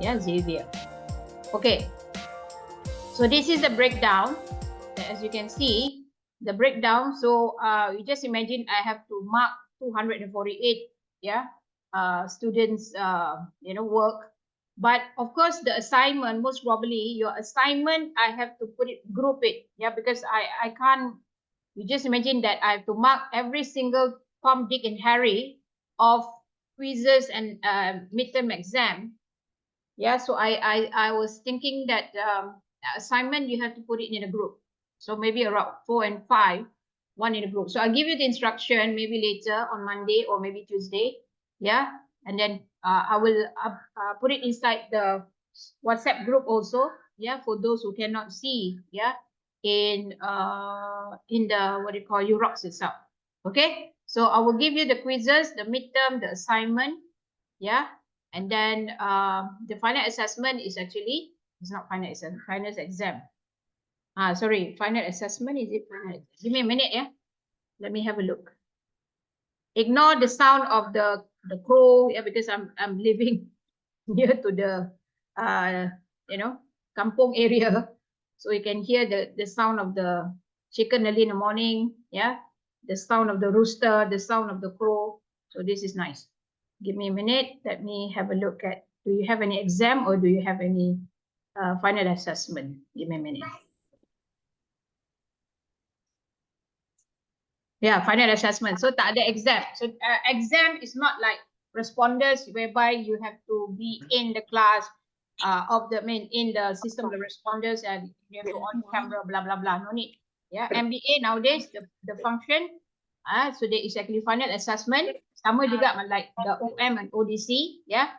Yeah, Xavier. Okay. So this is the breakdown. As you can see, the breakdown. So you just imagine I have to mark 248, yeah, students, work. But of course, the assignment, most probably your assignment, I have to group it, yeah, because I can't. You just imagine that I have to mark every single Tom, Dick, and Harry of quizzes and midterm exam. Yeah, so I was thinking that assignment you have to put it in a group. So maybe around 4 and 5, one in a group. So I'll give you the instruction maybe later on Monday or maybe Tuesday. Yeah, and then I will put it inside the WhatsApp group also. Yeah, for those who cannot see. Yeah, in the what do you call Urox itself. Okay, so I will give you the quizzes, the midterm, the assignment. Yeah, and then the final assessment is actually, it's not final assessment, final exam. Sorry, final assessment, is it final? Give me a minute, yeah. Let me have a look. Ignore the sound of the crow, yeah, because I'm living near to the kampong area, so you can hear the sound of the chicken early in the morning, yeah, the sound of the rooster, the sound of the crow. So this is nice. Give me a minute. Let me have a look at. Do you have any exam or do you have any final assessment? Give me a minute. Yeah, final assessment. So tak ada exam. So exam is not like responders whereby you have to be in the class in the system, the responders, and you have to on camera, blah, blah, blah. No need. Yeah, MBA nowadays, the function, so there is actually final assessment. Sama juga like the OM and ODC, yeah.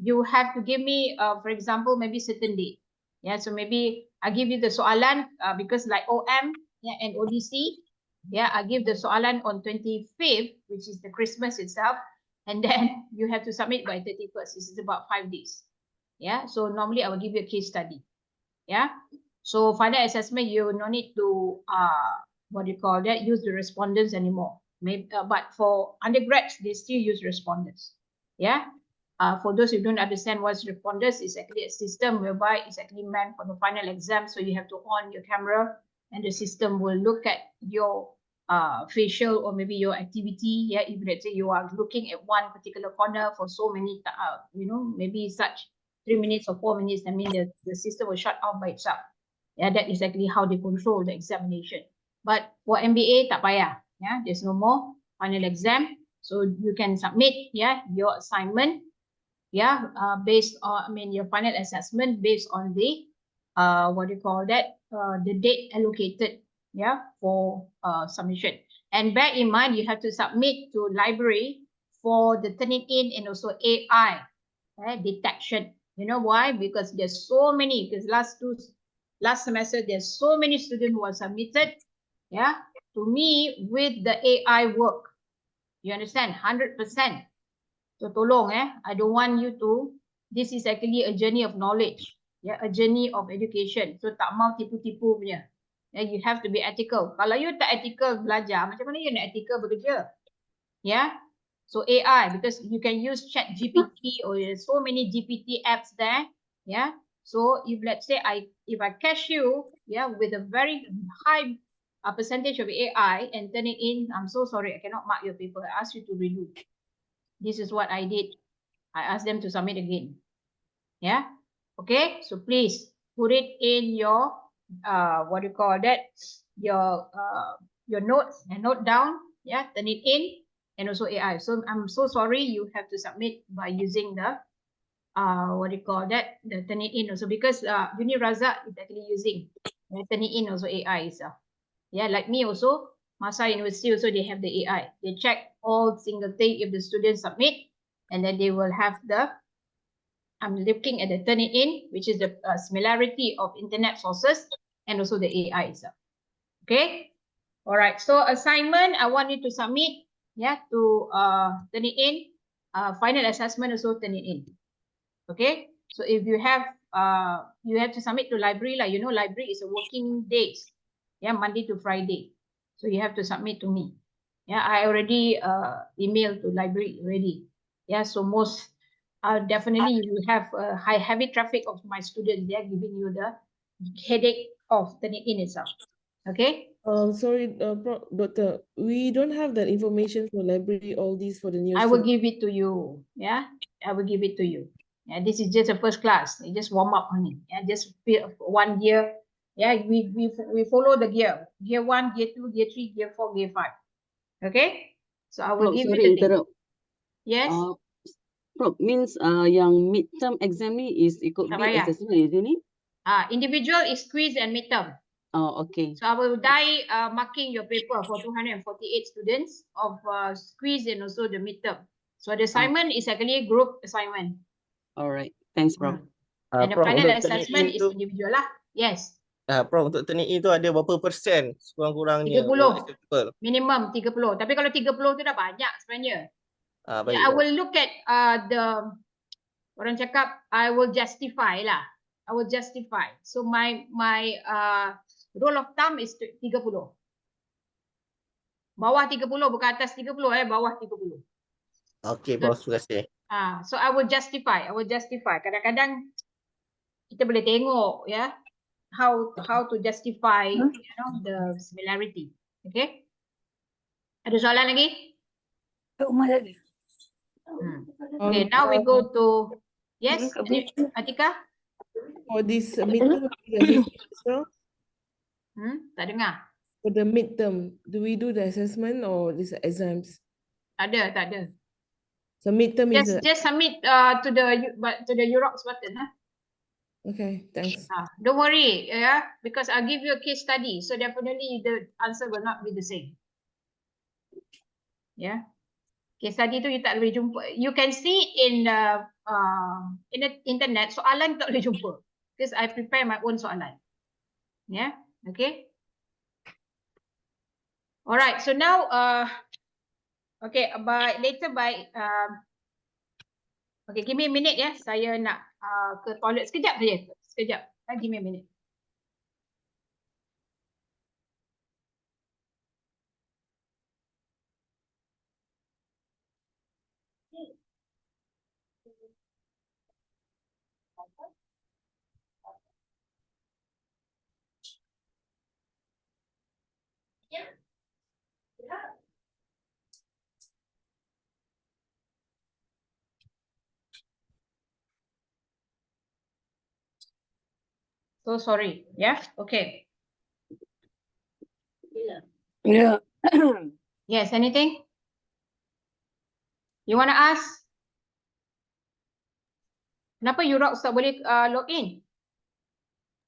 You have to give me, for example, maybe certain date. Yeah, so maybe I give you the soalan because like OM, yeah, and ODC, yeah, I give the soalan on 25th, which is the Christmas itself, and then you have to submit by 31st. This is about 5 days. Yeah, so normally I will give you a case study. Yeah, so final assessment, you no need to what do you call that, use the respondents anymore. Maybe, but for undergrads, they still use respondents. Yeah, for those who don't understand what's respondents, it's actually a system whereby it's actually meant for the final exam. So you have to on your camera, and the system will look at your facial or maybe your activity. Yeah, if let's say you are looking at one particular corner for so many, maybe such 3 minutes or 4 minutes, I mean the system will shut off by itself. Yeah, that is exactly how they control the examination. But for MBA, tak payah. Yeah, there's no more final exam. So you can submit, yeah, your assignment, yeah, based on, your final assessment based on the, what do you call that, the date allocated, yeah, for submission. And bear in mind, you have to submit to library for the turning in and also AI detection. You know why? Because there's so many, because last semester, there's so many students who are submitted, yeah, to me with the AI work. You understand? 100%. So tolong, I don't want you to, this is actually a journey of knowledge, yeah, a journey of education. So tak mau tipu-tipu punya. Yeah, you have to be ethical. Kalau you tak ethical belajar, macam mana you nak ethical bekerja? Yeah. So AI, because you can use Chat GPT, or there's so many GPT apps there. Yeah. So if let's say if I catch you, yeah, with a very high percentage of AI and turn it in, I'm so sorry, I cannot mark your paper. I ask you to redo. This is what I did. I asked them to submit again. Yeah. Okay. So please put it in your what do you call that? Your notes and note down. Yeah. Turn it in, and also AI. So I'm so sorry, you have to submit by using the what do you call that? The turn it in also, because Uni Raza is actually using turn it in also AI itself. Yeah, like me also, Masa University also, they have the AI. They check all single thing if the students submit, and then they will have the, I'm looking at the turn it in, which is the similarity of internet sources and also the AI itself. Okay. All right. So assignment, I want you to submit, yeah, to turn it in. Final assessment also turn it in. Okay. So if you have to submit to library, like, library is a working days. Yeah, Monday to Friday. So you have to submit to me. Yeah, I already emailed to library already. Yeah, so most definitely you will have a heavy traffic of my students. They are giving you the headache of the in itself. Okay. Sorry, Doctor, we don't have that information for library, all these for the new I will students. give it to you. Yeah, I will give it to you. Yeah, this is just a first class. You just warm up on it. Yeah, just 1 year. Yeah, we follow the gear. Gear 1, gear 2, gear 3, gear 4, gear 5. Okay. So I will Prof, give you sorry the thing. interrupt. Yes. Prof, means yang midterm exam ni could Tak be payah. assessment, isn't it? Individual is quiz and midterm. Oh, okay. So I will die marking your paper for 248 students of quiz and also the midterm. So the assignment is actually a group assignment. All right. Thanks, Prof. And the Prof, final untuk assessment turn-in is tu, individual lah. Yes. Prof, untuk turn-in tu ada berapa persen sekurang-kurangnya? 30. Minimum 30. Tapi kalau 30 tu dah banyak sebenarnya. Baik, I will look at orang cakap, I will justify lah. I will justify. So my rule of thumb is 30. Bawah 30, bukan atas 30 bawah 30. Okey, Prof, terima kasih. So I will justify. Kadang-kadang kita boleh tengok ya, how to justify the similarity. Okay? Ada soalan lagi? Okay, now we go to yes, Atika? For this midterm, so Tak dengar. for the midterm, do we do the assessment or these exams? Tak ada. So midterm is Just submit to the Eurox button. okay. Thanks. Don't worry, because I'll give you a case study, so definitely the answer will not be the same. Yeah, case study tu you tak boleh jumpa. You can see in the internet soalan tak boleh jumpa because I prepare my own soalan. Yeah, okay. Alright, so now okay, okay, give me a minute ya. Saya nak ke toilet sekejap saja. Sekejap. Give me a minute. So sorry. Yeah. Okay. Yeah. Yes. Anything you want to ask? Kenapa Eurox tak boleh log in?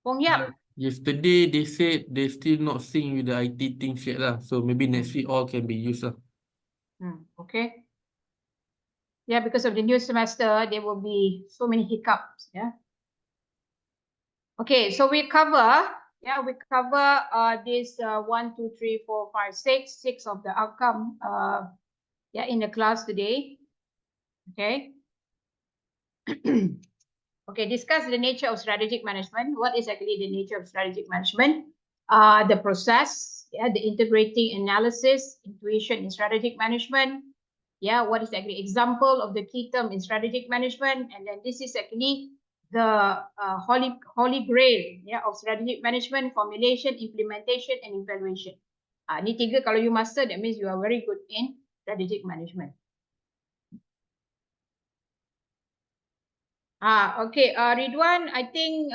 Pong Yap. Yesterday they said they still not synced with the IT things yet lah. So maybe next week all can be used lah. Okay. Yeah, because of the new semester, there will be so many hiccups. Yeah. Okay, so we cover this 1, 2, 3, 4, 5, 6 of the outcome in the class today. Okay. Okay, discuss the nature of strategic management. What is actually the nature of strategic management? The process, the integrating analysis, intuition in strategic management. Yeah, what is actually example of the key term in strategic management? And then this is actually the holy grail of strategic management: formulation, implementation, and evaluation. Ni tiga kalau you master, that means you are very good in strategic management. Okay, Ridwan, I think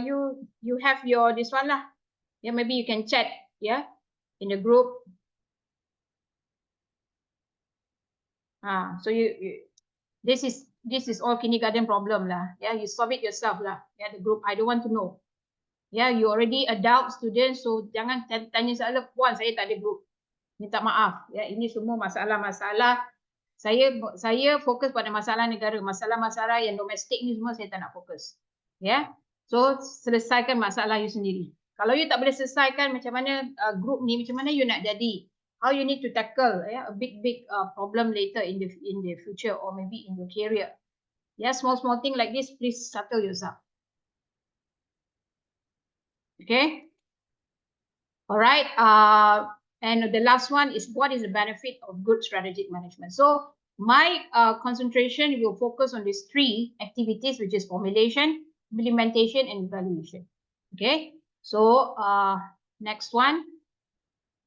you have your this one lah. Yeah, maybe you can chat in the group. So this is all kindergarten problem lah. Yeah, you solve it yourself lah. Yeah, the group. I don't want to know. Yeah, you already adult students, so jangan tanya soalan. Puan, saya tak ada group. Minta maaf. Ya, ini semua masalah-masalah. Saya fokus pada masalah negara, masalah-masalah yang domestik ni semua saya tak nak fokus. Ya, so selesaikan masalah you sendiri. Kalau you tak boleh selesaikan macam mana group ni, macam mana you nak jadi? How you need to tackle a big problem later in the future or maybe in your career. Yeah, small thing like this, please settle yourself. Okay. All right. And the last one is, what is the benefit of good strategic management? So My concentration will focus on these 3 activities, which is formulation, implementation, and evaluation. Okay, so next one.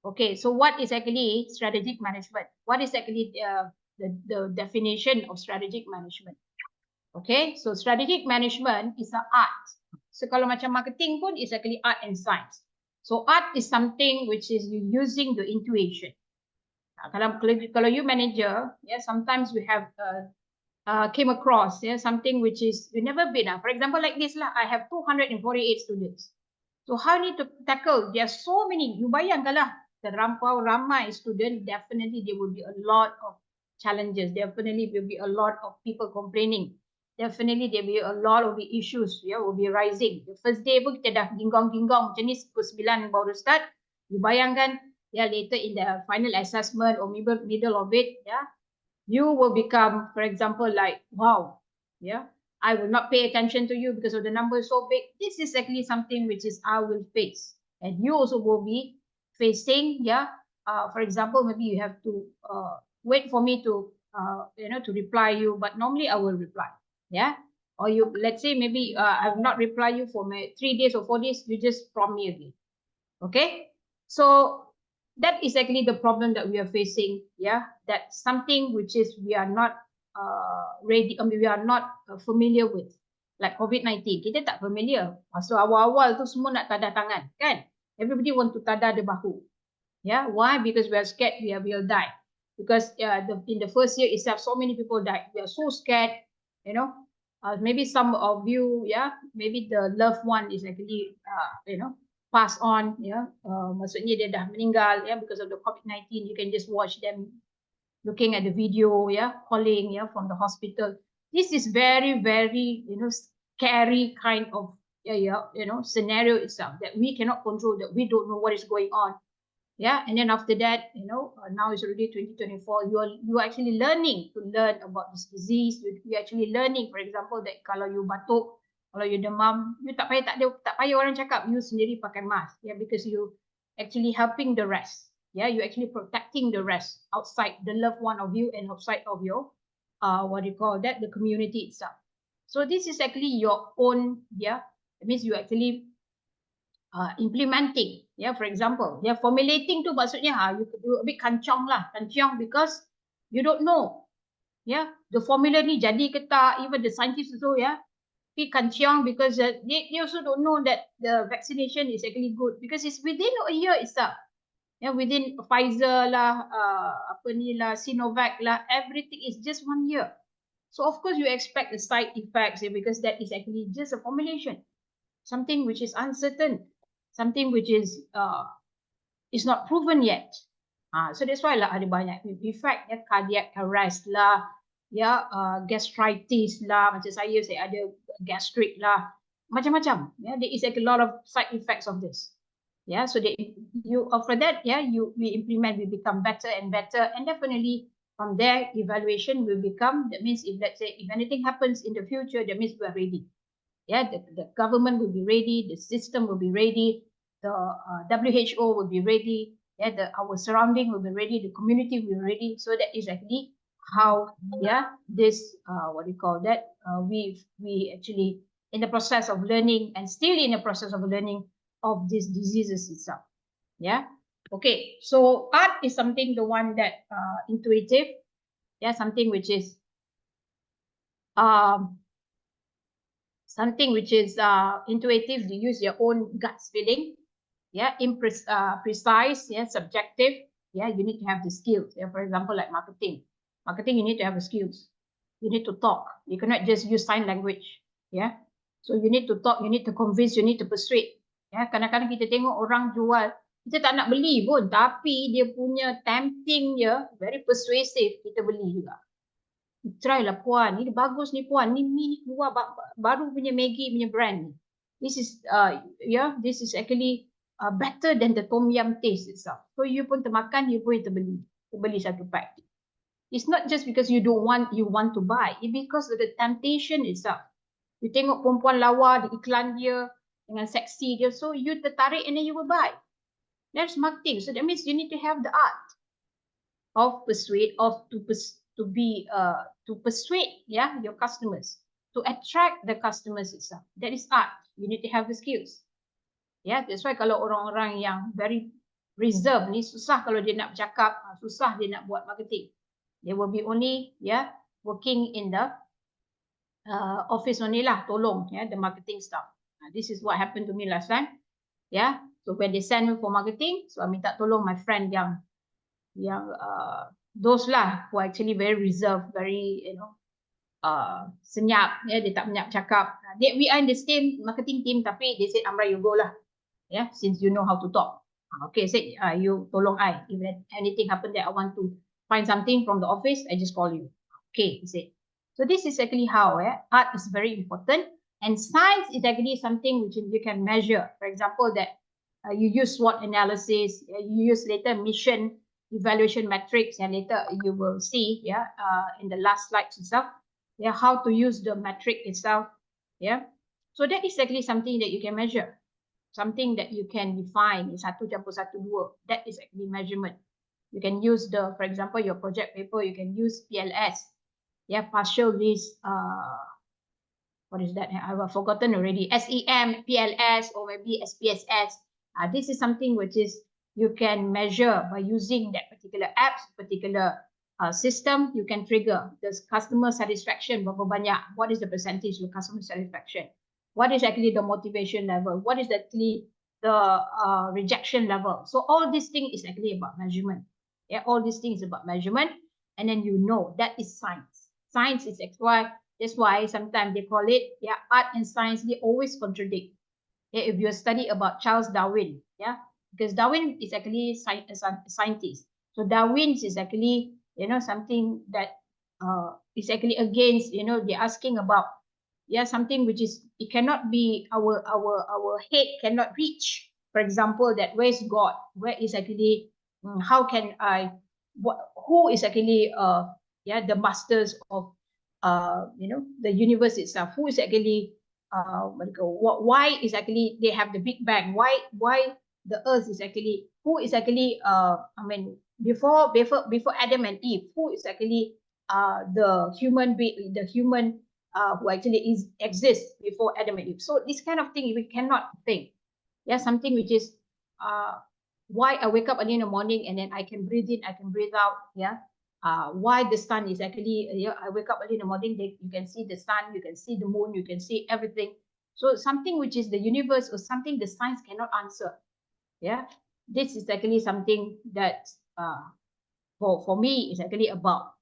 Okay, so what is actually strategic management? What is actually the definition of strategic management? Okay, so strategic management is an art. So kalau macam marketing pun is actually art and science. So art is something which is you using the intuition. Kalau you manager, yeah, sometimes we have came across something which is you never been. For example, like this lah, I have 248 students. So how you need to tackle? There are so many. You bayangkanlah, terlampau ramai student, definitely there will be a lot of challenges. Definitely will be a lot of people complaining. Definitely there will be a lot of the issues will be rising. The first day pun kita dah ginggong-ginggong macam ni, pukul 9 baru start. You bayangkan, later in the final assessment or middle of it, you will become, for example, like, wow, I will not pay attention to you because of the number so big. This is actually something which is I will face. And you also will be facing, for example, maybe you have to wait for me to, to reply you, but normally I will reply, or you, let's say maybe I have not replied you for 3 days or 4 days, you just prompt me again, okay? So that is actually the problem that we are facing, that's something which is we are not ready, we are not familiar with, like COVID-19, kita tak familiar. Masa awal-awal tu semua nak tadah tangan, kan? Everybody want to tadah the bahu. Why? Because we are scared we will die. Because in the first year itself, so many people died. We are so scared, maybe some of you, maybe the loved one is actually, pass on, maksudnya dia dah meninggal, because of the COVID-19. You can just watch them looking at the video, calling, from the hospital. This is very, very, scary kind of, scenario itself that we cannot control, that we don't know what is going on. And then after that, now it's already 2024. You are actually learn about this disease. You actually learning, for example, that kalau you batuk, kalau you demam, you tak payah orang cakap, you sendiri pakai mask, because you actually helping the rest. You actually protecting the rest outside the loved one of you and outside of your, what do you call that, the community itself. So this is actually your own, it means you actually implementing, for example, formulating tu maksudnya you a bit kancang because you don't know, the formula ni jadi ke tak, even the scientists also, be kancang because they also don't know that the vaccination is actually good because it's within a year itself, within Pfizer lah, Sinovac lah, everything is just 1 year. So of course you expect the side effects because that is actually just a formulation, something which is uncertain, something which is not proven yet. So that's why lah ada banyak effect, cardiac arrest lah, gastritis lah, macam saya ada gastric lah, macam-macam. There is like a lot of side effects of this. So that you for that, we implement, we become better and better, and definitely from there evaluation will become, that means if let's say if anything happens in the future, that means we are ready. The government will be ready, the system will be ready, the WHO will be ready, our surrounding will be ready, the community will be ready. So that is actually how, this, what do you call that, we actually in the process of learning and still in the process of learning of these diseases itself. Okay, so art is something, the one that intuitive, something which is something which is intuitive. You use your own gut feeling, precise, subjective. You need to have the skills. For example, like marketing, you need to have the skills. You need to talk. You cannot just use sign language. So you need to talk, you need to convince, you need to persuade. Kadang-kadang kita tengok orang jual, kita tak nak beli pun, tapi dia punya tempting dia very persuasive, kita beli juga. Try lah puan, ni bagus ni puan, ni keluar baru punya Maggi punya brand. This is this is actually better than the tom yum taste itself. So you pun termakan, you pun terbeli satu pack. It's not just because you want to buy, it's because of the temptation itself. You tengok perempuan lawa di iklan dia dengan seksi dia, so you tertarik and then you will buy. That's marketing. So that means you need to have the art of persuade, of to to be to persuade your customers, to attract the customers itself. That is art. You need to have the skills. That's why kalau orang-orang yang very reserve ni susah kalau dia nak bercakap, susah dia nak buat marketing. They will be only working in the office only lah, tolong the marketing staff. This is what happened to me last time. So when they send me for marketing, so I minta tolong my friend yang those lah who are actually very reserved, very senyap, dia tak banyak cakap. We are in the same marketing team, tapi they said, Amra, you go lah, since you know how to talk. Okay, I said, you tolong I. If anything happen that I want to find something from the office, I just call you. Okay, he said. So this is actually how art is very important, and science is actually something which you can measure. For example, that you use SWOT analysis, you use later mission evaluation metrics, and later you will see in the last slides itself how to use the metric itself. So that is actually something that you can measure, something that you can define in 1+1=2. That is actually measurement. You can use for example, your project paper, you can use PLS, partial list, what is that? I've forgotten already. SEM, PLS, or maybe SPSS. This is something which is you can measure by using that particular apps, particular system. You can trigger the customer satisfaction, berapa banyak, what is the percentage of customer satisfaction, what is actually the motivation level, what is actually the rejection level. So all these things is actually about measurement. All these things about measurement, and then that is science. Science is that's why sometimes they call it art and science. They always contradict. If you study about Charles Darwin, because Darwin is actually a scientist. So Darwin is actually something that is actually against, they're asking about something which is, it cannot be, our head cannot reach. For example, that where is God, where is actually how can I, who is actually the masters of the universe itself, who is actually why is actually they have the Big Bang, why the earth is actually, who is actually before Adam and Eve, who is actually the human being, the human who actually exists before Adam and Eve. So this kind of thing we cannot think. Something which is why I wake up early in the morning and then I can breathe in, I can breathe out. Why the sun is actually, I wake up early in the morning, you can see the sun, you can see the moon, you can see everything. So something which is the universe or something the science cannot answer. This is actually something that for me is actually about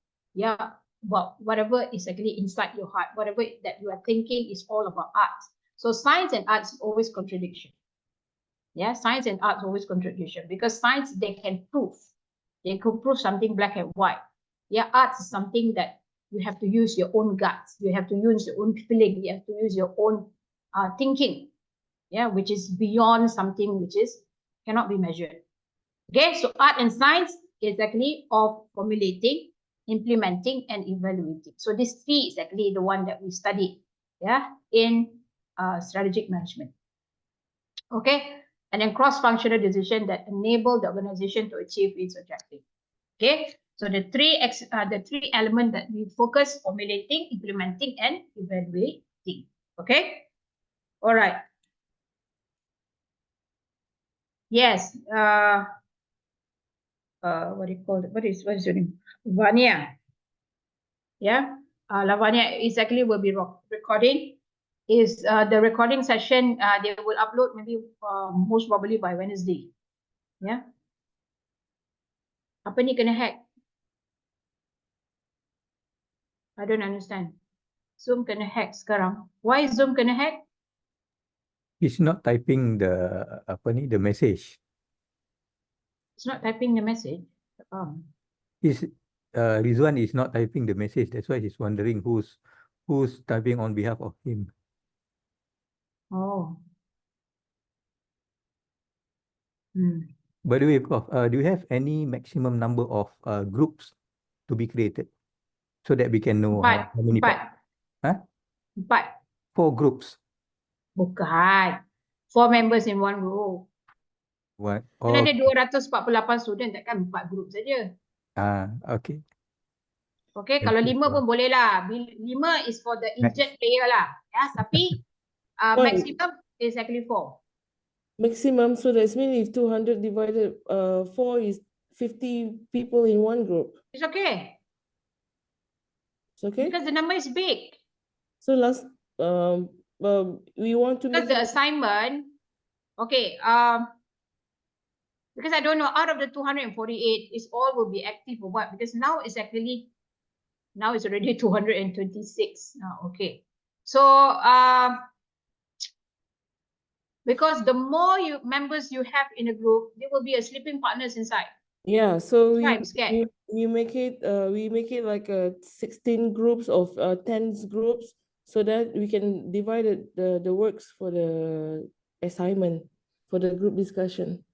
about whatever is actually inside your heart, whatever that you are thinking is all about art. So science and arts is always contradiction. Science and arts always contradiction, because science, they can prove something black and white. Arts is something that you have to use your own guts, you have to use your own feeling, you have to use your own thinking, which is beyond something which is cannot be measured. Okay, so art and science is actually of formulating, implementing, and evaluating. So this three is actually the one that we studied in strategic management. Okay, and then cross-functional decision that enable the organization to achieve its objective. Okay, so the three elements that we focus: formulating, implementing, and evaluating. Okay, all right. Yes. What do you call it? What is your name? Vania. Lavania is actually will be recording. Is the recording session they will upload maybe most probably by Wednesday. Apa ni kena hack? I don't understand. Zoom kena hack sekarang. Why Zoom kena hack? It's not typing the message. It's not typing the message. Rizwan is not typing the message. That's why he's wondering who's typing on behalf of him. Oh. By the way, Prof, do you have any maximum number of groups to be created so that we can know how many? Empat. 4 groups. Bukan. 4 members in one group. What? Kan ada 248 student, takkan 4 group saja. Okay. Okay, kalau 5 pun boleh lah. 5 is for the injured player lah. Ya, tapi maximum is actually 4. Maximum, so that's means if 200 divided 4 is 50 people in one group. It's okay. It's okay? Because the number is big. So we want to Because make the it assignment, okay, because I don't know, out of the 248, is all will be active or what? Because now it's actually, now it's already 226. Okay. So, because the more members you have in a group, there will be a sleeping partners inside. yeah, so That's why I'm scared. we make it like 16 groups of 10 groups so that we can divide the works for the assignment for the group discussion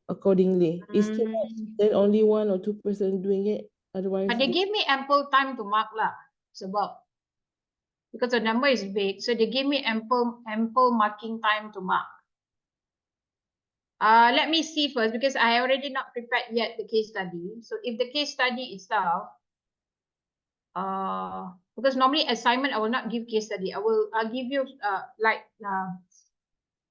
accordingly. It's too much, then only 1 or 2% doing it. Otherwise, But they give me ample time to mark lah. Sebab because the number is big, so they give me ample marking time to mark. Let me see first, because I already not prepared yet the case study. So if the case study itself, because normally assignment I will not give case study. I'll give you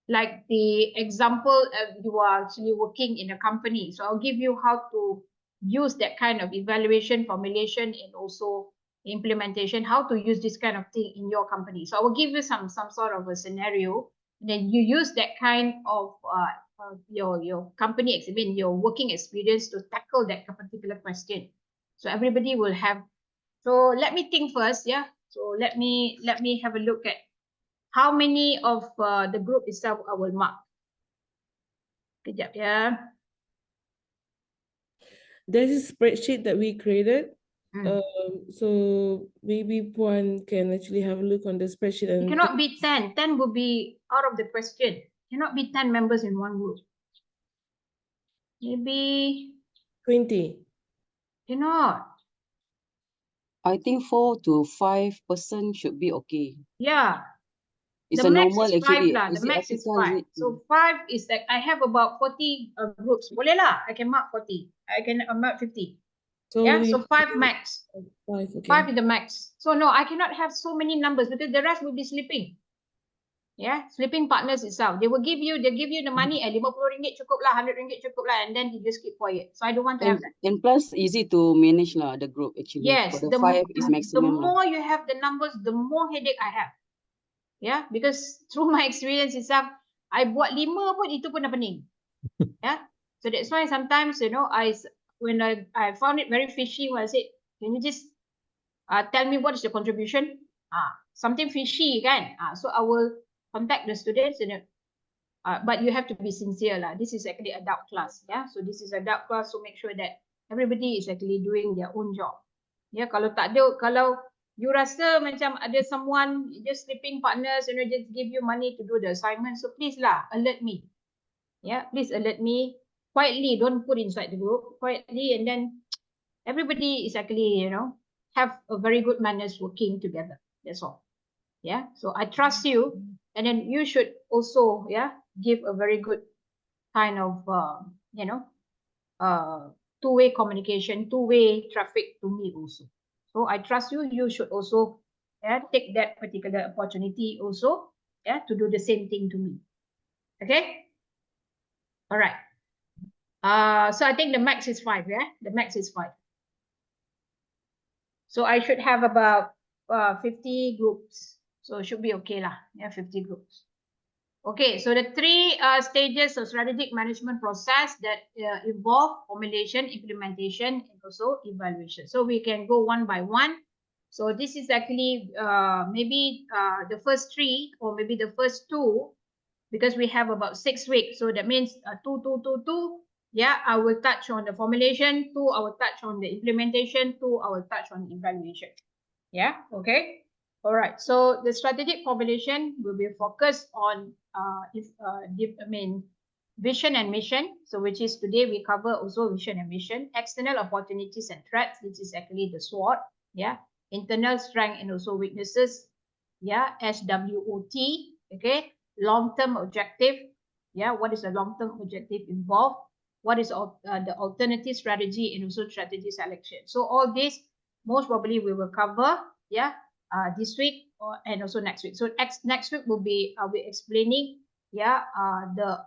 like the example you are actually working in a company. So I'll give you how to use that kind of evaluation, formulation, and also implementation, how to use this kind of thing in your company. So I will give you some sort of a scenario, and then you use that kind of your company experience, your working experience to tackle that particular question. So everybody will have. So let me think first, yeah. So let me have a look at how many of the group itself I will mark. Kejap ya. there's a spreadsheet that we created. Hmm. So maybe Puan can actually have a look on the spreadsheet It and cannot be 10. 10 would be out of the question. Cannot be 10 members in one group. Maybe 20. cannot. I think 4 to 5% should be okay. Yeah. It's The a max normal is 5 actually. lah. The Is it max is ethical, 5. is it? So 5 is like I have about 40 groups. Boleh lah. I can mark 40. I can mark 50. So Yeah. we So 5 max. 5, okay. 5 is the max. So no, I cannot have so many numbers because the rest will be sleeping. Yeah, sleeping partners itself. They give you the money at RM50 cukup lah, RM100 cukup lah, and then you just keep quiet. So I don't want to have that. And plus easy to manage lah, the group actually. Yes, For the 5 is the maximum lah. more you have the numbers, the more headache I have. Yeah, because through my experience itself, I buat 5 pun itu pun dah pening. Yeah, so that's why sometimes when I found it very fishy when I said, can you just tell me what is the contribution? Something fishy kan? So I will contact the students and but you have to be sincere lah. This is actually adult class, yeah. So this is adult class, so make sure that everybody is actually doing their own job. Yeah, kalau tak ada, kalau you rasa macam ada someone just sleeping partners, just give you money to do the assignment, so please lah, alert me. Yeah, please alert me quietly. Don't put inside the group quietly, and then everybody is actually have a very good manners working together. That's all. Yeah, so I trust you, and then you should also give a very good kind of two-way communication, two-way traffic to me also. So I trust you. You should also take that particular opportunity also to do the same thing to me. Okay. All right. So I think the max is 5. Yeah, the max is 5. So I should have about 50 groups. So it should be okay lah. Yeah, 50 groups. Okay, so the 3 stages of strategic management process that involve formulation, implementation, and also evaluation. So we can go one by one. So this is actually maybe the first 3 or maybe the first 2, because we have about 6 weeks. So that means 2, 2, 2, 2. Yeah, I will touch on the formulation. 2, I will touch on the implementation. 2, I will touch on evaluation. Yeah, okay. All right, so the strategic formulation will be focused on vision and mission. So which is today we cover also vision and mission, external opportunities and threats, which is actually the SWOT. Yeah, internal strength and also weaknesses. Yeah, SWOT. Okay, long-term objective. Yeah, what is the long-term objective involved? What is the alternative strategy and also strategy selection? So all this most probably we will cover, yeah, this week and also next week. So next week will be explaining, yeah, the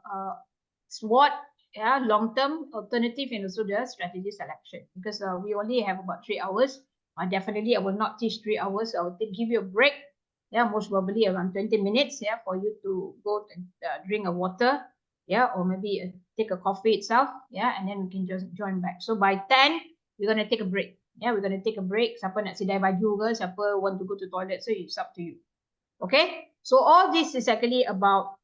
SWOT, yeah, long-term, alternative, and also the strategy selection, because we only have about 3 hours. Definitely I will not teach 3 hours. I will give you a break, yeah, most probably around 20 minutes, yeah, for you to go and drink a water, yeah, or maybe take a coffee itself, yeah, and then we can just join back. So by 10 we're going to take a break. Yeah, we're going to take a break. Siapa nak sedai baju ke, siapa want to go to toilet, so it's up to you. Okay, so all this is actually about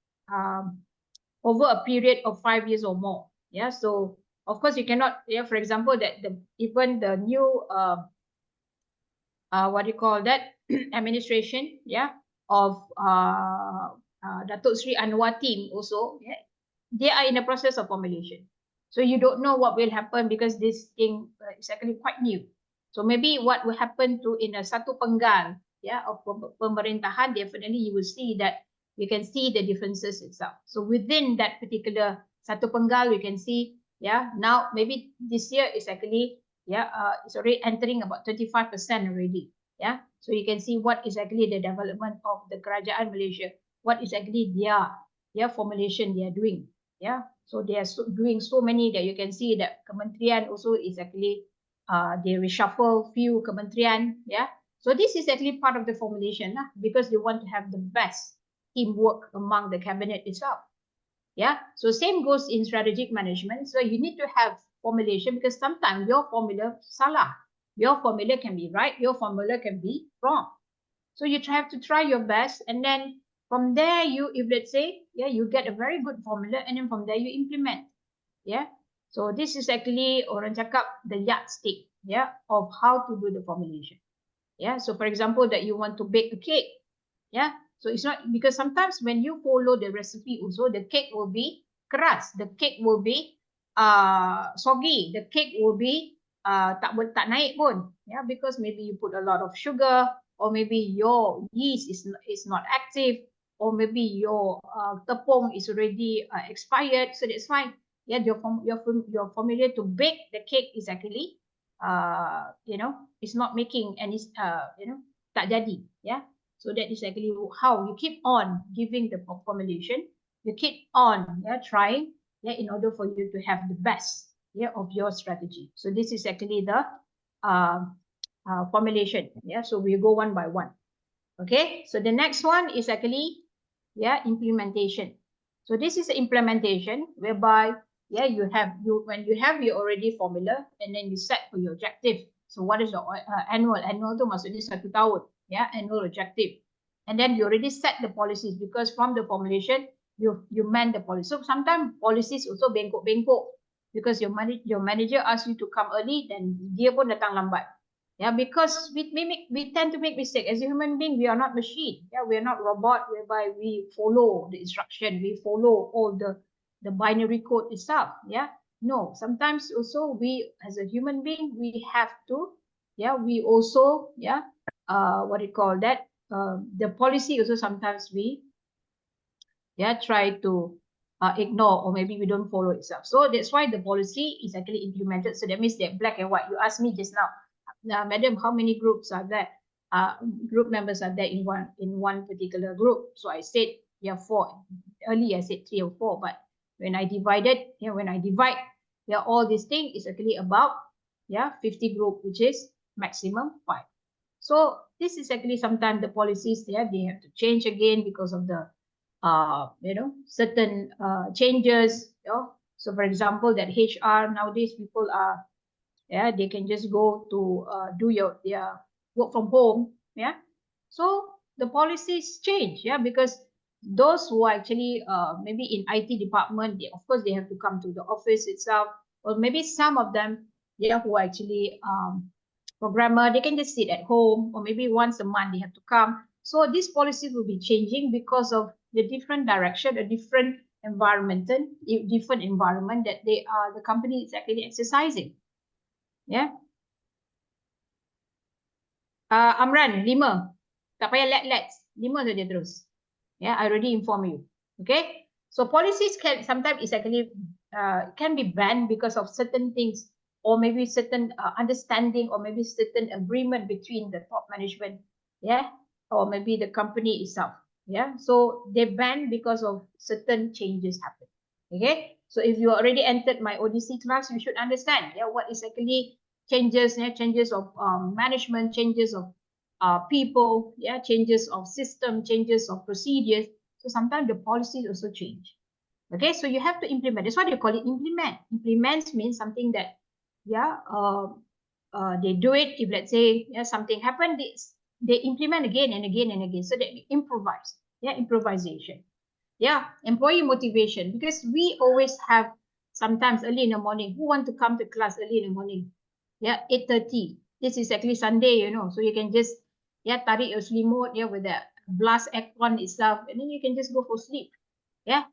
over a period of 5 years or more. Yeah, so of course you cannot, yeah, for example, that even the new what do you call that, administration, yeah, of Datuk Sri Anwar team also, yeah, they are in the process of formulation. So you don't know what will happen, because this thing is actually quite new. So maybe what will happen to in a satu penggal, yeah, of pemerintahan, definitely you will see that you can see the differences itself. So within that particular satu penggal, we can see, yeah, now maybe this year is actually, yeah, it's already entering about 25% already. Yeah, so you can see what is actually the development of the Kerajaan Malaysia, what is actually their formulation they are doing. Yeah, so they are doing so many that you can see that kementerian also is actually they reshuffle few kementerian. Yeah, so this is actually part of the formulation, because they want to have the best teamwork among the cabinet itself. Yeah, so same goes in strategic management. So you need to have formulation, because sometimes your formula salah, your formula can be right, your formula can be wrong. So you have to try your best, and then from there, if let's say, yeah, you get a very good formula, and then from there you implement. Yeah, so this is actually orang cakap the yardstick, yeah, of how to do the formulation. Yeah, so for example, that you want to bake a cake, yeah, so it's not, because sometimes when you follow the recipe also, the cake will be keras, the cake will be soggy, the cake will be tak naik pun, yeah, because maybe you put a lot of sugar, or maybe your yeast is not active, or maybe your tepung is already expired. So that's why, yeah, your formula to bake the cake is actually it's not making any tak jadi. Yeah, so that is actually how you keep on giving the formulation, you keep on, yeah, trying, yeah, in order for you to have the best, yeah, of your strategy. So this is actually the formulation. Yeah, so we go one by one. Okay, so the next one is actually, yeah, implementation. So this is implementation whereby, yeah, when you have your already formula, and then you set for your objective. So what is the annual tu maksudnya 1 tahun, yeah, annual objective. And then you already set the policies, because from the formulation you man the policy. So sometimes policies also bengkok, because your manager asks you to come early, then dia pun datang lambat. Yeah, because we tend to make mistake. As a human being, we are not machine. Yeah, we are not robot whereby we follow the instruction, we follow all the binary code itself. Yeah, no. Sometimes also we, as a human being, we have to, yeah, we also, yeah, what do you call that? The policy also sometimes we, yeah, try to ignore, or maybe we don't follow itself. So that's why the policy is actually implemented. So that means that black and white. You asked me just now, madam, how many groups are there? Group members are there in one particular group. So I said, yeah, 4. Earlier I said 3 or 4, but when I divide, yeah, all these things is actually about, yeah, 50 group, which is maximum 5. So this is actually sometimes the policies there, they have to change again because of the certain changes. So for example, that HR nowadays, people are, yeah, they can just go to do their work from home. Yeah, so the policies change. Yeah, because those who are actually maybe in IT department, of course they have to come to the office itself, or maybe some of them, yeah, who are actually programmer, they can just sit at home, or maybe once a month they have to come. So these policies will be changing because of the different direction, a different environment that the company is actually exercising. Yeah. Amran, 5. Tak payah let's 5 saja terus. Yeah, I already inform you. Okay. So policies can sometimes is actually can be banned because of certain things. or maybe certain understanding, or maybe certain agreement between the top management, yeah, or maybe the company itself, yeah. So they ban because of certain changes happen. Okay, so if you already entered my ODC class, you should understand, yeah, what is actually changes, yeah, changes of management, changes of people, yeah, changes of system, changes of procedures. So sometimes the policies also change. Okay, so you have to implement. That's why they call it implement. Implements means something that, yeah, they do it. If let's say, yeah, something happened, they implement again and again and again. So they improvise. Yeah, improvisation. Yeah, employee motivation, because we always have sometimes early in the morning. Who want to come to class early in the morning? Yeah, 8:30. This is actually Sunday, you know, so you can just, yeah, tarik your selimut, yeah, with the blast aircon itself, and then you can just go for sleep. Yeah,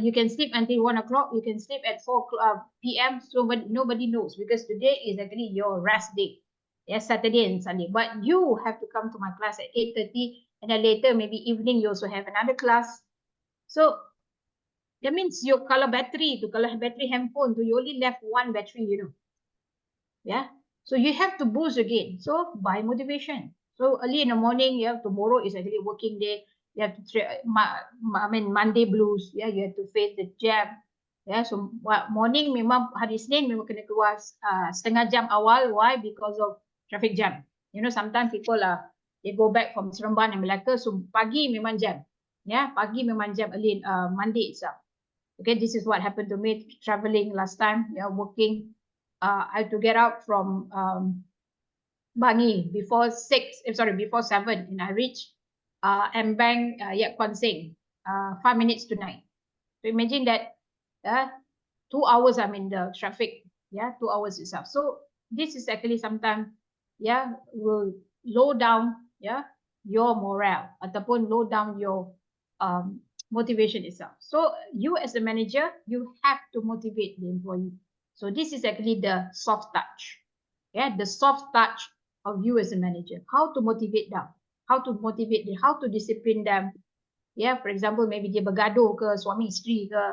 you can sleep until 1 o'clock. You can sleep at 4 p.m. So nobody knows, because today is actually your rest day. Yeah, Saturday and Sunday. But you have to come to my class at 8:30, and then later maybe evening you also have another class. So that means your color battery handphone, you only left one battery, you know. Yeah. So you have to boost again. So by motivation. So early in the morning, yeah, tomorrow is actually working day. You have to Monday blues. Yeah, you have to face the jam. Yeah, so morning memang hari Senin memang kena keluar setengah jam awal. Why? Because of traffic jam. You know, sometimes people they go back from Seremban and Melaka. So pagi memang jam. Yeah, pagi memang jam early Monday itself. Okay, this is what happened to me traveling last time. Yeah, working. I had to get out from Bangi before 7, and I reached Mbang Yat Kwan Sing 5 minutes to 9. So imagine that 2 hours I'm in the traffic. Yeah, 2 hours itself. So this is actually sometimes, yeah, will low down, yeah, your morale ataupun low down your motivation itself. So you as a manager, you have to motivate the employee. So this is actually the soft touch. Yeah, the soft touch of you as a manager. How to motivate them, how to motivate them, how to discipline them. Yeah, for example, maybe dia bergaduh ke, suami isteri ke.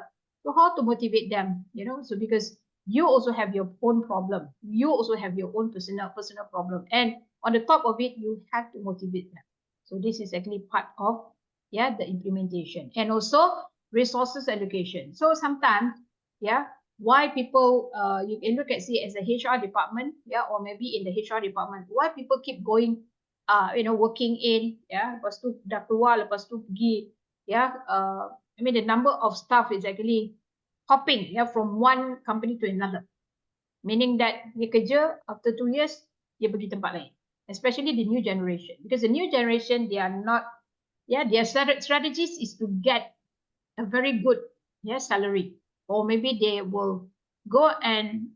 So how to motivate them, you know? So because you also have your own problem, you also have your own personal problem, and on the top of it, you have to motivate them. So this is actually part of, yeah, the implementation, and also resources allocation. So sometimes, yeah, why people you can look at, see, as a HR department, yeah, or maybe in the HR department, why people keep going you know, working in, yeah, lepas tu dah keluar, lepas tu pergi, yeah, I mean the number of staff is actually hopping, yeah, from one company to another, meaning that dia kerja, after 2 years dia pergi tempat lain, especially the new generation, because the new generation, they are not, yeah, their strategies is to get a very good, yeah, salary, or maybe they will go and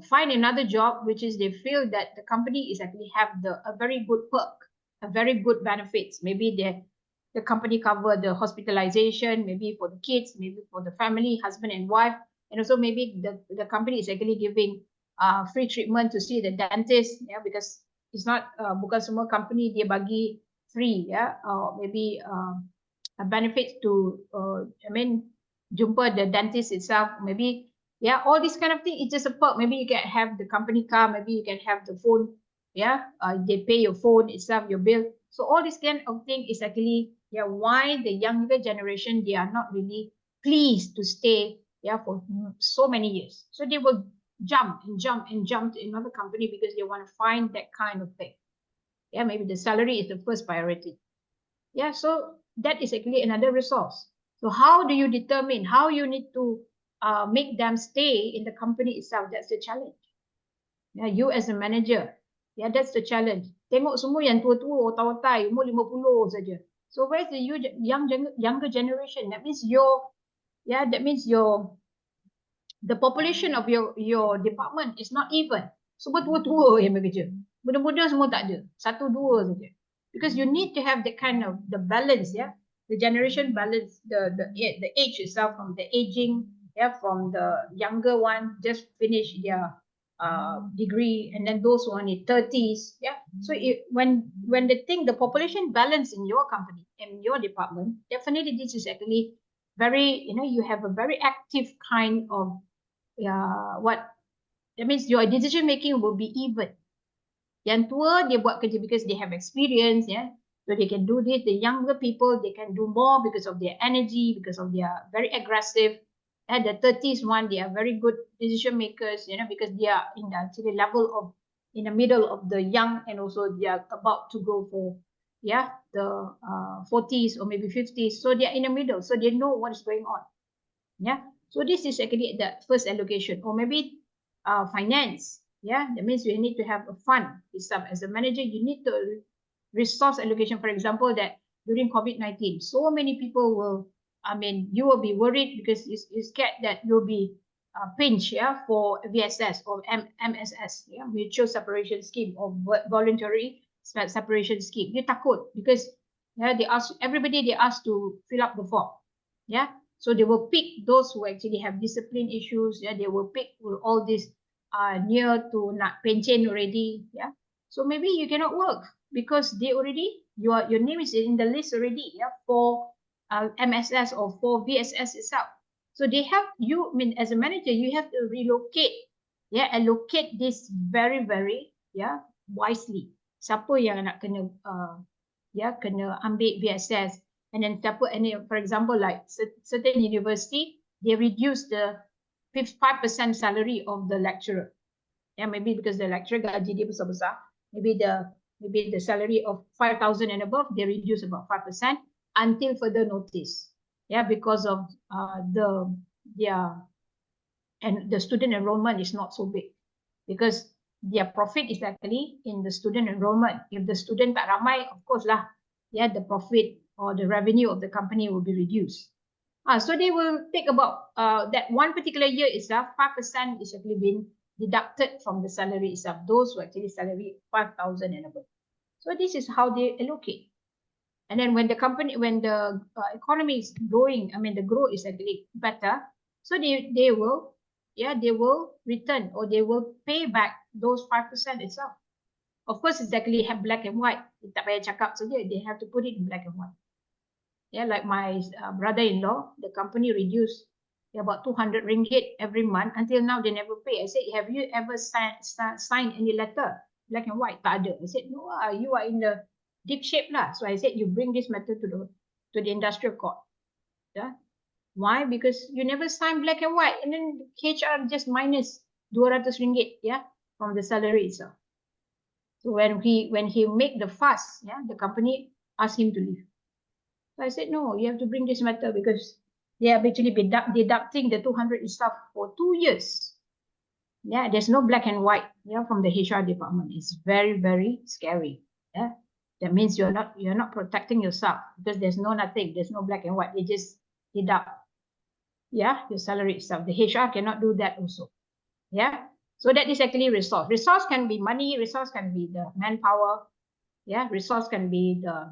find another job, which is they feel that the company is actually have a very good perk, a very good benefits. Maybe the company cover the hospitalization, maybe for the kids, maybe for the family, husband and wife, and also maybe the company is actually giving free treatment to see the dentist, yeah, because it's not bukan semua company dia bagi free, yeah, or maybe a benefit to I mean jumpa the dentist itself, maybe. Yeah, all this kind of thing, it's just a perk. Maybe you can have the company car, maybe you can have the phone. Yeah, they pay your phone itself, your bill. So all this kind of thing is actually, yeah, why the younger generation, they are not really pleased to stay, yeah, for so many years. So they will jump and jump and jump to another company because they want to find that kind of thing. Yeah, maybe the salary is the first priority. Yeah, so that is actually another resource. So how do you determine, how you need to make them stay in the company itself? That's the challenge. Yeah, you as a manager, yeah, that's the challenge. Tengok semua yang tua-tua, otai-otai, umur 50 saja. So where's the younger generation? That means the population of your department is not even. Semua tua-tua yang bekerja. Muda-muda semua tak ada. 1, 2 saja. Because you need to have that kind of the balance, yeah, the generation balance, the age itself, from the aging, yeah, from the younger one just finish their degree, and then those who are in 30s, yeah. So when the population balance in your company, in your department, definitely this is actually very, you know, you have a very active kind of That means your decision making will be even. Yang tua dia buat kerja because they have experience, yeah. So they can do this. The younger people, they can do more because of their energy, because of their very aggressive. And the 30s one, they are very good decision makers, you know, because they are in the actually level of, in the middle of the young, and also they are about to go for, yeah, the 40s or maybe 50s. So they are in the middle, so they know what is going on. Yeah. So this is actually the first allocation, or maybe finance. Yeah, that means you need to have a fund itself. As a manager, you need to resource allocation. For example, that during COVID-19, so many people will, I mean, you will be worried because you scared that you'll be pinched, yeah, for VSS or MSS, yeah, mutual separation scheme or voluntary separation scheme. You takut because, yeah, they ask everybody, they ask to fill up the form, yeah. So they will pick those who actually have discipline issues. Yeah, they will pick all these near to not pension already. Yeah. So maybe you cannot work because they already, your name is in the list already. Yeah, for MSS or for VSS itself. So they have you. I mean, as a manager, you have to relocate. Yeah, allocate this very yeah wisely. Siapa yang nak kena kena ambil VSS. And then for example, like certain university, they reduce the 5% salary of the lecturer. Yeah, maybe because the lecturer gaji dia besar-besar, maybe the salary of 5,000 and above, they reduce about 5% until further notice. Yeah, because of and the student enrollment is not so big because their profit is actually in the student enrollment. If the student tak ramai, of course lah, yeah, the profit or the revenue of the company will be reduced. So they will take about that one particular year itself, 5% is actually being deducted from the salary itself, those who actually salary 5,000 and above. So this is how they allocate. And then when the economy is growing, I mean, the growth is actually better. So they will return or they will pay back those 5% itself. Of course, it's actually have black and white. Tak payah cakap saja, they have to put it in black and white. Yeah, like my brother-in-law, the company reduced about 200 ringgit every month. Until now, they never pay. I said, have you ever signed any letter, black and white? Tak ada. I said, no, you are in the deep shape lah. So I said, you bring this matter to the industrial court. Yeah. Why? Because you never sign black and white, and then HR just minus 200 ringgit, yeah, from the salary itself. So when he make the fuss, yeah, the company asked him to leave. So I said, no, you have to bring this matter because they are actually deducting the 200 itself for 2 years. Yeah, there's no black and white, yeah, from the HR department. It's very scary. Yeah, that means you're not protecting yourself because there's no black and white. They just deduct, yeah, your salary itself. The HR cannot do that also. Yeah, so that is actually resource. Resource can be money. Resource can be the manpower. Yeah, resource can be the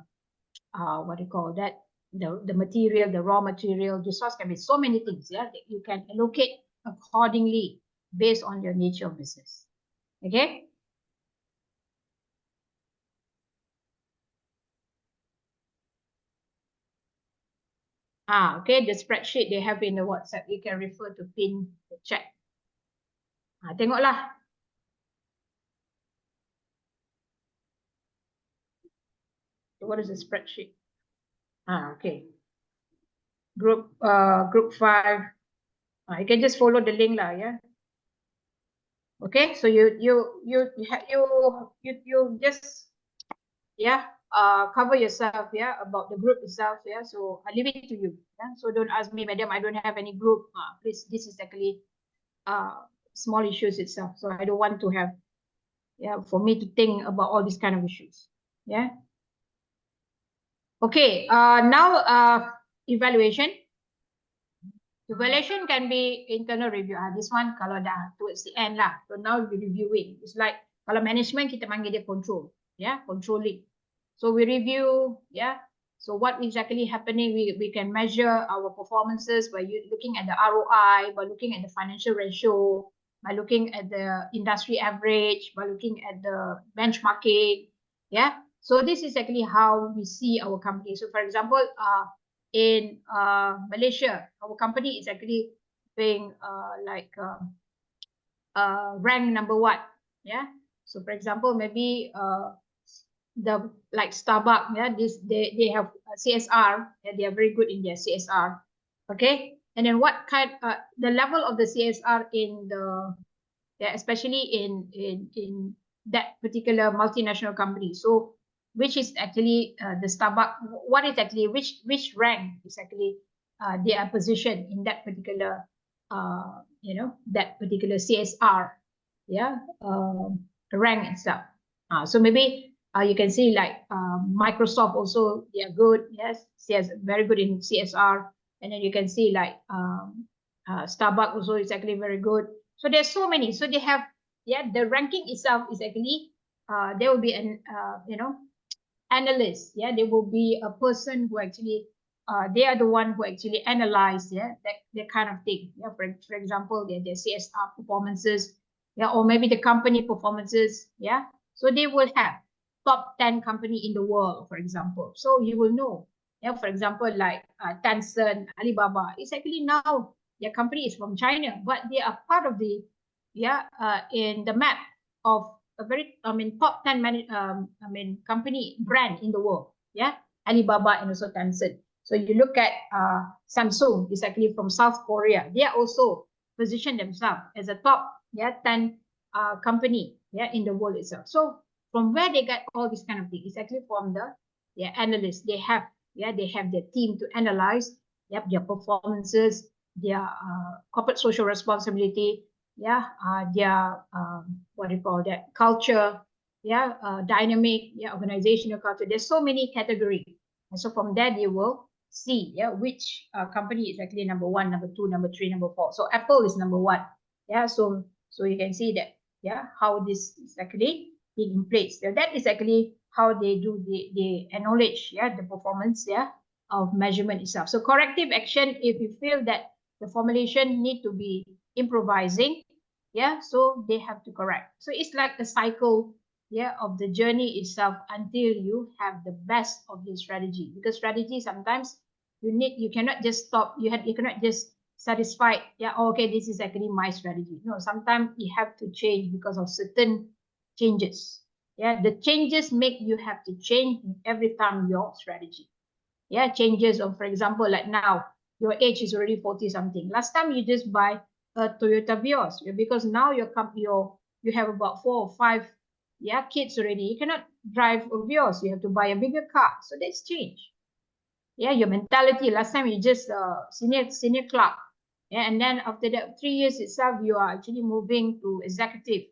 what do you call that? The material, the raw material. Resource can be so many things. Yeah, that you can allocate accordingly based on your nature of business. Okay. Okay, the spreadsheet they have in the WhatsApp. You can refer to pin the chat. Tengoklah. So what is the spreadsheet? Okay. Group 5. You can just follow the link lah, yeah. Okay, so you just cover yourself, yeah, about the group itself, yeah. So I leave it to you, yeah. So don't ask me, madam, I don't have any group. Please, this is actually small issues itself. So I don't want to have, for me to think about all these kind of issues, yeah. Okay, now evaluation. Evaluation can be internal review. This one kalau dah towards the end lah. So now we reviewing. It's like kalau management kita panggil dia control, controlling. So we review, So what exactly happening? We can measure our performances by looking at the ROI, by looking at the financial ratio, by looking at the industry average, by looking at the benchmarking, So this is actually how we see our company. So for example, in Malaysia, our company is actually paying rank number one. Yeah. So for example, maybe the like Starbucks, yeah, they have CSR, yeah, they are very good in their CSR. Okay. And then what kind the level of the CSR in the, yeah, especially in that particular multinational company. So which is actually the Starbucks, what is actually which rank is actually they are positioned in that particular you know, that particular CSR, yeah, rank itself. So maybe you can see like Microsoft also, they are good, yes, CS, very good in CSR. And then you can see like Starbucks also is actually very good. So there's so many. So they have, yeah, the ranking itself is actually there will be an you know, analyst. Yeah, there will be a person who actually they are the one who actually analyze, yeah, that kind of thing. Yeah, for example, their CSR performances, yeah, or maybe the company performances. Yeah, so they will have top 10 company in the world, for example. So you will know. Yeah, for example, like Tencent, Alibaba. It's actually now their company is from China, but they are part of the, yeah, in the map of a very, I mean, top 10 company brand in the world. Yeah, Alibaba and also Tencent. So you look at Samsung is actually from South Korea. They are also position themselves as a top, yeah, 10 company, yeah, in the world itself. So from where they get all this kind of thing, it's actually from the, yeah, analysts. They have, yeah, they have their team to analyze, yep, their performances, their corporate social responsibility, yeah, their what do you call that, culture, yeah, dynamic, yeah, organizational culture. There's so many categories, and so from there they will see, yeah, which company is actually number one, number two, number three, number four. So Apple is number one. Yeah, so you can see that, yeah, how this is actually being in place. So that is actually how they do the acknowledge, yeah, the performance, yeah, of measurement itself. So corrective action, if you feel that the formulation need to be improvising, yeah, so they have to correct. So it's like a cycle, yeah, of the journey itself until you have the best of the strategy. Because strategy sometimes you cannot just stop, you cannot just satisfy, yeah, oh, okay, this is actually my strategy. No, sometimes you have to change because of certain changes. Yeah, the changes make you have to change every time your strategy. Yeah, changes of, for example, like now your age is already 40 something. Last time you just buy a Toyota Vios, because now you have about 4 or 5, yeah, kids already. You cannot drive a Vios. You have to buy a bigger car. So that's change. Yeah, your mentality. Last time you just senior clerk. Yeah, and then after that 3 years itself, you are actually moving to executive.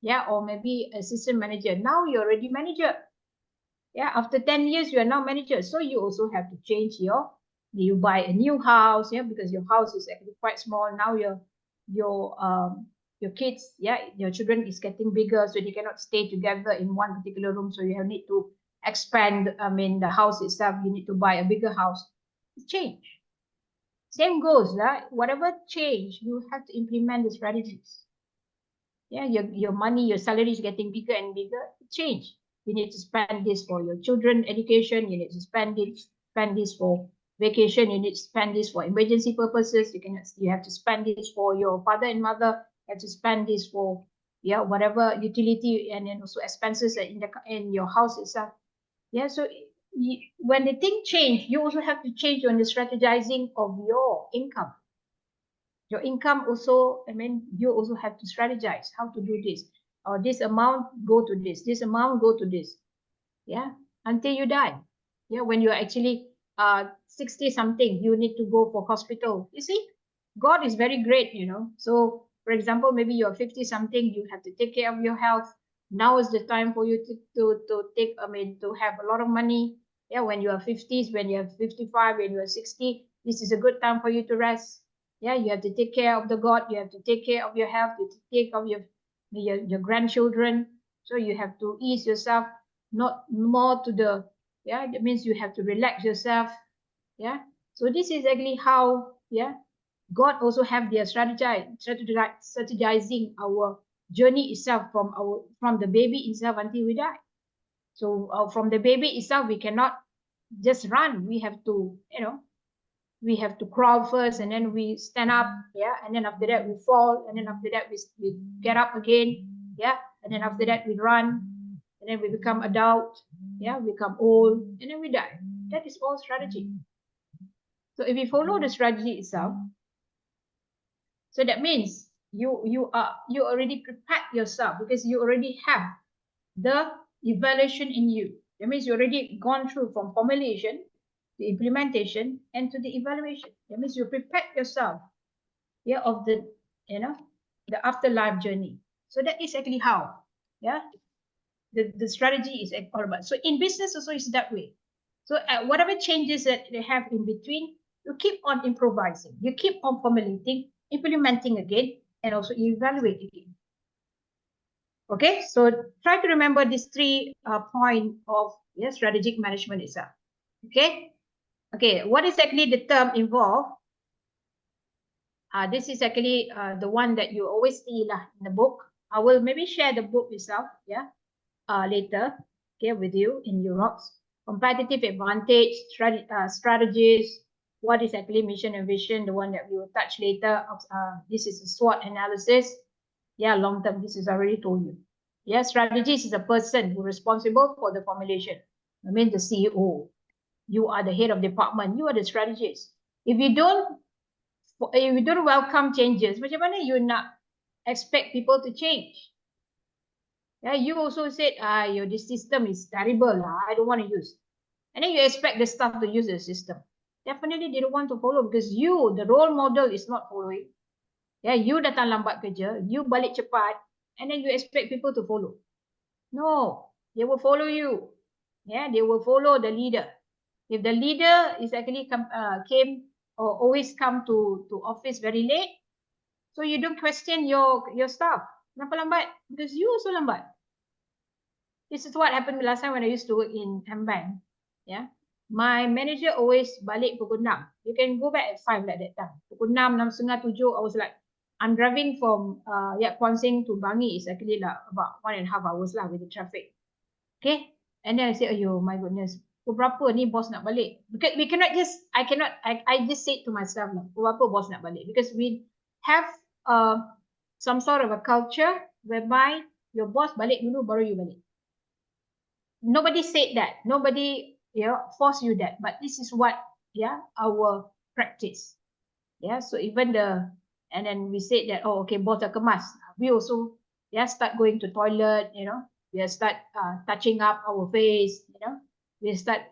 Yeah, or maybe assistant manager. Now you're already manager. Yeah, after 10 years, you are now manager. So you also have to change you buy a new house, yeah, because your house is actually quite small. Now your kids, yeah, your children is getting bigger, so they cannot stay together in one particular room. So you need to expand, I mean, the house itself, you need to buy a bigger house. Change. Same goes, right? Whatever change, you have to implement the strategies. Yeah, your money, your salary is getting bigger and bigger. Change. You need to spend this for your children education. You need to spend this for vacation. You need to spend this for emergency purposes. You have to spend this for your father and mother. You have to spend this for, yeah, whatever utility, and then also expenses in your house itself. Yeah, so when the thing change, you also have to change on the strategizing of your income. Your income also, I mean, you also have to strategize how to do this, or this amount go to this amount go to this, yeah, until you die. Yeah, when you're actually 60 something, you need to go for hospital. You see, God is very great, you know. So for example, maybe you're 50 something, you have to take care of your health. Now is the time for you to take, I mean, to have a lot of money. Yeah, when you are 50s, when you are 55, when you are 60, this is a good time for you to rest. Yeah, you have to take care of the God, you have to take care of your health, you have to take care of your grandchildren. So you have to ease yourself, not more to the, yeah, that means you have to relax yourself. Yeah, so this is actually how, yeah, God also have their strategizing our journey itself from the baby itself until we die. So from the baby itself, we cannot just run. We have to, you know, we have to crawl first, and then we stand up, yeah, and then after that we fall, and then after that we get up again, yeah, and then after that we run, and then we become adult, yeah, we become old, and then we die. That is all strategy. So if you follow the strategy itself, so that means you already prepared yourself, because you already have the evaluation in you. That means you already gone through from formulation, the implementation, and to the evaluation. That means you prepared yourself, yeah, of the, you know, the afterlife journey. So that is actually how, yeah, the strategy is all about. So in business also is that way. So whatever changes that they have in between, you keep on improvising, you keep on formulating, implementing again, and also evaluate again. Okay, so try to remember these 3 points of, yeah, strategic management itself. Okay, okay, what is actually the term involved? This is actually the one that you always see lah in the book. I will maybe share the book itself, yeah, later, okay, with you in Europe. Competitive advantage, strategies, what is actually mission and vision, the one that we will touch later. This is a SWOT analysis. Yeah, long term, this is already told you. Yeah, strategist is a person who is responsible for the formulation. I mean the CEO. You are the head of department. You are the strategist. If you don't welcome changes, macam mana you nak expect people to change? Yeah, you also said, this system is terrible. I don't want to use. And then you expect the staff to use the system. Definitely they don't want to follow, because you, the role model, is not following. Yeah, you datang lambat kerja, you balik cepat, and then you expect people to follow. No, they will follow you. Yeah, they will follow the leader. If the leader is actually came or always come to office very late, so you don't question your staff. Kenapa lambat? Because you also lambat. This is what happened last time when I used to work in M-Bank. Yeah, my manager always balik pukul 6. You can go back at 5 like that time. Pukul 6, 6:30, 7, I was like, I'm driving from Kuan Sing to Bangi. It's actually like about 1.5 hours lah with the traffic. Okay, and then I say, oh my goodness, pukul berapa ni boss nak balik? Because we cannot just, I just say to myself lah, pukul berapa boss nak balik? Because we have some sort of a culture whereby your boss balik dulu baru you balik. Nobody said that. Nobody, force you that. But this is what, our practice. Yeah, so even and then we said that, oh, okay, boss dah kemas. We also, start going to toilet, we start touching up our face, we start,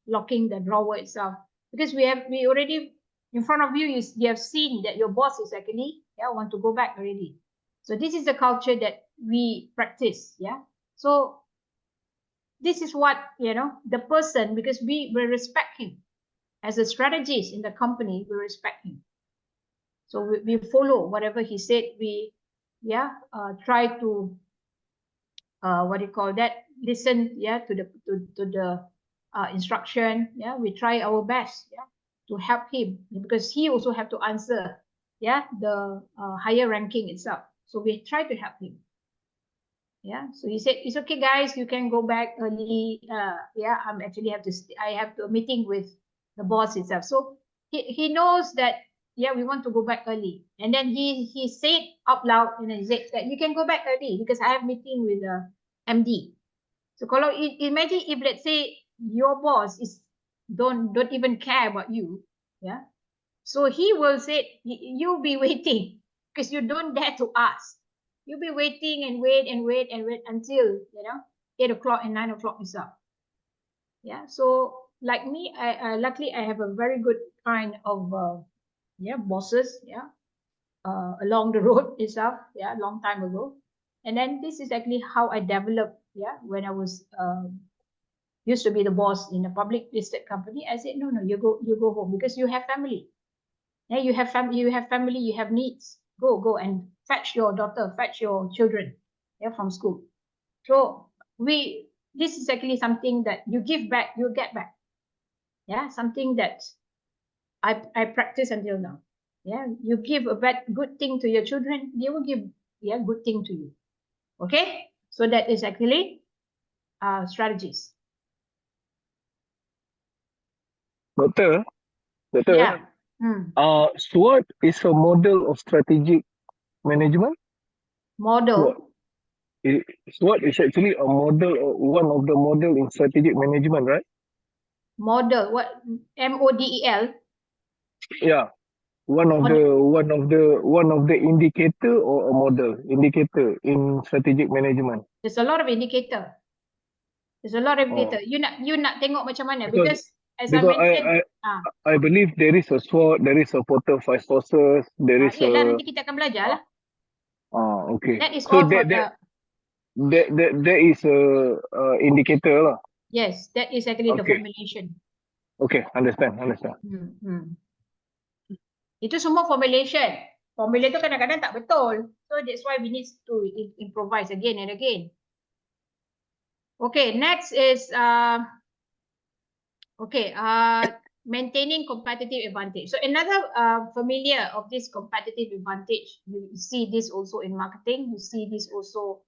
locking the drawer itself. Because we already, in front of you, you have seen that your boss is actually, want to go back already. So this is the culture that we practice, So this is what, the person, because we respect him. As a strategist in the company, we respect him. So we follow whatever he said. We, try to, listen, to the instruction. Yeah, we try our best, to help him, because he also have to answer, the higher ranking itself. So we try to help him. Yeah, so he said, it's okay, guys, you can go back early. I'm actually I have a meeting with the boss itself. So he knows that, we want to go back early. And then he said out loud, and he said that you can go back early because I have meeting with the MD. So kalau imagine if, let's say, your boss don't even care about you, so he will say, you'll be waiting because you don't dare to ask. You'll be waiting and wait until, 8 o'clock and 9 o'clock is up. Yeah, so like me, I luckily I have a very good kind of bosses, along the road itself, long time ago. And then this is actually how I developed, when I was used to be the boss in a public listed company. I said, no, you go home because you have family. Yeah, you have family, you have needs. Go and fetch your daughter, fetch your children, from school. So this is actually something that you give back, you get back. Yeah, something that I practice until now. Yeah, you give a good thing to your children, they will give good thing to you. Okay, so that is actually strategies. Doktor, Betul? Yeah. SWOT is a model of strategic management. Model. SWOT is actually a model, one of the model in strategic management, right? Model. What? MODEL. Yeah. One of the indicator or a model indicator in strategic management. There's a lot of indicator. There's a lot of indicator. You nak tengok macam mana? Because as I mentioned, I believe there is a SWOT, there is a Porter 5 sources, there is yelah, a nanti kita akan belajar lah. okay. That is So all for the there is a indicator lah. yes, that is actually the Okay. formulation. Okay, understand. Itu semua formulation. Formula tu kadang-kadang tak betul. So that's why we need to improvise again and again. Okay, next is maintaining competitive advantage. So another familiar of this competitive advantage, you see this also in marketing, you see this also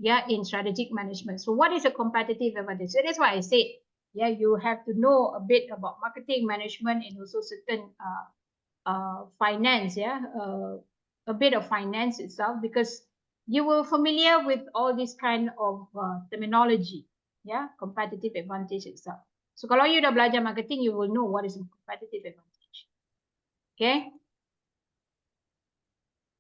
in strategic management. So what is a competitive advantage? So that's why I said, you have to know a bit about marketing management and also certain finance, a bit of finance itself, because you were familiar with all this kind of terminology, competitive advantage itself. So kalau you dah belajar marketing, you will know what is a competitive advantage. Okay.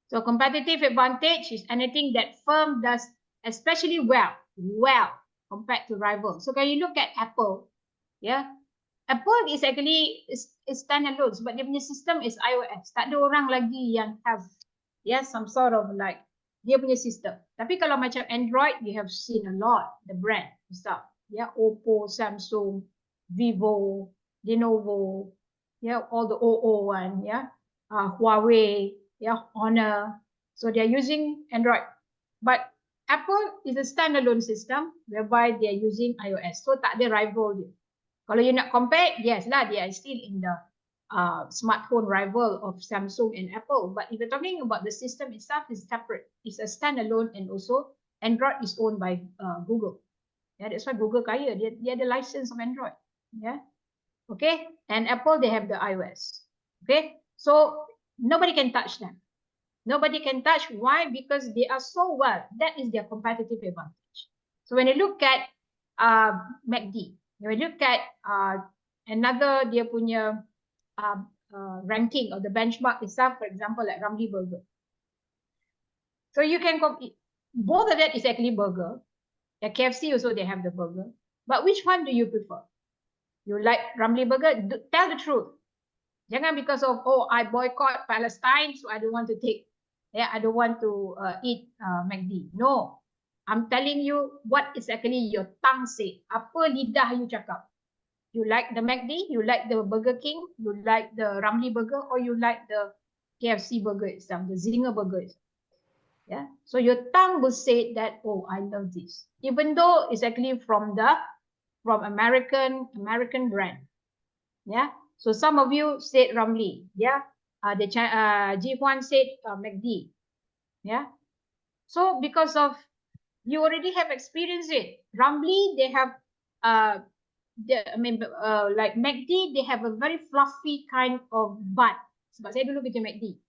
So competitive advantage is anything that firm does especially well compared to rivals. So kalau you look at Apple, Apple is actually is standalone sebab dia punya system is iOS. Tak ada orang lagi yang have some sort of like dia punya system. Tapi kalau macam Android, you have seen a lot the brand stuff. Oppo, Samsung, Vivo, Lenovo, all the OO one, Huawei, Honor. So they are using Android. But Apple is a standalone system whereby they are using iOS. So tak ada rival dia. Kalau you nak compare, yes lah, they are still in the smartphone rival of Samsung and Apple. But if you're talking about the system itself, is separate. It's a standalone, and also Android is owned by Google. That's why Google kaya. Dia ada license of Android. Okay. And Apple, they have the iOS. Okay. So nobody can touch them. Nobody can touch. Why? Because they are so well. That is their competitive advantage. So when you look at MACD, when you look at another dia punya ranking or the benchmark itself, for example, like Ramly Burger. So you can compete. Both of that is actually burger. KFC also they have the burger. But which one do you prefer? You like Ramly Burger? Tell the truth. Jangan because of I boycott Palestine, so I don't want to take. I don't want to eat MACD. No. I'm telling you what is actually your tongue say. Apa lidah you cakap. You like the MACD, you like the Burger King, you like the Ramly Burger, or you like the KFC burger itself, the Zinger burger itself. So your tongue will say that, I love this. Even though it's actually from American brand. So some of you said Ramly. Ji Huan said MACD. So because of you already have experienced it. Ramly, they have like MACD, they have a very fluffy kind of bun. Sebab saya dulu kerja MACD.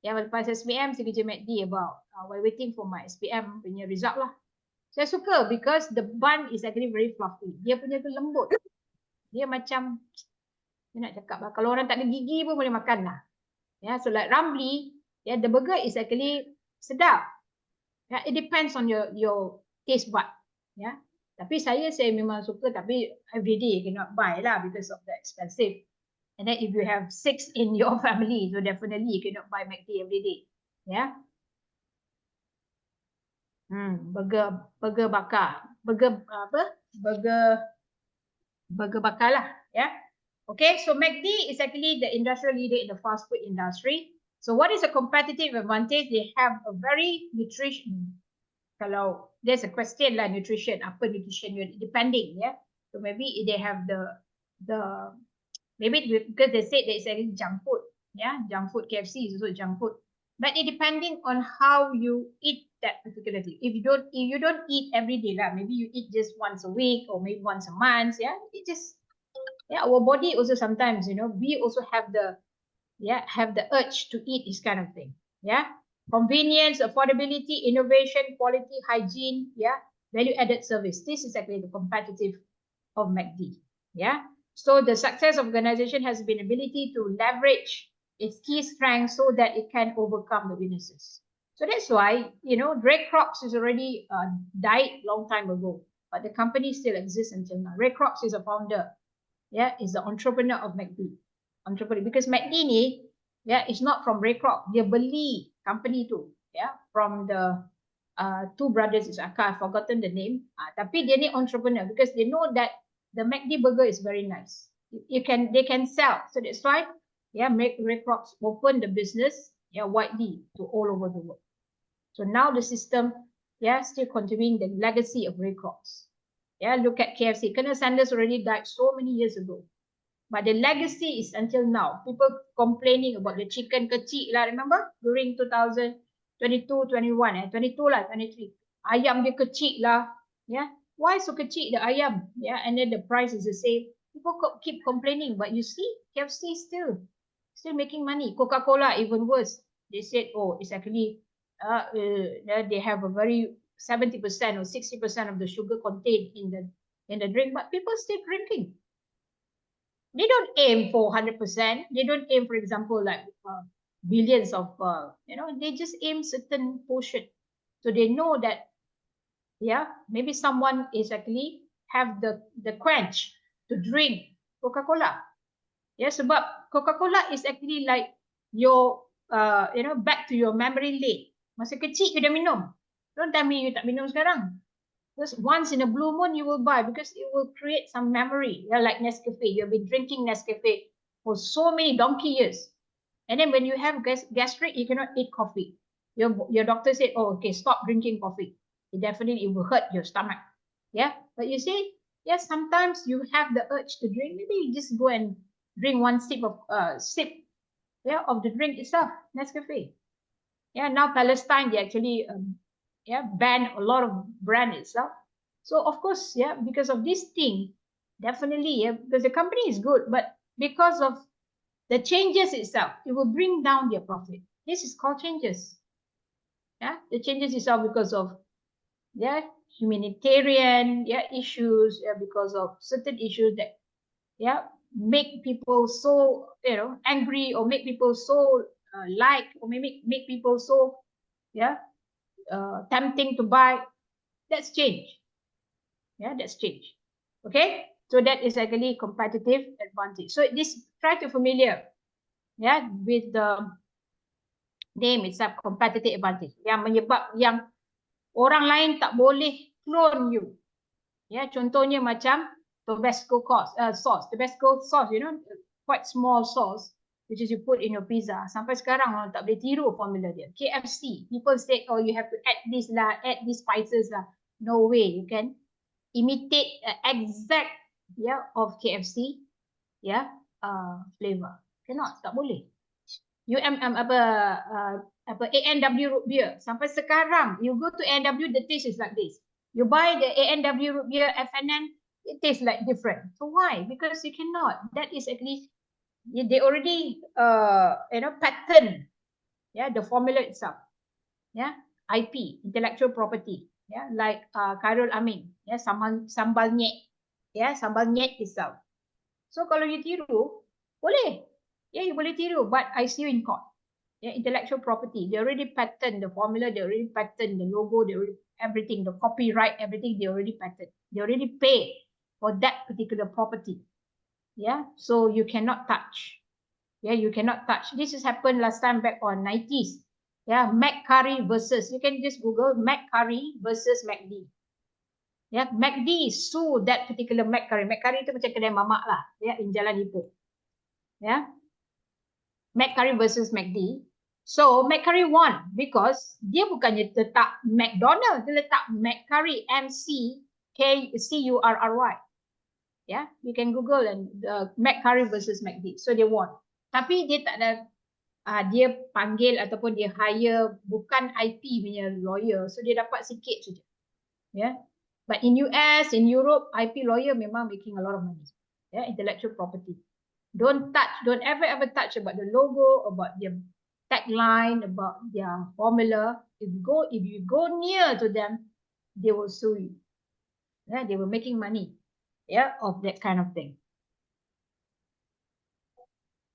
Lepas SPM, saya kerja MACD about while waiting for my SPM punya result lah. Saya suka because the bun is actually very fluffy. Dia punya tu lembut. Dia macam, saya nak cakap lah, kalau orang tak ada gigi pun boleh makan lah. So like Ramly, the burger is actually sedap. It depends on your taste bud. Tapi saya memang suka, tapi everyday you cannot buy lah because of the expensive. And then if you have 6 in your family, so definitely you cannot buy MACD every day. Burger bakar. Burger bakar lah. Okay, so MACD is actually the industrial leader in the fast food industry. So what is a competitive advantage? They have a very nutrition. Kalau there's a question lah, nutrition, apa nutrition, depending, So maybe they have maybe because they said that it's actually junk food, junk food, KFC is also junk food. But it depending on how you eat that particular thing. If you don't eat every day lah, maybe you eat just once a week or maybe once a month, it just Yeah, our body also sometimes, we also have the urge to eat this kind of thing. Yeah, convenience, affordability, innovation, quality, hygiene. Yeah, value added service. This is actually the competitive of MACD. Yeah, so the success of organization has been ability to leverage its key strengths so that it can overcome the weaknesses. So that's why, Ray Kroc is already died long time ago, but the company still exists until now. Ray Kroc is a founder, is the entrepreneur of MACD. Entrepreneur, because MACD ni, is not from Ray Kroc. Dia beli company tu, from the two brothers. I've forgotten the name. Tapi dia ni entrepreneur because they know that the MACD burger is very nice. They can sell. So that's why, Ray Kroc opened the business, widely to all over the world. So now the system, still continuing the legacy of Ray Kroc. Look at KFC. Colonel Sanders already died so many years ago. But the legacy is until now. People complaining about the chicken kecil lah, remember? During 2022, 21, 22 lah, 23. Ayam dia kecil lah. Why so kecil the ayam? And then the price is the same. People keep complaining, but you see, KFC still making money. Coca-Cola even worse. They said, oh, it's actually they have a very 70% or 60% of the sugar contained in the drink, but people still drinking. They don't aim for 100%. They don't aim, for example, like billions of, they just aim certain portion. So they know that, maybe someone is actually have the quench to drink Coca-Cola. Sebab Coca-Cola is actually like your, back to your memory lane. Masa kecil you dah minum. Don't tell me you tak minum sekarang. Just once in a blue moon you will buy because it will create some memory. Like Nescafe. You've been drinking Nescafe for so many donkey years. And then when you have gastric, you cannot eat coffee. Your doctor said, oh, okay, stop drinking coffee. It will hurt your stomach. But you see, sometimes you have the urge to drink. Maybe you just go and drink one sip of the drink itself, Nescafe. Now Palestine, they actually ban a lot of brand itself. So of course, because of this thing, definitely, because the company is good, but because of the changes itself, it will bring down their profit. This is called changes. The changes itself because of humanitarian issues, because of certain issues that make people so angry, or make people so or maybe make people so tempting to buy. That's change. That's change. Okay, so that is actually competitive advantage. So this, try to familiar with the name itself, competitive advantage, yang menyebab yang orang lain tak boleh clone you. Contohnya macam Tabasco sauce. Tabasco sauce, quite small sauce, which is you put in your pizza. Sampai sekarang orang tak boleh tiru formula dia. KFC, people say, oh, you have to add this lah, add these spices lah. No way, you can imitate exact of KFC flavor. Cannot, tak boleh. A&W root beer. Sampai sekarang, you go to A&W, the taste is like this. You buy the A&W root beer FNN, it tastes like different. So why? Because you cannot. That is actually, they already patent the formula itself. IP, intellectual property. Like Khairul Amin, sambal nyet. Sambal nyet itself. So kalau you tiru, boleh. You boleh tiru, but I see you in court. Intellectual property. They already patent the formula, they already patent the logo, they already everything, the copyright, everything, they already patent. They already pay for that particular property. So you cannot touch. You cannot touch. This has happened last time back on 90s. McCurry versus, you can just Google McCurry versus MACD. MACD sue that particular McCurry. McCurry itu macam kedai mamak lah, in Jalan Ipoh. McCurry versus MACD. So McCurry won because dia bukannya letak McDonald, dia letak McCurry, McCurry. You can Google and McCurry versus MACD. So dia won. Tapi dia tak ada, dia panggil ataupun dia hire bukan IP punya lawyer, so dia dapat sikit saja. But in US, in Europe, IP lawyer memang making a lot of money. yeah, intellectual property. Don't ever touch about the logo, about their tagline, about their formula. If you go near to them, they will sue you. Yeah, they were making money, yeah, of that kind of thing.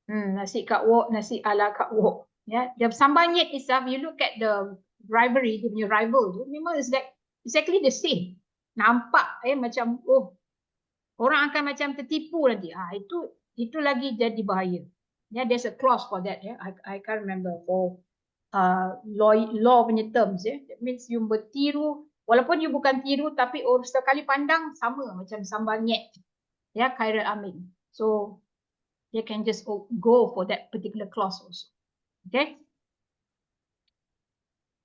Nasi Kak Wok, nasi ala Kak Wok. Yeah, the sambal nyet itself, you look at the rivalry, dia punya rival tu, memang is like exactly the same. Nampak macam orang akan macam tertipu nanti. Itu lagi jadi bahaya. Yeah, there's a clause for that. Yeah, I can't remember for law punya terms. Yeah, that means you bertiru, walaupun you bukan tiru, tapi sekali pandang sama macam sambal nyet. Yeah, Khairul Amin. So they can just go for that particular clause also. Okay.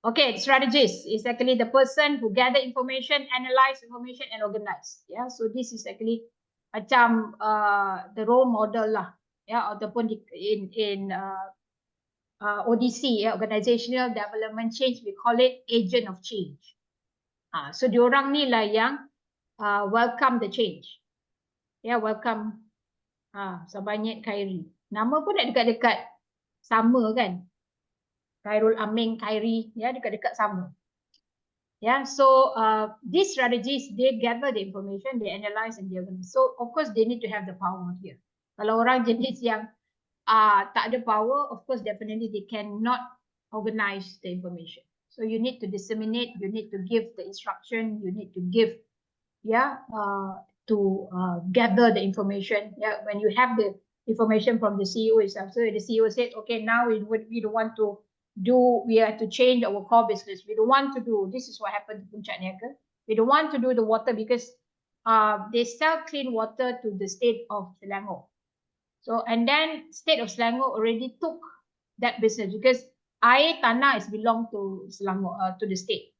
Okay, strategist is actually the person who gather information, analyze information, and organize. Yeah, so this is actually macam the role model lah. Yeah, ataupun in ODC, yeah, organizational development change, we call it agent of change. So diorang ni lah yang welcome the change. Yeah, welcome Sabanyet Khairi. Nama pun dah dekat-dekat sama kan? Khairul Amin, Khairi, ya, dekat-dekat sama. Yeah, so these strategies, they gather the information, they analyze and they organize. So of course they need to have the power here. Kalau orang jenis yang tak ada power, of course definitely they cannot organize the information. So you need to disseminate, you need to give the instruction, you need to give, to gather the information. Yeah, when you have the information from the CEO itself. So the CEO said, okay, now we don't want to we have to change our core business. We don't want to do, this is what happened to Puncak Niaga. We don't want to do the water because they sell clean water to the state of Selangor. So, and then state of Selangor already took that business because air tanah is belong to Selangor, to the state,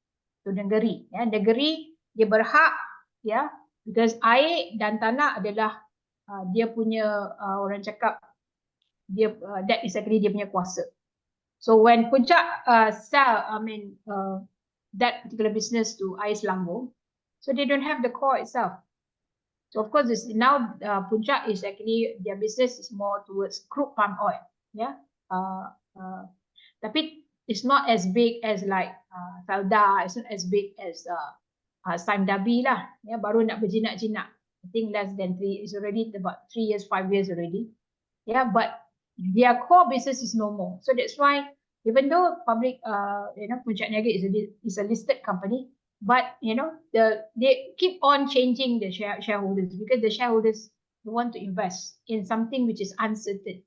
to negeri. Yeah, negeri dia berhak, yeah, because air dan tanah adalah dia punya orang cakap dia that is actually dia punya kuasa. So when Puncak sell, that particular business to Air Selangor, so they don't have the core itself. So of course, this now Puncak is actually their business is more towards crude palm oil, yeah. Tapi it's not as big as like Felda, it's not as big as Saim Dabi lah, yeah. Baru nak berjinak-jinak. I think less than 3, it's already about 3 years, 5 years already, yeah. But their core business is no more. So that's why, even though public, Puncak Niaga is a listed company, but they keep on changing the shareholders because the shareholders want to invest in something which is uncertain.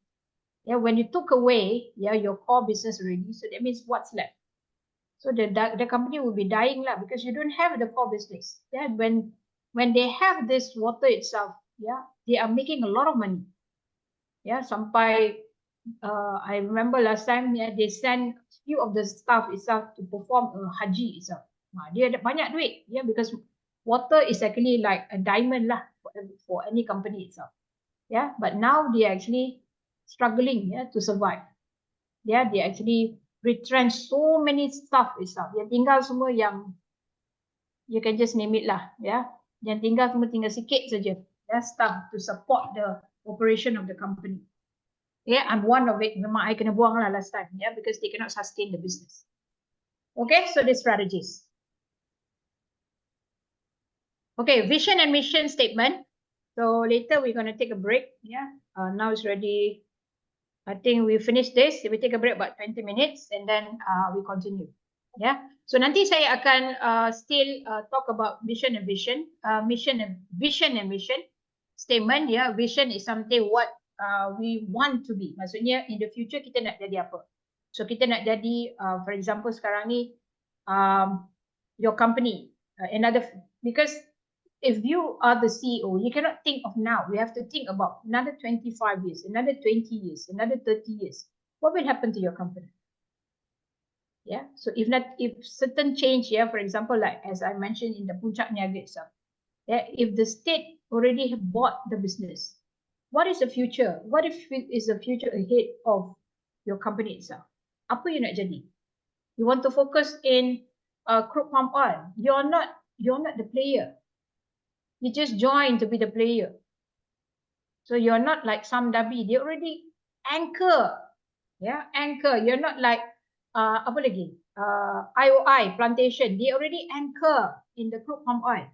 Yeah, when you took away your core business already, so that means what's left. So the company will be dying lah because you don't have the core business. Yeah, when they have this water itself, yeah, they are making a lot of money. Yeah, sampai I remember last time, yeah, they sent few of the staff itself to perform a haji itself. Dia ada banyak duit, yeah, because water is actually like a diamond lah for any company itself. Yeah, but now they are actually struggling, yeah, to survive. Yeah, they actually retrench so many staff itself. Yang tinggal semua yang you can just name it lah, yeah. Yang tinggal sikit saja, yeah, staff to support the operation of the company. Yeah, I'm one of it. Memang I kena buang lah last time, yeah, because they cannot sustain the business. Okay, so the strategies. Okay, vision and mission statement. So later we're going to take a break. Yeah, now it's ready. I think we finish this. We take a break about 20 minutes and then we continue. Yeah, so nanti saya akan still talk about vision and vision, mission and vision statement. Yeah, vision is something what we want to be. Maksudnya in the future kita nak jadi apa? So kita nak jadi, for example sekarang ni, your company, because if you are the CEO, you cannot think of now. You have to think about another 25 years, another 20 years, another 30 years. What will happen to your company? Yeah. So if certain change here, for example, like as I mentioned in the Puncak Niaga itself, yeah, if the state already have bought the business, what is the future? What if it is the future ahead of your company itself? Apa you nak jadi? You want to focus in crude palm oil. You're not the player. You just join to be the player. So you're not like some Dabi, they already anchor. Yeah, anchor. You're not like apa lagi? IOI plantation. They already anchor in the crude palm oil.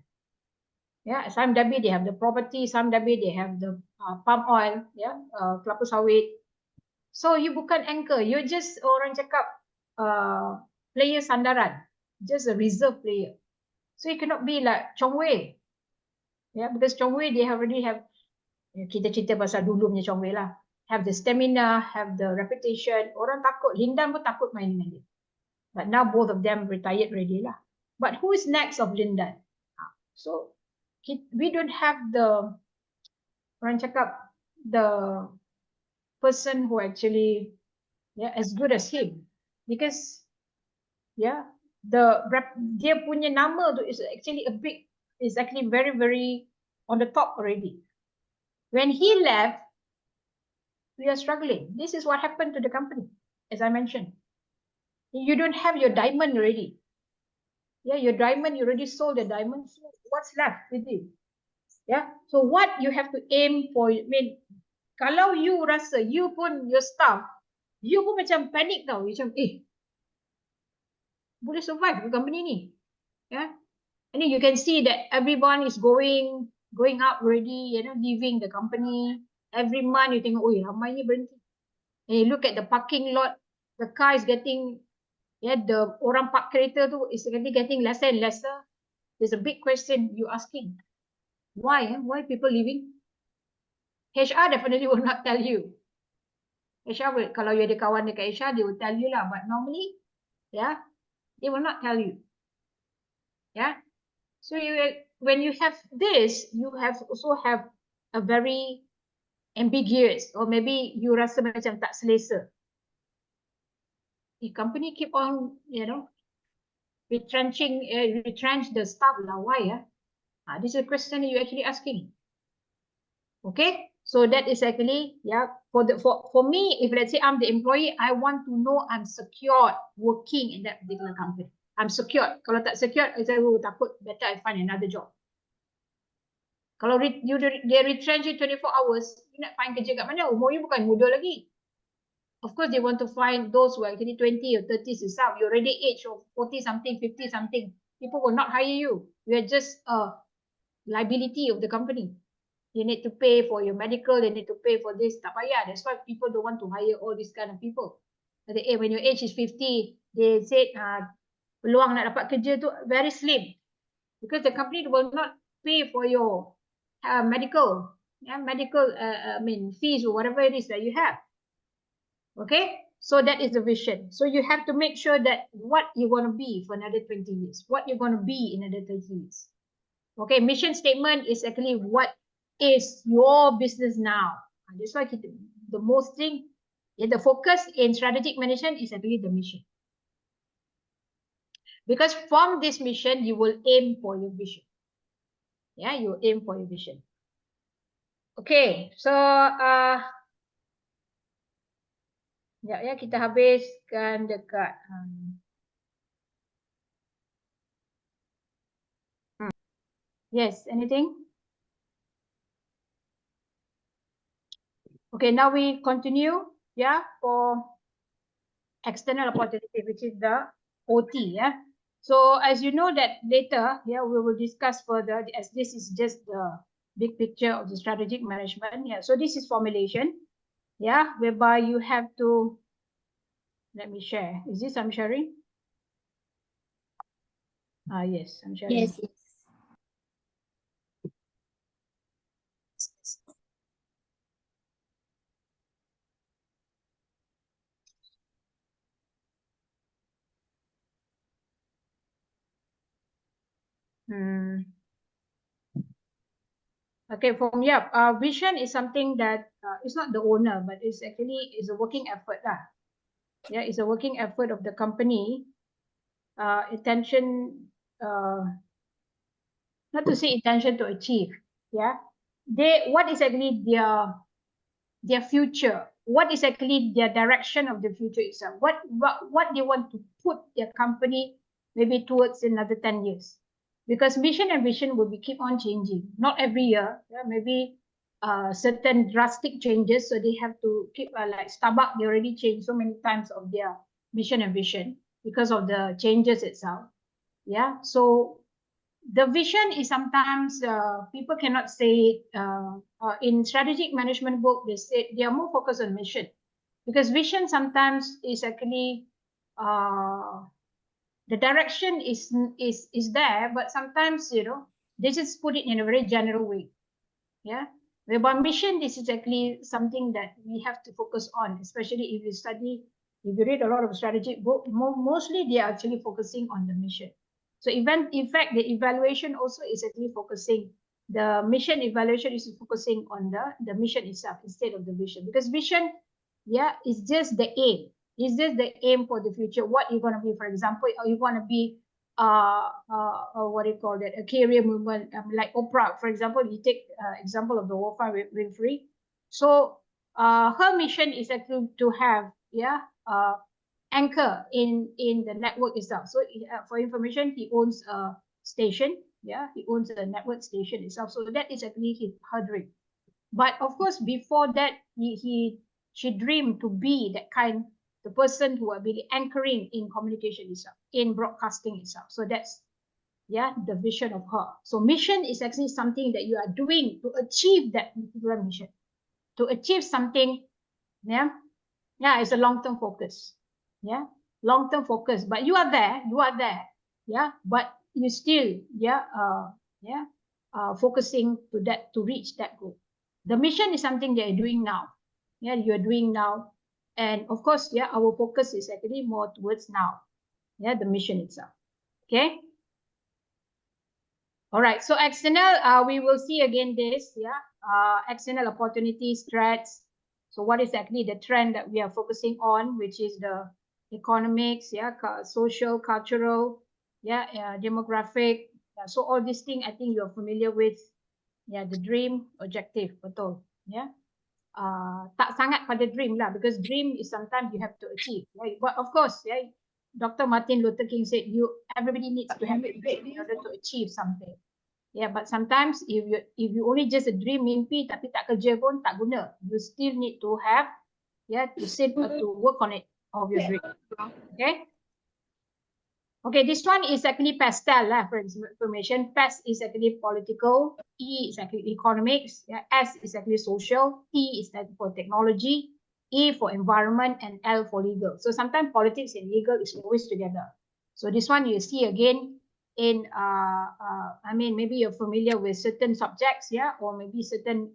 Yeah, some Dabi they have the property, some Dabi they have the palm oil. Yeah, kelapa sawit. So you bukan anchor. You're just orang cakap player sandaran, just a reserve player. So you cannot be like Chong Wei. Yeah, because Chong Wei they already have. Kita cerita pasal dulu punya Chong Wei lah. Have the stamina, have the reputation. Orang takut, Lindan pun takut main dengan dia. But now both of them retired already lah. But who is next of Lindan? So we don't have the, orang cakap, the person who actually, yeah, as good as him. Because, yeah, dia punya nama tu is actually is actually very, very on the top already. When he left, we are struggling. This is what happened to the company, as I mentioned. You don't have your diamond already. Yeah, your diamond, you already sold the diamond. So what's left with you? Yeah. So what you have to aim for, I mean, kalau you rasa, you pun, your staff, you pun macam panic tau. You macam, boleh survive ke company ni? Yeah. And then you can see that everyone is going up already, you know, leaving the company. Every month you tengok, ramai ni berhenti. And you look at the parking lot, the car is getting, the orang park kereta tu is getting lesser and lesser. There's a big question you asking. Why? Why people leaving? HR definitely will not tell you. HR will, kalau you ada kawan dekat HR, they will tell you lah. But normally, yeah, they will not tell you. Yeah. So when you have this, you also have a very ambiguous, or maybe you rasa macam tak selesa. The company keep on, you know, retrench the staff lah. Why? This is a question you actually asking. Okay, so that is actually, yeah, for me, if let's say I'm the employee, I want to know I'm secured working in that particular company. I'm secured. Kalau tak secured, I say, takut, better I find another job. Kalau they retrench you 24 hours, you nak find kerja kat mana? Umur you bukan muda lagi. Of course, they want to find those who are actually 20 or 30s itself. You're already age of 40 something, 50 something. People will not hire you. You are just a liability of the company. You need to pay for your medical. They need to pay for this. Tak payah. That's why people don't want to hire all these kind of people. When your age is 50, they said peluang nak dapat kerja tu very slim. Because the company will not pay for your medical, fees or whatever it is that you have. Okay, so that is the vision. So you have to make sure that what you're going to be for another 20 years, what you're going to be in another 30 years. Okay, mission statement is actually what is your business now. That's why the most thing, the focus in strategic management is actually the mission. Because from this mission, you will aim for your vision. Yeah, you aim for your vision. Okay, so ya kita habiskan dekat yes, anything? Okay, now we continue, for external opportunity, which is the OT, So as you know that later, we will discuss further, as this is just the big picture of the strategic management. So this is formulation, whereby you have to, let me share. Is this I'm sharing? Yes, I'm sharing. Yes. Okay, vision is something that it's not the owner, but it's actually is a working effort lah. Yeah, it's a working effort of the company. Intention, not to say intention to achieve. What is actually their future? What is actually their direction of the future itself? What they want to put their company maybe towards another 10 years? Because mission and vision will keep on changing. Not every year. Maybe certain drastic changes. So they have to keep like Starbucks, they already changed so many times of their mission and vision because of the changes itself. Yeah. So the vision is sometimes people cannot say it. In strategic management book, they say they are more focused on mission, because vision sometimes is actually the direction is there, but sometimes they just put it in a very general way. Yeah. Whereby mission, this is actually something that we have to focus on, especially if you read a lot of strategic book, mostly they are actually focusing on the mission. So in fact, the evaluation also is actually focusing, the mission evaluation is focusing on the mission itself instead of the vision, because vision, is just the aim. It's just the aim for the future. What you're going to be, for example, you want to be what do you call that, a career movement, like Oprah, for example. You take example of the Oprah Winfrey. So her mission is actually to have anchor in the network itself. So for information, he owns a station. He owns a network station itself. So that is actually her dream. But of course, before that, she dreamed to be that kind, the person who will be anchoring in communication itself, in broadcasting itself. So that's the vision of her. So mission is actually something that you are doing to achieve that particular mission, to achieve something. It's a long-term focus. Long-term focus. But you are there. But you still focusing to reach that goal. The mission is something that you're doing now. You're doing now. And of course, our focus is actually more towards now. The mission itself. Okay. All right. So external, we will see again this. External opportunities, threats. So what is actually the trend that we are focusing on, which is the economics, social, cultural, demographic. So all these things, I think you're familiar with. The dream, objective, betul. Tak sangat pada dream lah, because dream is sometimes you have to achieve, right? But of course, Dr. Martin Luther King said everybody needs to have a dream in order to achieve something. But sometimes if you only just a dream, mimpi tapi tak kerja pun tak guna. You still need to have to work on it, of your dream. Okay, this one is actually pastel for information. PAS is actually political, E is actually economics, S is actually social, T is for technology, E for environment, and L for legal. So sometimes politics and legal is always together. So this one you see again in maybe you're familiar with certain subjects, or maybe certain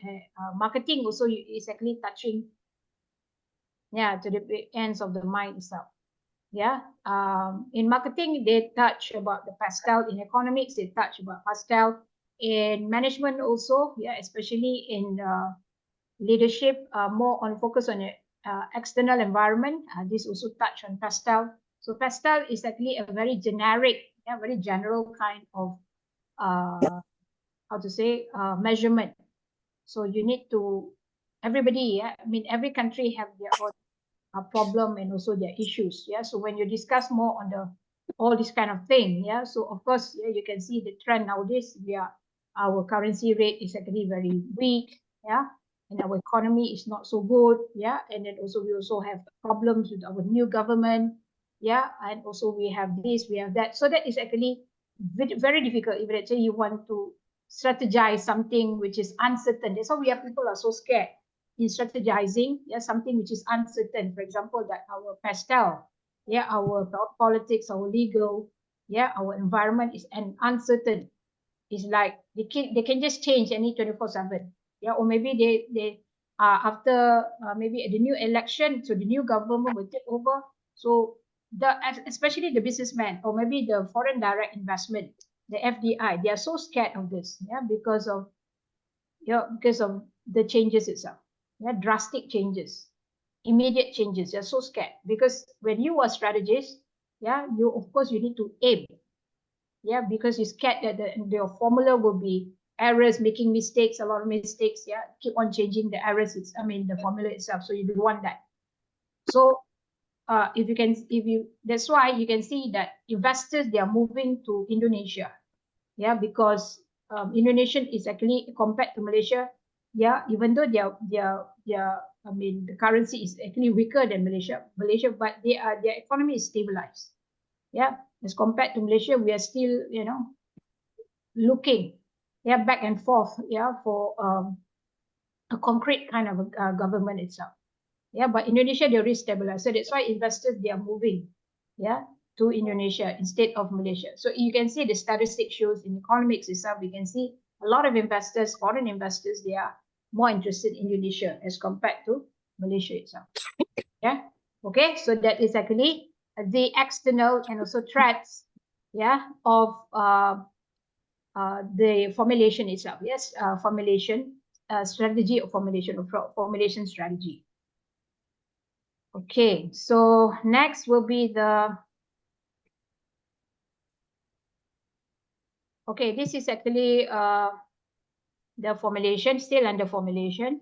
marketing also is actually touching to the ends of the mind itself. In marketing, they touch about the pastel. In economics, they touch about pastel. In management also, especially in leadership, more on focus on external environment. This also touch on pastel. So pastel is actually a very generic, very general kind of measurement. So you need to, everybody, every country have their own problem and also their issues. So when you discuss more on all this kind of thing, so of course, you can see the trend nowadays. Our currency rate is actually very weak, and our economy is not so good, and then also we also have problems with our new government, and also we have this, we have that. So that is actually very difficult if let's say you want to strategize something which is uncertain. That's why people are so scared in strategizing, something which is uncertain. For example, that our pastel, our politics, our legal, our environment is uncertain. It's like they can just change any 24/7, or maybe they after maybe the new election, so the new government will take over. So especially the businessmen, or maybe the foreign direct investment, the FDI, they are so scared of this, because of the changes itself. Drastic changes, immediate changes. You're so scared because when you are strategist, you of course you need to aim, because you're scared that your formula will be errors, making mistakes, a lot of mistakes. Keep on changing the errors. The formula itself. So you don't want that. So that's why you can see that investors, they are moving to Indonesia, because Indonesia is actually, compared to Malaysia, yeah, even though I mean, the currency is actually weaker than Malaysia, but their economy is stabilized. Yeah, as compared to Malaysia, we are still, you know, looking, yeah, back and forth, yeah, for a concrete kind of a government itself. Yeah, but Indonesia, they already stabilized. So that's why investors, they are moving, yeah, to Indonesia instead of Malaysia. So you can see the statistic shows in economics itself, we can see a lot of investors, foreign investors, they are more interested in Indonesia as compared to Malaysia itself. Yeah, okay, so that is actually the external and also threats, yeah, of the formulation itself. Yes, formulation strategy of formulation strategy. Okay, so next will be the, okay, this is actually the formulation, still under formulation.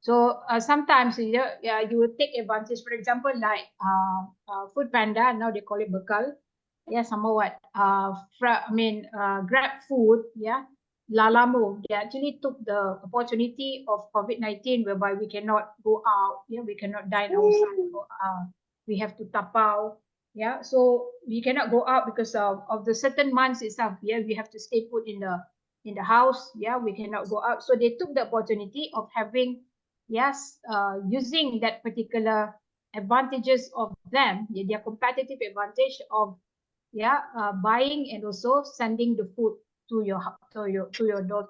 So sometimes you will take advantage, for example, like Food Panda, now they call it Bekal. Yeah, somewhat Grab Food, yeah, Lalamove, they actually took the opportunity of COVID-19 whereby we cannot go out, yeah, we cannot dine outside, we have to tapao, yeah, so we cannot go out because of the certain months itself, yeah, we have to stay put in the house, yeah, we cannot go out. So they took the opportunity of having, yes, using that particular advantages of them, their competitive advantage of, yeah, buying and also sending the food to your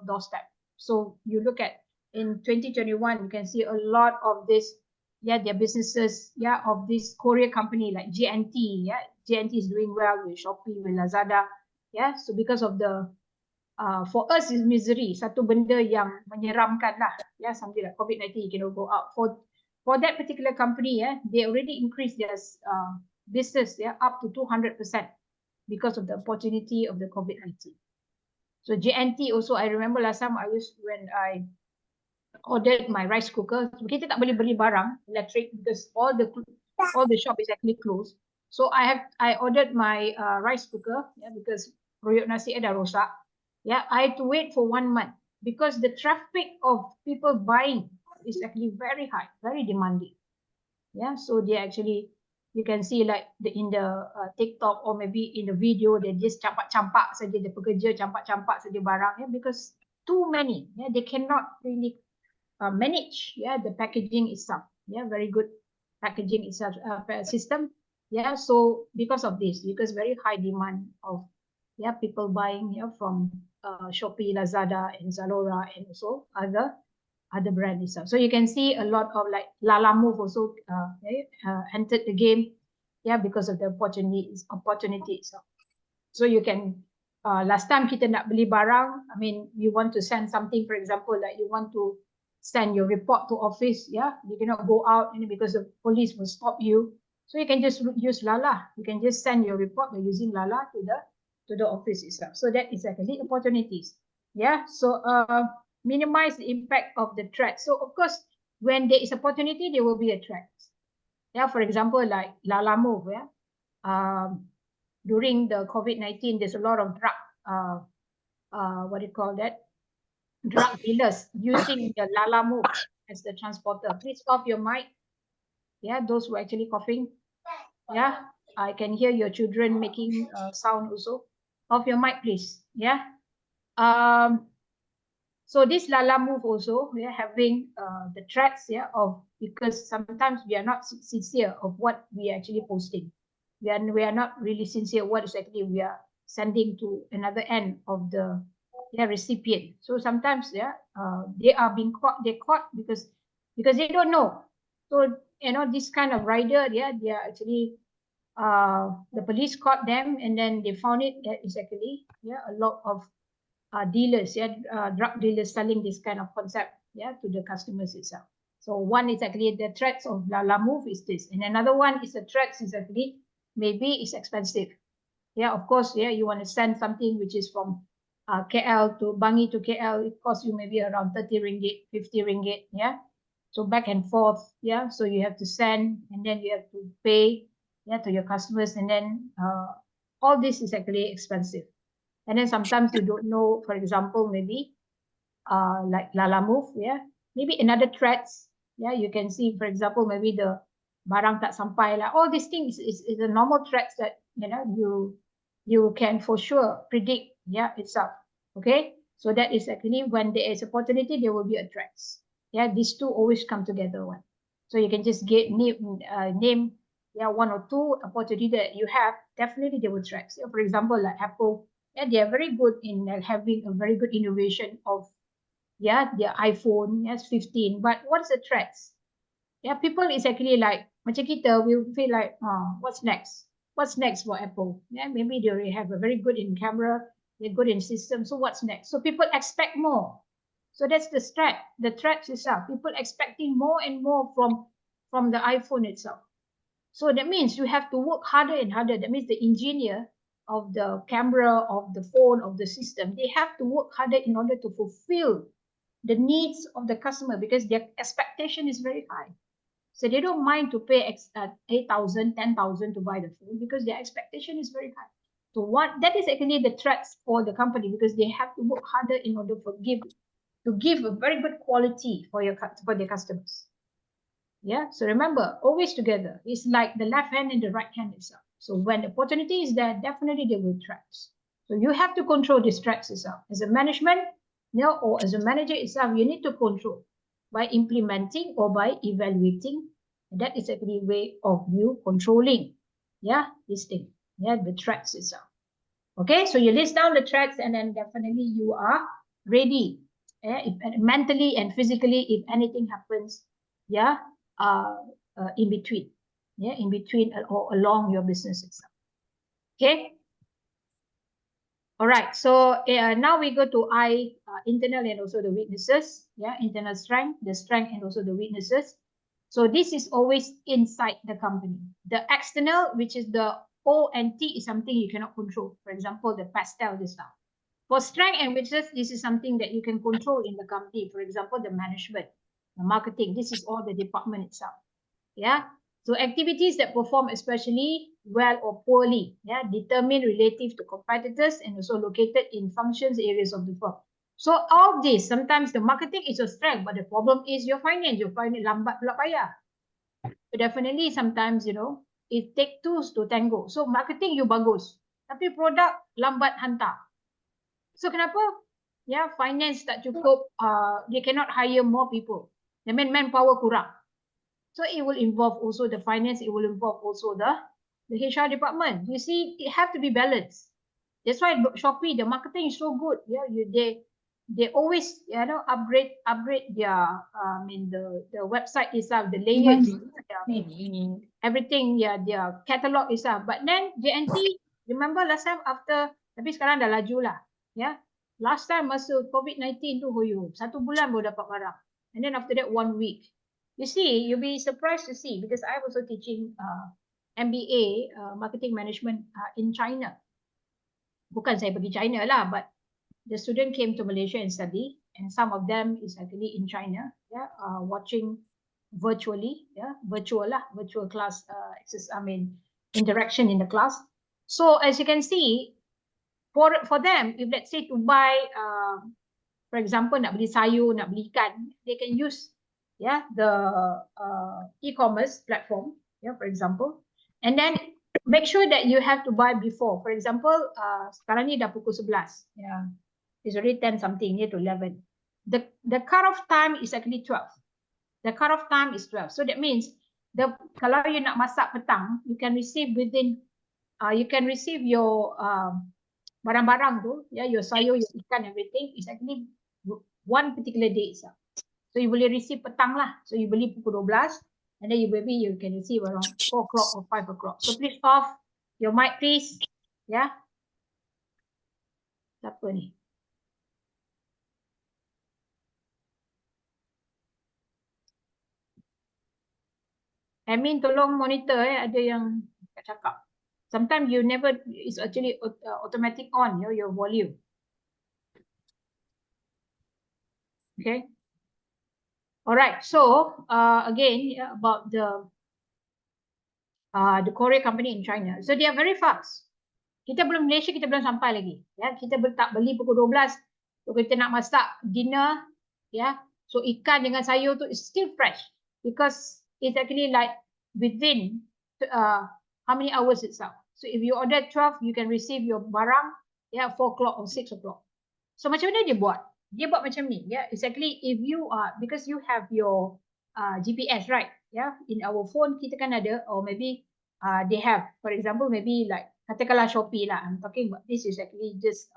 doorstep. So you look at in 2021, you can see a lot of this, yeah, their businesses, yeah, of this Korea company like Gmt, yeah, Gmt is doing well with Shopee, with Lazada, yeah. So because of the for us is misery, satu benda yang menyeramkan lah, yeah, something like COVID-19, you cannot go out. For that particular company, yeah, they already increased their business, yeah, up to 200% because of the opportunity of the COVID-19. So JNT also, I remember last time when I ordered my rice cooker, kita tak boleh beli barang electric because all the shop is actually closed. So I ordered my rice cooker, yeah, because royok nasi dah rosak. Yeah, I had to wait for 1 month because the traffic of people buying is actually very high, very demanding. Yeah, so they actually, you can see like in the TikTok or maybe in the video, they just campak-campak saja, dia pekerja campak-campak saja barang, yeah, because too many, yeah, they cannot really manage, yeah, the packaging itself, yeah, very good packaging itself system, yeah. So because of this, because very high demand of, yeah, people buying, yeah, from Shopee, Lazada, and Zalora, and also other brand itself. So you can see a lot of like Lalamove also entered the game, yeah, because of the opportunity itself. So you can last time kita nak beli barang, I mean, you want to send something, for example, like you want to send your report to office, yeah, you cannot go out, and because the police will stop you. So you can just use Lala. You can just send your report by using Lala to the office itself. So that is actually opportunities. Yeah. So minimize the impact of the threat. So of course, when there is opportunity, there will be a threat. Yeah. For example, like Lalamove, yeah. During the COVID-19, there's a lot of drug, what do you call that? Drug dealers using the Lalamove as the transporter. Please off your mic. Yeah, those who are actually coughing. Yeah, I can hear your children making sound also. Off your mic, please. Yeah. So this Lalamove also, we are having the threats, yeah, of, because sometimes we are not sincere of what we are actually posting. We are not really sincere what is actually we are sending to another end of the recipient. So sometimes, yeah, they are being caught. They're caught because they don't know. So you know, this kind of rider, yeah, they are actually the police caught them, and then they found it that is actually, yeah, a lot of dealers, yeah, drug dealers selling this kind of concept, yeah, to the customers itself. So one is actually the threats of Lalamove is this, and another one is the threats is actually maybe it's expensive. Yeah, of course, yeah, you want to send something which is from KL to Bangi to KL, it costs you maybe around 30 ringgit, 50 ringgit, yeah. So back and forth, yeah. So you have to send, and then you have to pay, yeah, to your customers, and then all this is actually expensive. And then sometimes you don't know, for example, maybe like Lala Move, yeah. Maybe another threats, yeah. You can see, for example, maybe the barang tak sampai lah. All these things is a normal threats that you can for sure predict, yeah, itself. Okay, so that is actually when there is opportunity, there will be a threats. Yeah, these two always come together one. So you can just get name yeah, one or two opportunity that you have. Definitely they will threats. Yeah, for example, like Apple, yeah, they are very good in having a very good innovation of yeah their iPhone, yes, 15. But what's the threats? Yeah, people is actually like macam kita, we feel like what's next? What's next for Apple? Yeah, maybe they already have a very good in camera, they're good in system. So what's next? So people expect more. So that's the threat itself. People expecting more and more from the iPhone itself. So that means you have to work harder and harder. That means the engineer of the camera, of the phone, of the system, they have to work harder in order to fulfill the needs of the customer because their expectation is very high. So they don't mind to pay 8,000, 10,000 to buy the phone because their expectation is very high. So that is actually the threats for the company because they have to work harder in order to give a very good quality for their customers. Yeah, so remember, always together. It's like the left hand and the right hand itself. So when the opportunity is there, definitely there will threats. So you have to control these threats itself. As a management, or as a manager itself, you need to control by implementing or by evaluating. And that is actually a way of you controlling, yeah, this thing, yeah, the threats itself. Okay, so you list down the threats and then definitely you are ready, mentally and physically, if anything happens, yeah, in between, yeah, in between or along your business itself. Okay. All right. So now we go to internal and also the weaknesses. Yeah, internal strength, the strength and also the weaknesses. So this is always inside the company. The external, which is the O and T, is something you cannot control. For example, the pastel, this stuff. For strength and weaknesses, this is something that you can control in the company. For example, the management, the marketing. This is all the department itself. Yeah. So activities that perform especially well or poorly, yeah, determined relative to competitors and also located in functions areas of the firm. So all this, sometimes the marketing is your strength, but the problem is your finance lambat pula payah. So definitely sometimes, it takes two to tango. So marketing you bagus, tapi produk lambat hantar. So kenapa? Yeah, finance tak cukup, they cannot hire more people. The manpower kurang. So it will involve also the finance, it will involve also the HR department. You see, it have to be balanced. That's why Shopee, the marketing is so good. Yeah, they always upgrade their the website itself, the layers, everything, yeah, their catalog itself. But then JNT, remember last time after, tapi sekarang dah laju lah. Yeah, last time masa COVID-19 tu hoyo, 1 bulan baru dapat barang. And then after that 1 week. You see, you'll be surprised to see because I'm also teaching MBA, marketing management in China. Bukan saya pergi China lah, but the student came to Malaysia and study, and some of them is actually in China, yeah, watching virtually, yeah, virtual class, interaction in the class. So as you can see, for them, if let's say to buy, for example, nak beli sayur, nak beli ikan, they can use the e-commerce platform, for example, and then make sure that you have to buy before. For example, sekarang ni dah pukul 11, it's already 10 something, near to 11. The cut-off time is actually 12. The cut-off time is 12. So that means kalau you nak masak petang, you can receive within, you can receive your barang-barang tu, your sayur, your ikan, everything is actually one particular day itself. So you boleh receive petang lah. So you beli pukul 12 and then you can receive around 4 o'clock or 5 o'clock. So please off your mic, please. Yeah. Siapa ni? Admin tolong monitor, ada yang cakap. Sometimes you never, it's actually automatic on your volume. Okay. All right. So again, about the Korea company in China. So they are very fast. Kita belum Malaysia, kita belum sampai lagi. Ya, kita tak beli pukul 12, So kita nak masak dinner, yeah. So ikan dengan sayur tu is still fresh because it's actually like within how many hours itself. So if you order 12, you can receive your barang, yeah, 4 o'clock or 6 o'clock. So macam mana dia buat? Dia buat macam ni, yeah. Exactly if you are, because you have your GPS, right? Yeah, in our phone kita kan ada, or maybe they have, for example, maybe like katakanlah Shopee lah. I'm talking about this is actually just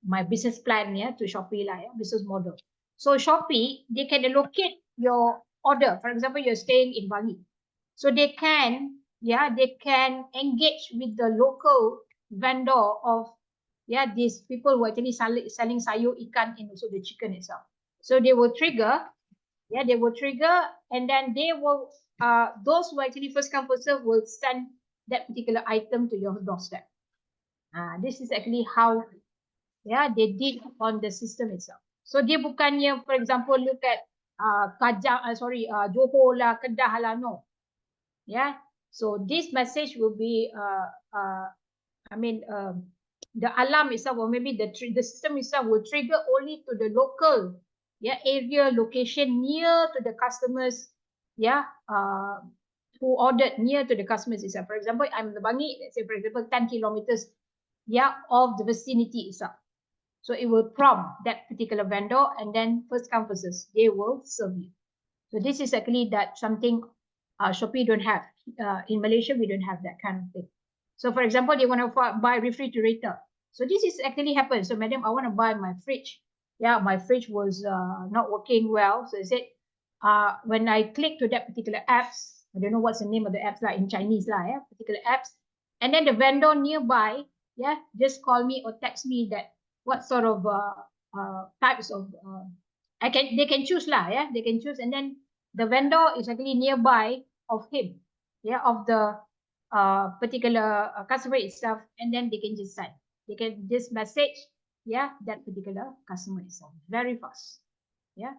my business plan, yeah, to Shopee lah, yeah, business model. So Shopee, they can allocate your order. For example, you're staying in Bali, so they can, yeah, they can engage with the local vendor of, yeah, these people who are actually selling sayur, ikan, and also the chicken itself. So they will trigger, yeah, they will trigger, and then they will, those who actually first come first serve will send that particular item to your doorstep. This is actually how, yeah, they did on the system itself. So dia bukannya, for example, look at Johor lah, Kedah lah, no. Yeah, so this message will be, the alarm itself, or maybe the system itself will trigger only to the local, yeah, area location near to the customers, yeah, who ordered near to the customers itself. For example, I'm in the Bangi, let's say for example 10 kilometers, yeah, of the vicinity itself. So it will prompt that particular vendor, and then first come first serve, they will serve you. So this is actually that something Shopee don't have. In Malaysia, we don't have that kind of thing. So for example, they want to buy refrigerator. So this is actually happened. So madam, I want to buy my fridge. Yeah, my fridge was not working well. So I said, when I click to that particular apps, I don't know what's the name of the apps like in Chinese lah, yeah, particular apps. And then the vendor nearby, yeah, just call me or text me that what sort of types of they can choose lah, yeah, they can choose, and then the vendor is actually nearby of him, yeah, of the particular customer itself, and then they can just send, they can just message, yeah, that particular customer itself very fast, yeah.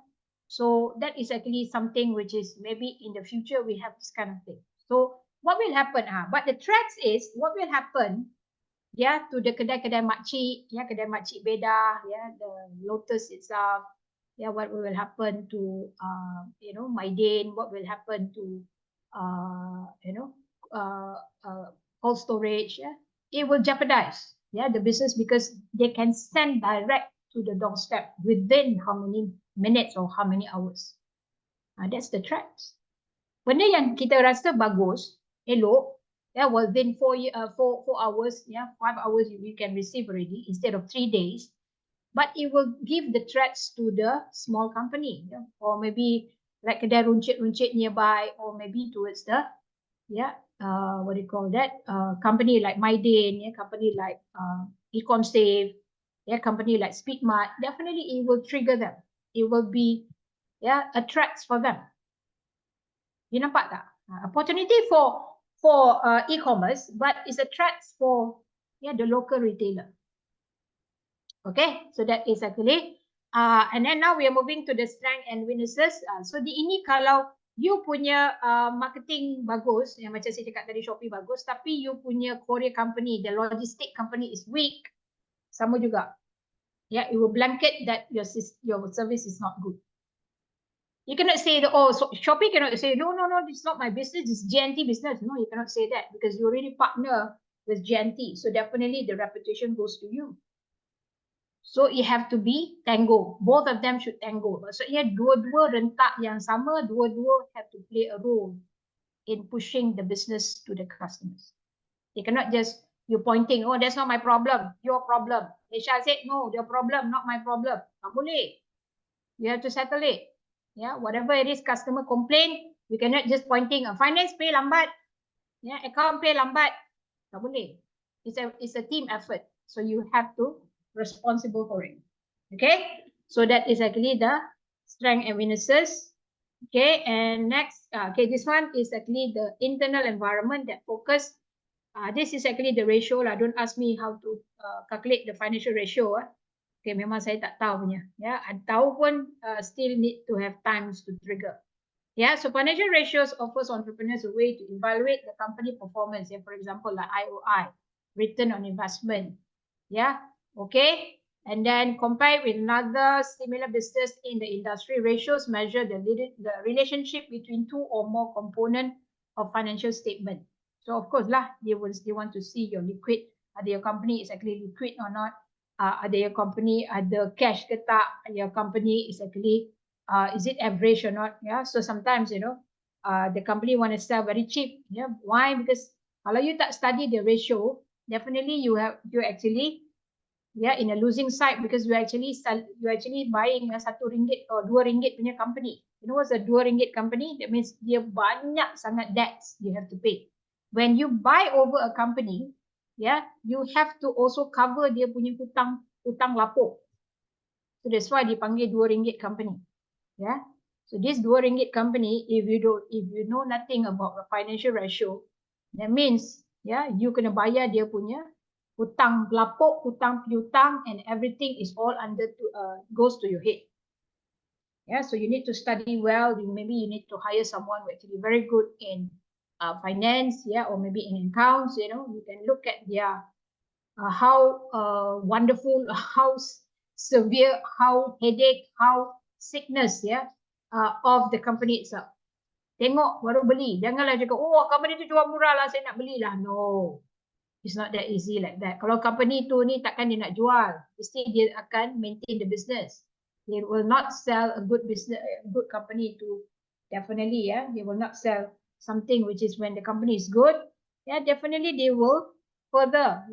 So that is actually something which is maybe in the future we have this kind of thing. So what will happen? But the threats is what will happen, yeah, to the kedai-kedai makcik, yeah, kedai makcik bedah, yeah, the Lotus itself, yeah, what will happen to Maidin, what will happen to cold storage, yeah, it will jeopardize, yeah, the business, because they can send direct to the doorstep within how many minutes or how many hours. That's the threat. Benda yang kita rasa bagus, elok, yeah, within 4 hours, yeah, 5 hours you can receive already instead of 3 days. But it will give the threats to the small company, yeah? Or maybe like kedai runcit nearby, or maybe towards the, yeah, what do you call that? Company like Maidin, yeah, company like EconSave, yeah, company like Speedmart. Definitely, it will trigger them. It will be, yeah, a threat for them. You nampak tak? Opportunity for e-commerce, but it's a threat for, yeah, the local retailer. Okay, so that is actually, and then now we are moving to the strength and weaknesses. So di ini kalau you punya marketing bagus, yang macam saya cakap tadi Shopee bagus, tapi you punya courier company, the logistic company is weak, sama juga. Yeah, it will blanket that your service is not good. You cannot say that, oh, so Shopee cannot say, no, this is not my business, this is GNT business. No, you cannot say that because you already partner with GNT. So definitely the reputation goes to you. So it have to be tango. Both of them should tango. Maksudnya dua-dua rentak yang sama, dua-dua have to play a role in pushing the business to the customers. They cannot just, you pointing, oh, that's not my problem, your problem. HR said, no, your problem, not my problem. Tak boleh. You have to settle it. Yeah, whatever it is, customer complain, you cannot just pointing, finance pay lambat, yeah, account pay lambat. Tak boleh. It's a team effort. So you have to responsible for it. Okay, so that is actually the strength and weaknesses. Okay, and next, okay, this one is actually the internal environment that focus. This is actually the ratio lah. Don't ask me how to calculate the financial ratio. Okay, memang saya tak tahu punya. Ya, tahu pun still need to have times to trigger. Yeah, so financial ratios offers entrepreneurs a way to evaluate the company performance. Yeah, for example, like IOI, return on investment. Yeah, okay. and then compare with another similar business in the industry. Ratios measure the relationship between two or more components of financial statement. So of course lah, they want to see your liquid, whether your company is actually liquid or not. Ada your company ada cash ke tak, your company is actually is it average or not. Yeah, so sometimes the company want to sell very cheap. Yeah, why? Because kalau you tak study the ratio, definitely you actually in a losing side, because you actually buying RM1 or RM2 punya company. You know what's a RM2 company? That means dia banyak sangat debts you have to pay. When you buy over a company, you have to also cover dia punya hutang lapuk. So that's why dipanggil RM2 company. Yeah. So this RM2 company, if you know nothing about the financial ratio, that means you kena bayar dia punya hutang lapuk, hutang piutang, and everything is all goes to your head. Yeah, so you need to study well. Maybe you need to hire someone who actually very good in finance, or maybe in accounts. You can look at their how wonderful, how severe, how headache, how sickness, of the company itself. Tengok baru beli. Janganlah cakap, oh company tu jual murah lah, saya nak belilah. No. It's not that easy like that. Kalau company tu ni takkan dia nak jual. Mesti dia akan maintain the business. They will not sell a good business, a good company to definitely, they will not sell something which is when the company is good. Definitely they will further,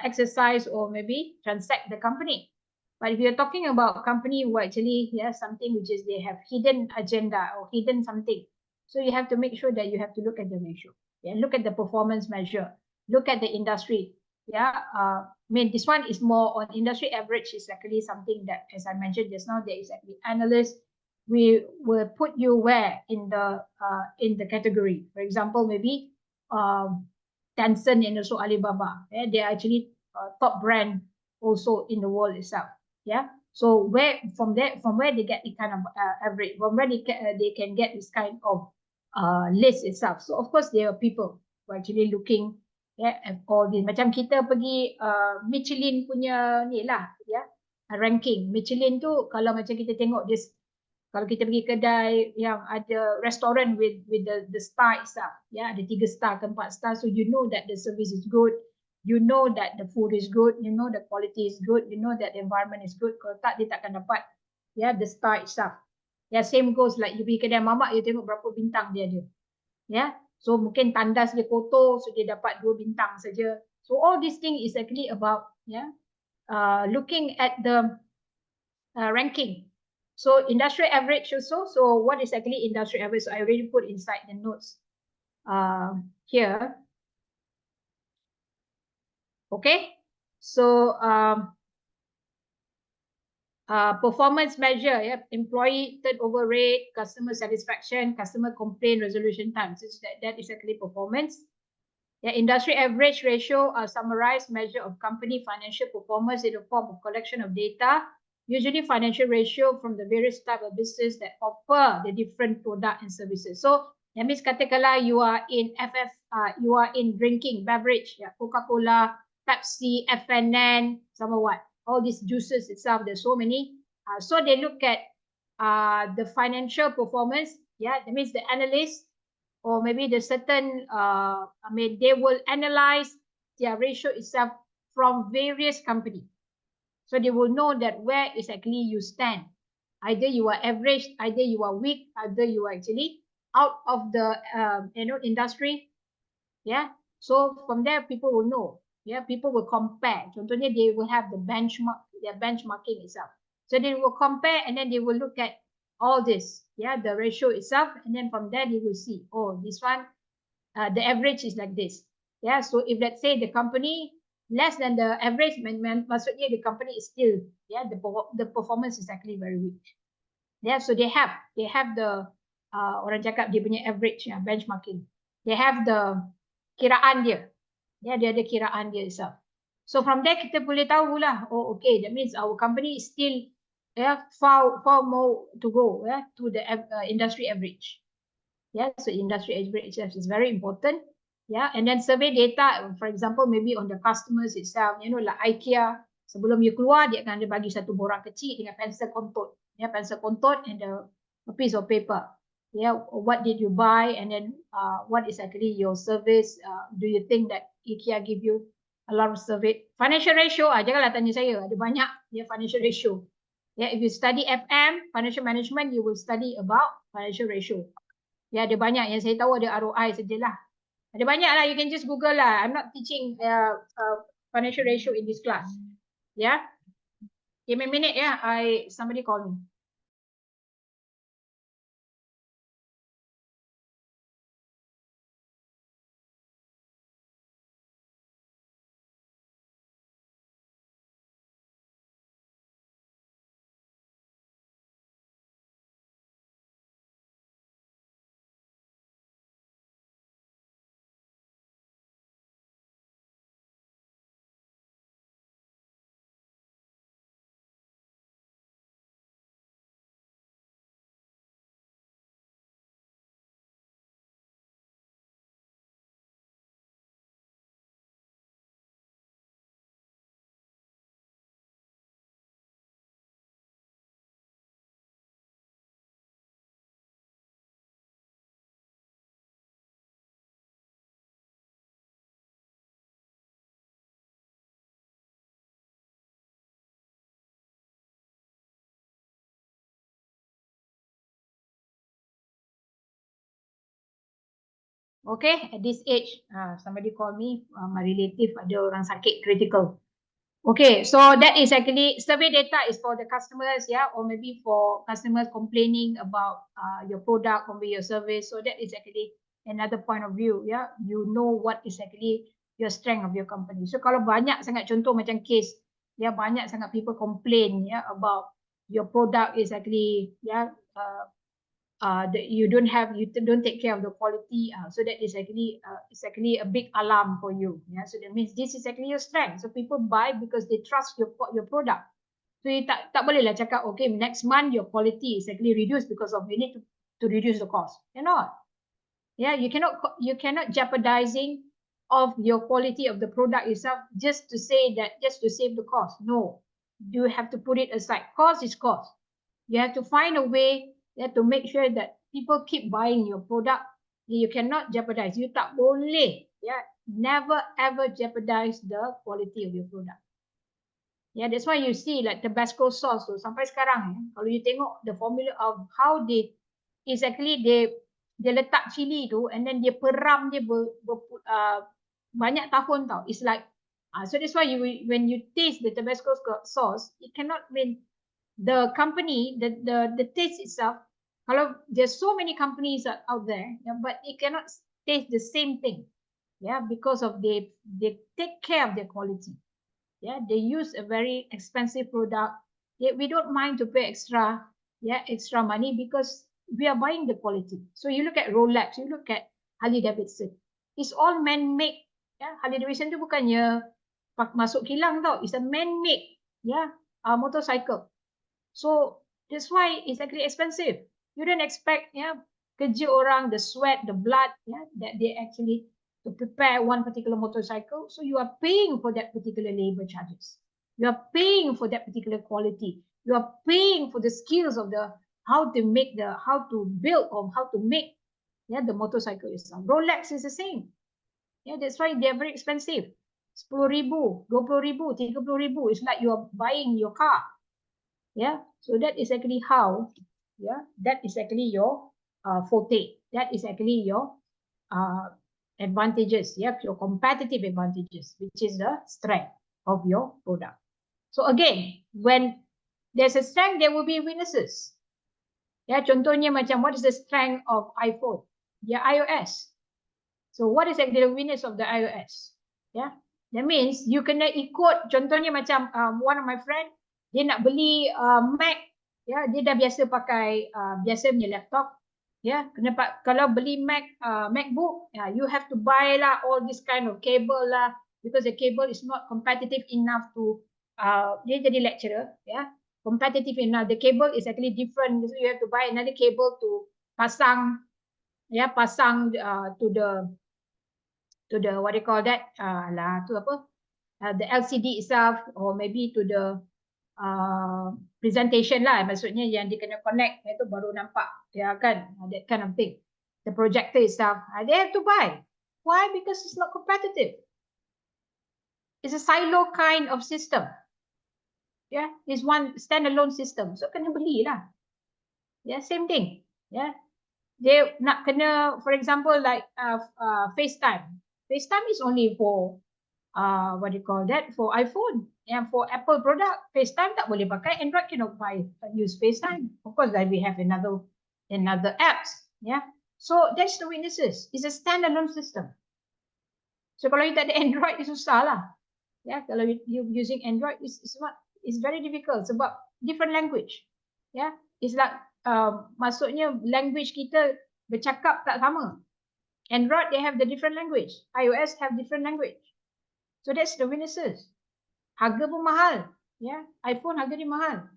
exercise or maybe transact the company. But if you're talking about company who actually, something which is they have hidden agenda or hidden something. So you have to make sure that you have to look at the ratio. Look at the performance measure. Look at the industry. I mean, this one is more on industry average is actually something that, as I mentioned just now, there is actually analysts. We will put you where in the category. For example, maybe Tencent and also Alibaba. They are actually top brand also in the world itself. So from where they get the kind of average, from where they can get this kind of list itself. So of course there are people who are actually looking at all this. Macam kita pergi Michelin punya ni lah, ranking. Michelin tu kalau macam kita tengok this, kalau kita pergi kedai yang ada restoran with the star itself, ada 3 star ke 4 star, so you know that the service is good, you know that the food is good, you know the quality is good, you know that the environment is good. Kalau tak, dia takkan dapat the star itself. Same goes like you pergi kedai mamak, you tengok berapa bintang dia ada. So mungkin tandas dia kotor, so dia dapat 2 bintang saja. So all these things is actually about looking at the ranking. So industry average also. So what is actually industry average? So I already put inside the notes here. Okay. So performance measure, employee turnover rate, customer satisfaction, customer complaint resolution time. So that is actually performance. Industry average ratio are summarized measure of company financial performance in the form of collection of data, usually financial ratio from the various type of business that offer the different product and services. So that means katakanlah you are in you are in drinking beverage, Coca-Cola, Pepsi, FNN, some what, all these juices itself, there's so many. So they look at the financial performance. That means the analyst or maybe the certain, they will analyze their ratio itself from various companies. So they will know that where is actually you stand. Either you are average, either you are weak, either you are actually out of the industry. So from there people will know. People will compare. Contohnya they will have the benchmark, their benchmarking itself. So they will compare and then they will look at all this, the ratio itself, and then from there they will see, oh, this one, the average is like this. So if let's say the company less than the average, maksudnya the company is still, the performance is actually very weak. So they have the orang cakap dia punya average, benchmarking. They have the kiraan dia. Dia ada kiraan dia itself. So from there kita boleh tahu lah, oh okay, that means our company is still far more to go to the industry average. So industry average is very important. And then survey data, for example, maybe on the customers itself, like IKEA, Sebelum you keluar, dia akan ada bagi satu borang kecil dengan pensel kontut. Ya, pensel kontut and a piece of paper. Yeah, what did you buy, and then what is actually your service? Do you think that IKEA give you a lot of service? Financial ratio, janganlah tanya saya. Ada banyak financial ratio. Yeah, if you study FM, financial management, you will study about financial ratio. Ya, ada banyak yang saya tahu ada ROI sajalah. Ada banyak lah, you can just Google lah. I'm not teaching financial ratio in this class. Yeah. Give me a minute, yeah. Somebody call me. Okay, at this age, somebody call me, my relative ada orang sakit critical. Okay, so that is actually survey data is for the customers, yeah, or maybe for customers complaining about your product or your service. So that is actually another point of view, yeah. You know what is actually your strength of your company. So kalau banyak sangat contoh macam case, ya, banyak sangat people complain, yeah, about your product is actually, yeah, you don't take care of the quality, so that is actually it's actually a big alarm for you. Yeah, so that means this is actually your strength. So people buy because they trust your product. So you tak boleh lah cakap, okay, next month your quality is actually reduced because of you need to reduce the cost. Cannot. Yeah, you cannot jeopardizing of your quality of the product itself just to save the cost. No, you have to put it aside. Cost is cost. You have to find a way to make sure that people keep buying your product. You cannot jeopardize. You tak boleh, never ever jeopardize the quality of your product. Yeah, that's why you see like Tabasco sauce tu sampai sekarang, kalau you tengok the formula of how they letak cili tu and then dia peram dia banyak tahun tau. It's like so that's why when you taste the Tabasco sauce, it cannot mean the company, the taste itself. Kalau there's so many companies out there, but it cannot taste the same thing, because of they take care of their quality. They use a very expensive product. We don't mind to pay extra money because we are buying the quality. So you look at Rolex, you look at Harley Davidson, it's all man-made. Harley Davidson tu bukannya masuk kilang tau, it's a man-made motorcycle. So that's why it's actually expensive. You don't expect kerja orang, the sweat, the blood, that they actually to prepare one particular motorcycle. So you are paying for that particular labor charges. You are paying for that particular quality. You are paying for the skills of how to build or how to make the motorcycle itself. Rolex is the same. That's why they're very expensive. 10,000, 20,000, 30,000. It's like you are buying your car. So that is actually how, that is actually your forte. That is actually your advantages, your competitive advantages, which is the strength of your product. So again, when there's a strength, there will be weaknesses. Contohnya macam what is the strength of iPhone? iOS. So what is actually the weakness of the iOS? That means you kena ikut, contohnya macam one of my friend, dia nak beli Mac, dia dah biasa pakai biasa punya laptop, kalau beli MacBook, you have to buy lah all this kind of cable lah, because the cable is not competitive enough to dia jadi lecturer, competitive enough. The cable is actually different, so you have to buy another cable to pasang to the what do you call that, tu apa, the LCD itself, or maybe to the presentation lah, maksudnya yang dia kena connect itu baru nampak, ya kan, that kind of thing. The projector itself, they have to buy. Why? Because it's not competitive. It's a silo kind of system. Yeah, it's one standalone system. So kena beli lah. Yeah, same thing. Yeah, they nak kena, for example, like FaceTime. FaceTime is only for what do you call that? For iPhone. And for Apple product, FaceTime tak boleh pakai. Android cannot use FaceTime. Of course, then we have another apps. Yeah. So that's the weaknesses. It's a standalone system. So kalau you tak ada Android, itu susah lah. Yeah, kalau you using Android, it's very difficult sebab different language. Yeah, it's like maksudnya language kita bercakap tak sama. Android, they have the different language. iOS have different language. So that's the weaknesses. Harga pun mahal. Yeah, iPhone harga dia mahal.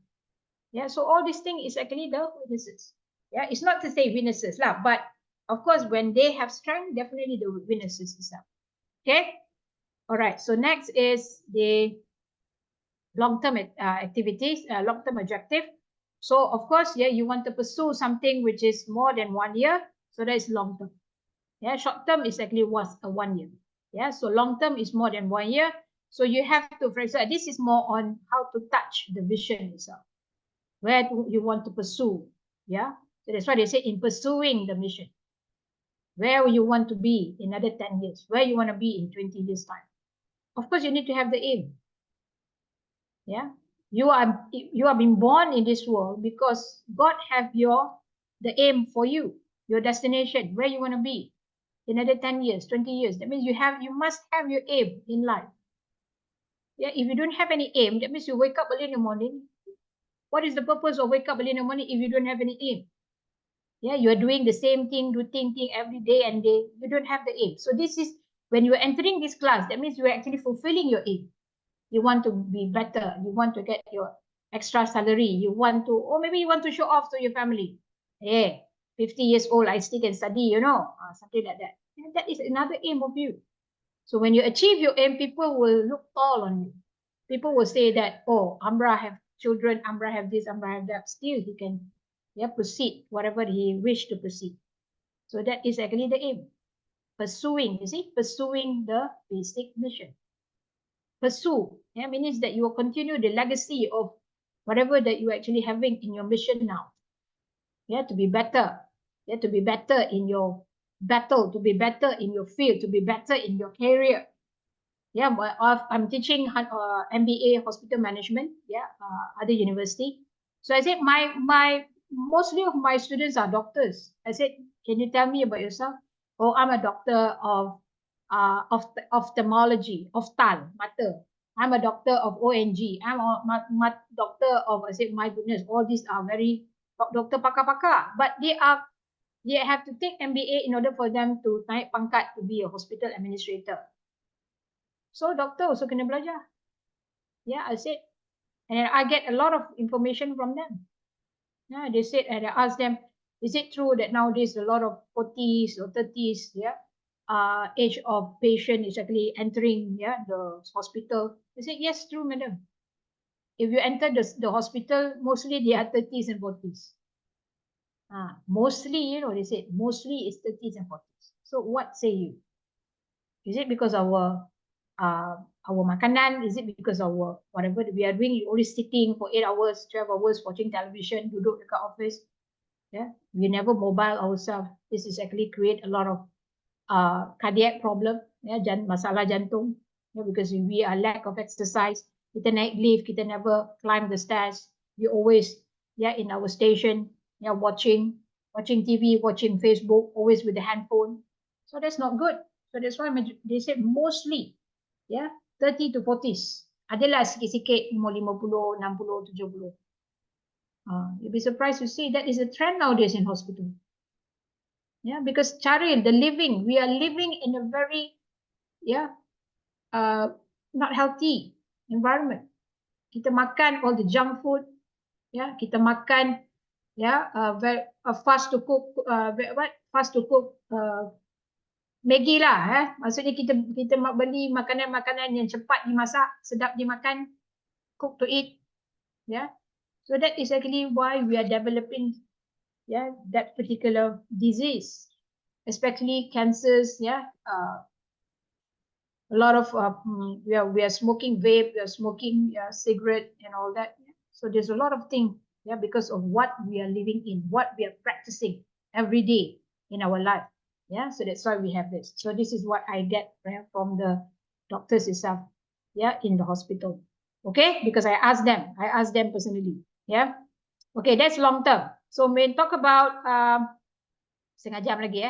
Yeah, so all these things is actually the weaknesses. Yeah, it's not to say weaknesses lah, but of course when they have strength, definitely the weaknesses itself. Okay. All right. So next is the long-term activities, long-term objective. So of course, yeah, you want to pursue something which is more than 1 year. So that is long-term. Yeah, short-term is actually was 1 year. Yeah, so long-term is more than 1 year. So you have to, for example, this is more on how to touch the vision itself. Where do you want to pursue? Yeah, so that's why they say in pursuing the mission. Where you want to be in another 10 years, where you want to be in 20 years time. Of course, you need to have the aim. Yeah, you are being born in this world because God have the aim for you, your destination, where you want to be in another 10 years, 20 years. That means you must have your aim in life. Yeah, if you don't have any aim, that means you wake up early in the morning. What is the purpose of wake up early in the morning if you don't have any aim? Yeah, you are doing the same thing, routine thing every day and day. You don't have the aim. So this is when you are entering this class, that means you are actually fulfilling your aim. You want to be better. You want to get your extra salary. You want to, or maybe you want to show off to your family. Hey, 50 years old, I still can study, you know, something like that. And that is another aim of you. So when you achieve your aim, people will look tall on you. People will say that, oh, Amra have children, Amra have this, Amra have that. Still, he can proceed whatever he wish to proceed. So that is actually the aim. Pursuing, you see, pursuing the basic mission. Pursue, means that you will continue the legacy of whatever that you are actually having in your mission now. Yeah, to be better. Yeah, to be better in your battle, to be better in your field, to be better in your career. Yeah, I'm teaching MBA hospital management. Yeah, other university. So I said mostly of my students are doctors. I said, can you tell me about yourself? Oh, I'm a doctor of ophthalmology, mata. I'm a doctor of ONG. I'm a doctor of, I said, my goodness, all these are very doctor pakar-pakar. But they have to take MBA in order for them to naik pangkat to be a hospital administrator. So doctor also kena belajar. Yeah, I said, and I get a lot of information from them. Yeah, they said, and I asked them, is it true that nowadays a lot of 40s or 30s, age of patient is actually entering the hospital? They said, yes, true, madam. If you enter the hospital, mostly they are 30s and 40s. Mostly, they said, mostly it's 30s and 40s. So what say you? Is it because our makanan? Is it because of whatever we are doing? You're always sitting for 8 hours, 12 hours watching television, duduk dekat office. Yeah, we never mobile ourselves. This is actually create a lot of cardiac problem, masalah jantung, because we are lack of exercise. Kita naik lift, kita never climb the stairs. We always in our station, watching TV, watching Facebook, always with the handphone. So that's not good. So that's why they said mostly 30 to 40s. Adalah sikit-sikit umur 50, 60, 70. You'll be surprised to see that is a trend nowadays in hospital. Yeah, because the living, we are living in a very not healthy environment. Kita makan all the junk food. Kita makan fast to cook Maggi lah, maksudnya kita beli makanan-makanan yang cepat dimasak, sedap dimakan, cook to eat, yeah. So that is actually why we are developing, yeah, that particular disease, especially cancers, yeah. A lot of we are smoking vape, we are smoking cigarette and all that. Yeah? So there's a lot of things, yeah, because of what we are living in, what we are practicing every day in our life. Yeah, so that's why we have this. So this is what I get, yeah, from the doctors itself, yeah, in the hospital. Okay, because I asked them personally. Yeah, okay, that's long term. So we'll talk about setengah jam lagi.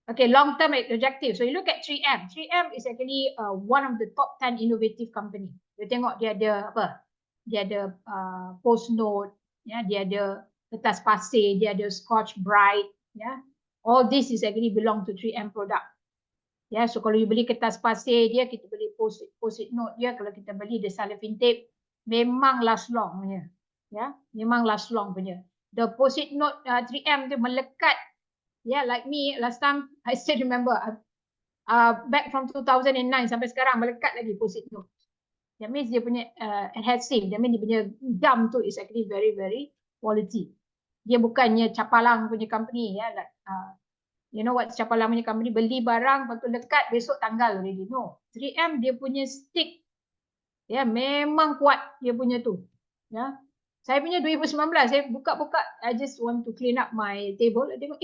Okay, long-term objective. So you look at 3M. 3M is actually one of the top 10 innovative company. You tengok dia ada apa? Dia ada post note, ya, dia ada kertas pasir, dia ada Scotch Brite, ya. All this is actually belong to 3M product. Ya, so kalau you beli kertas pasir dia, kita beli post-it note dia, kalau kita beli the cellophane tape, memang last long punya. Ya, memang last long punya. The post-it note 3M tu melekat. Yeah, like me last time, I still remember back from 2009 sampai sekarang melekat lagi post-it note. That means dia punya adhesive, that means dia punya gum tu is actually very quality. Dia bukannya capalang punya company, ya, like, you know what capalang punya company, beli barang lepas tu lekat besok tanggal already. No, 3M dia punya stick, ya, memang kuat dia punya tu. Ya, saya punya 2019 saya buka-buka, I just want to clean up my table, I tengok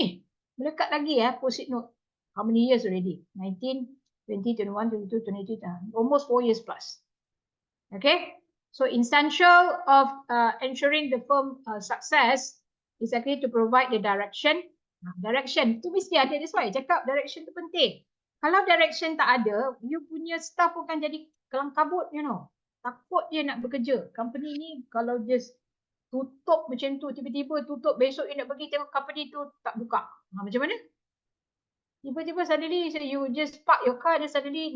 melekat lagi post-it note. How many years already? 19, 20, 21, 22, 23, almost 4 years plus. Okay, so essential of ensuring the firm success is actually to provide the direction. Direction tu mesti ada, that's why I cakap direction tu penting. Kalau direction tak ada, you punya staff akan jadi kelam kabut, you know. Takut dia nak bekerja. Company ni kalau just tutup macam tu, tiba-tiba tutup, besok you nak pergi tengok company tu tak buka. Macam mana? Tiba-tiba suddenly you just park your car and suddenly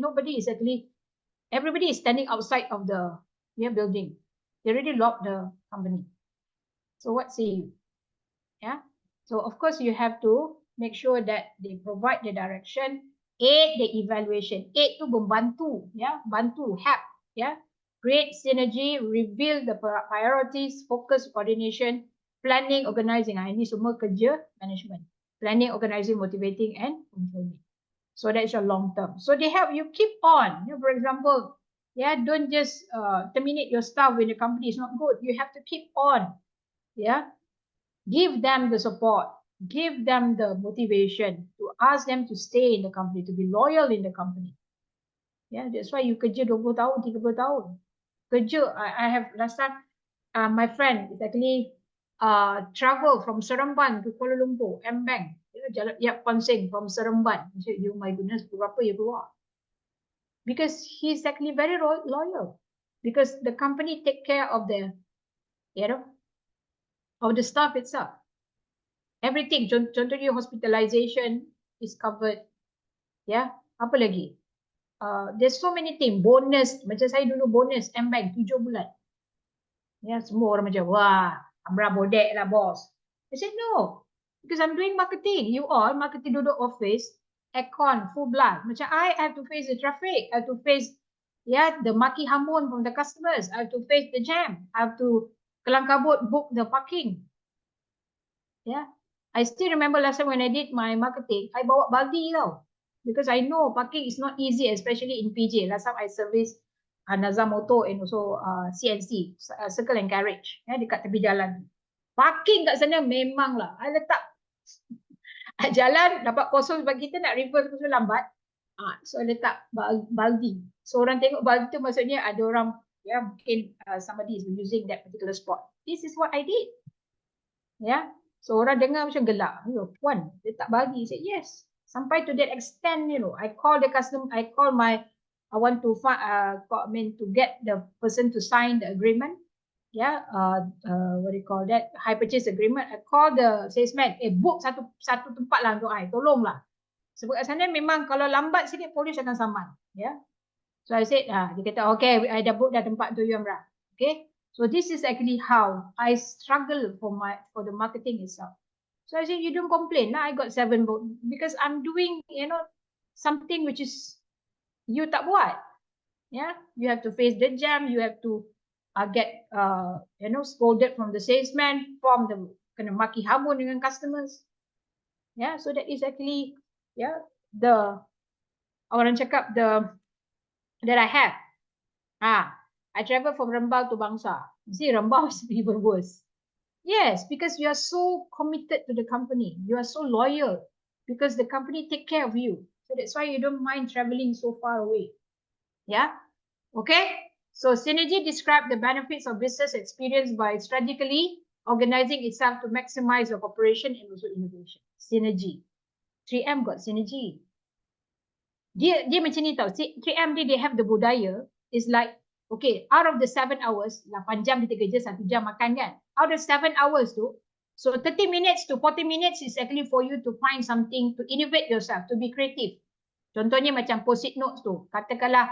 everybody is standing outside of the building. They already locked the company. So what say you? Yeah. So of course you have to make sure that they provide the direction, aid the evaluation. Aid tu membantu, ya, bantu, help, ya. Create synergy, reveal the priorities, focus, coordination, planning, organizing. Ini semua kerja management. Planning, organizing, motivating, and controlling. So that's your long term. So they help you keep on. For example, yeah, don't just terminate your staff when the company is not good. You have to keep on. Yeah, give them the support, give them the motivation to ask them to stay in the company, to be loyal in the company. Yeah, that's why you kerja 20 tahun, 30 tahun. Kerja, I have last time, my friend is actually travel from Seremban to Kuala Lumpur, M-Bank. Jalan Yap Konsing from Seremban. I said, my goodness, berapa ya keluar? Because he's actually very loyal. Because the company take care of the, of the staff itself. Everything, contohnya hospitalization is covered. Yeah, apa lagi? There's so many things. Bonus, macam saya dulu bonus M-Bank 7 bulan. Ya, semua orang macam, wah, Amra bodek lah bos. I said, no, because I'm doing marketing. You all, marketing duduk office, aircon, full blast. Macam I have to face the traffic. I have to face, the maki hamun from the customers. I have to face the jam. I have to kelang kabut book the parking. Yeah, I still remember last time when I did my marketing, I bawa buggy tau. Because I know parking is not easy, especially in PJ. Last time I service Nazar Motor and also CNC, Circle and Carriage, dekat tepi jalan. Parking kat sana memang lah. I letak jalan, dapat kosong sebab kita nak reverse kosong lambat. So I letak baldi. So orang tengok baldi tu maksudnya ada orang, mungkin somebody is using that particular spot. This is what I did. So orang dengar macam gelak. Puan, letak baldi. I said, yes. Sampai to that extent, I call the customer, I want to to get the person to sign the agreement. What do you call that? High purchase agreement. I call the salesman, book satu tempat lah untuk I. Tolonglah. Sebab kat sana memang kalau lambat sikit polis akan saman. So I said, dia kata, okay, I dah book dah tempat tu, you Amra. Okay. So this is actually how I struggle for the marketing itself. So I said, you don't complain. Now I got 7 votes because I'm doing, something which is you tak buat. Yeah, you have to face the jam, you have to get scolded from the salesman, from the kena maki hamun dengan customers. Yeah, so that is actually the orang cakap that I have. I travel from Rembau to Bangsa. You see, Rembau is even worse. Yes, because you are so committed to the company. You are so loyal because the company take care of you. So that's why you don't mind traveling so far away. Yeah. Okay. So synergy describes the benefits of business experience by strategically organizing itself to maximize your cooperation and also innovation. Synergy. 3M got synergy. Dia macam ni tau. 3M they have the budaya. It's like, okay, out of the 7 hours, 8 jam kita kerja, 1 jam makan kan. Out of 7 hours tu, so 30 minutes to 40 minutes is actually for you to find something, to innovate yourself, to be creative. Contohnya macam post-it notes tu. Katakanlah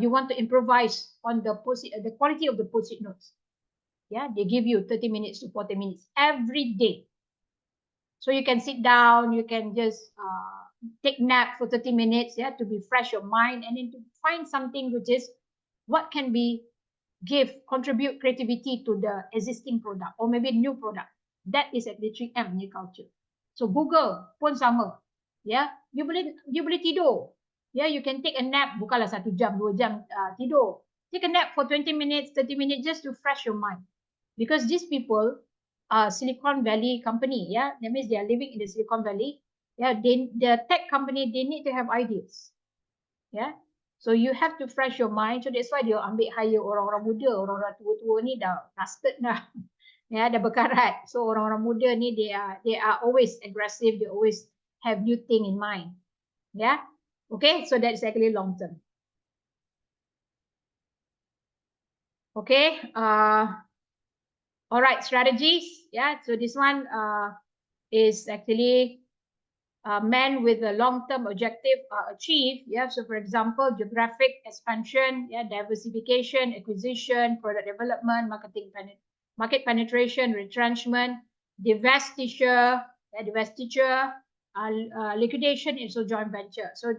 you want to improvise on the quality of the post-it notes. Yeah, they give you 30 minutes to 40 minutes every day. So you can sit down, you can just take nap for 30 minutes, yeah, to refresh your mind and then to find something which is what can be contribute creativity to the existing product or maybe new product. That is actually 3M new culture. So Google pun sama. Yeah, you boleh tidur. Yeah, you can take a nap, bukanlah 1 jam, 2 jam tidur. Take a nap for 20 minutes, 30 minutes just to fresh your mind. Because these people are Silicon Valley company, yeah, that means they are living in the Silicon Valley. Yeah, the tech company, they need to have ideas. Yeah, so you have to fresh your mind. So that's why dia ambil hire orang-orang muda, orang-orang tua-tua ni dah rusted dah. Ya, dah berkarat. So orang-orang muda ni they are always aggressive, they always have new thing in mind. Yeah. Okay, so that's actually long term. Okay, all right, strategies. Yeah, so this one is actually men with a long-term objective achieved. Yeah, so for example, geographic expansion, yeah, diversification, acquisition, product development, market penetration, retrenchment, divestiture, liquidation is a joint venture. So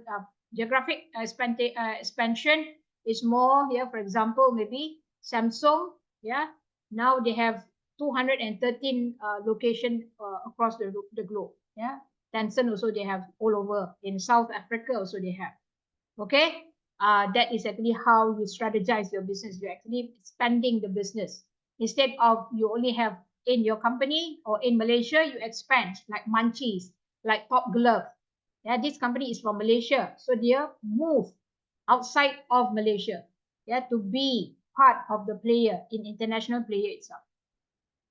geographic expansion is more here. For example, maybe Samsung, yeah, now they have 213 locations across the globe. Yeah, Tencent also they have all over. In South Africa also they have. Okay, that is actually how you strategize your business. You're actually expanding the business. Instead of you only have in your company or in Malaysia, you expand like Munchies, like Top Glove. Yeah, this company is from Malaysia, so they move outside of Malaysia. Yeah, to be part of the player in international player itself.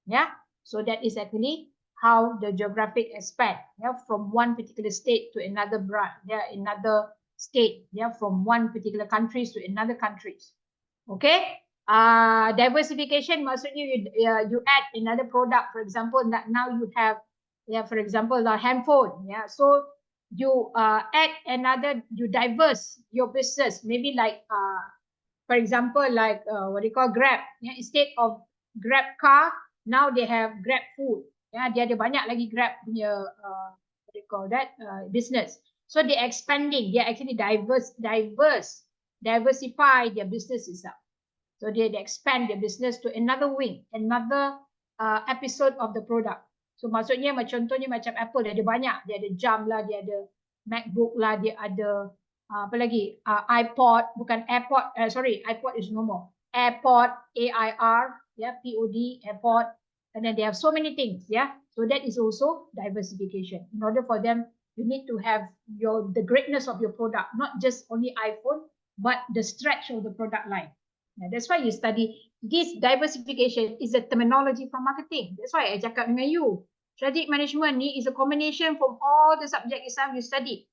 Yeah, so that is actually how the geographic expand, yeah, from one particular state to another branch, yeah, another state, yeah, from one particular countries to another countries. Okay, diversification maksudnya you add another product. For example, now you have, yeah, for example, the handphone, yeah, so you add another, you diverse your business, maybe like for example, like what you call Grab, yeah, instead of Grab car, now they have Grab food. Yeah, dia ada banyak lagi Grab punya what do you call that business. So they expanding, they actually diversify their business itself. So they expand their business to another wing, another episode of the product. So maksudnya contohnya macam Apple, dia ada banyak, dia ada jam lah, dia ada MacBook lah, dia ada apa lagi, iPod, bukan AirPod, sorry, iPod is no more. AirPod, AIR, yeah, POD, AirPod, and then they have so many things, yeah. So that is also diversification. In order for them, you need to have the greatness of your product, not just only iPhone, but the stretch of the product line. Yeah, that's why you study this diversification is a terminology from marketing. That's why I cakap dengan you. Strategic management ni is a combination from all the subject itself you study.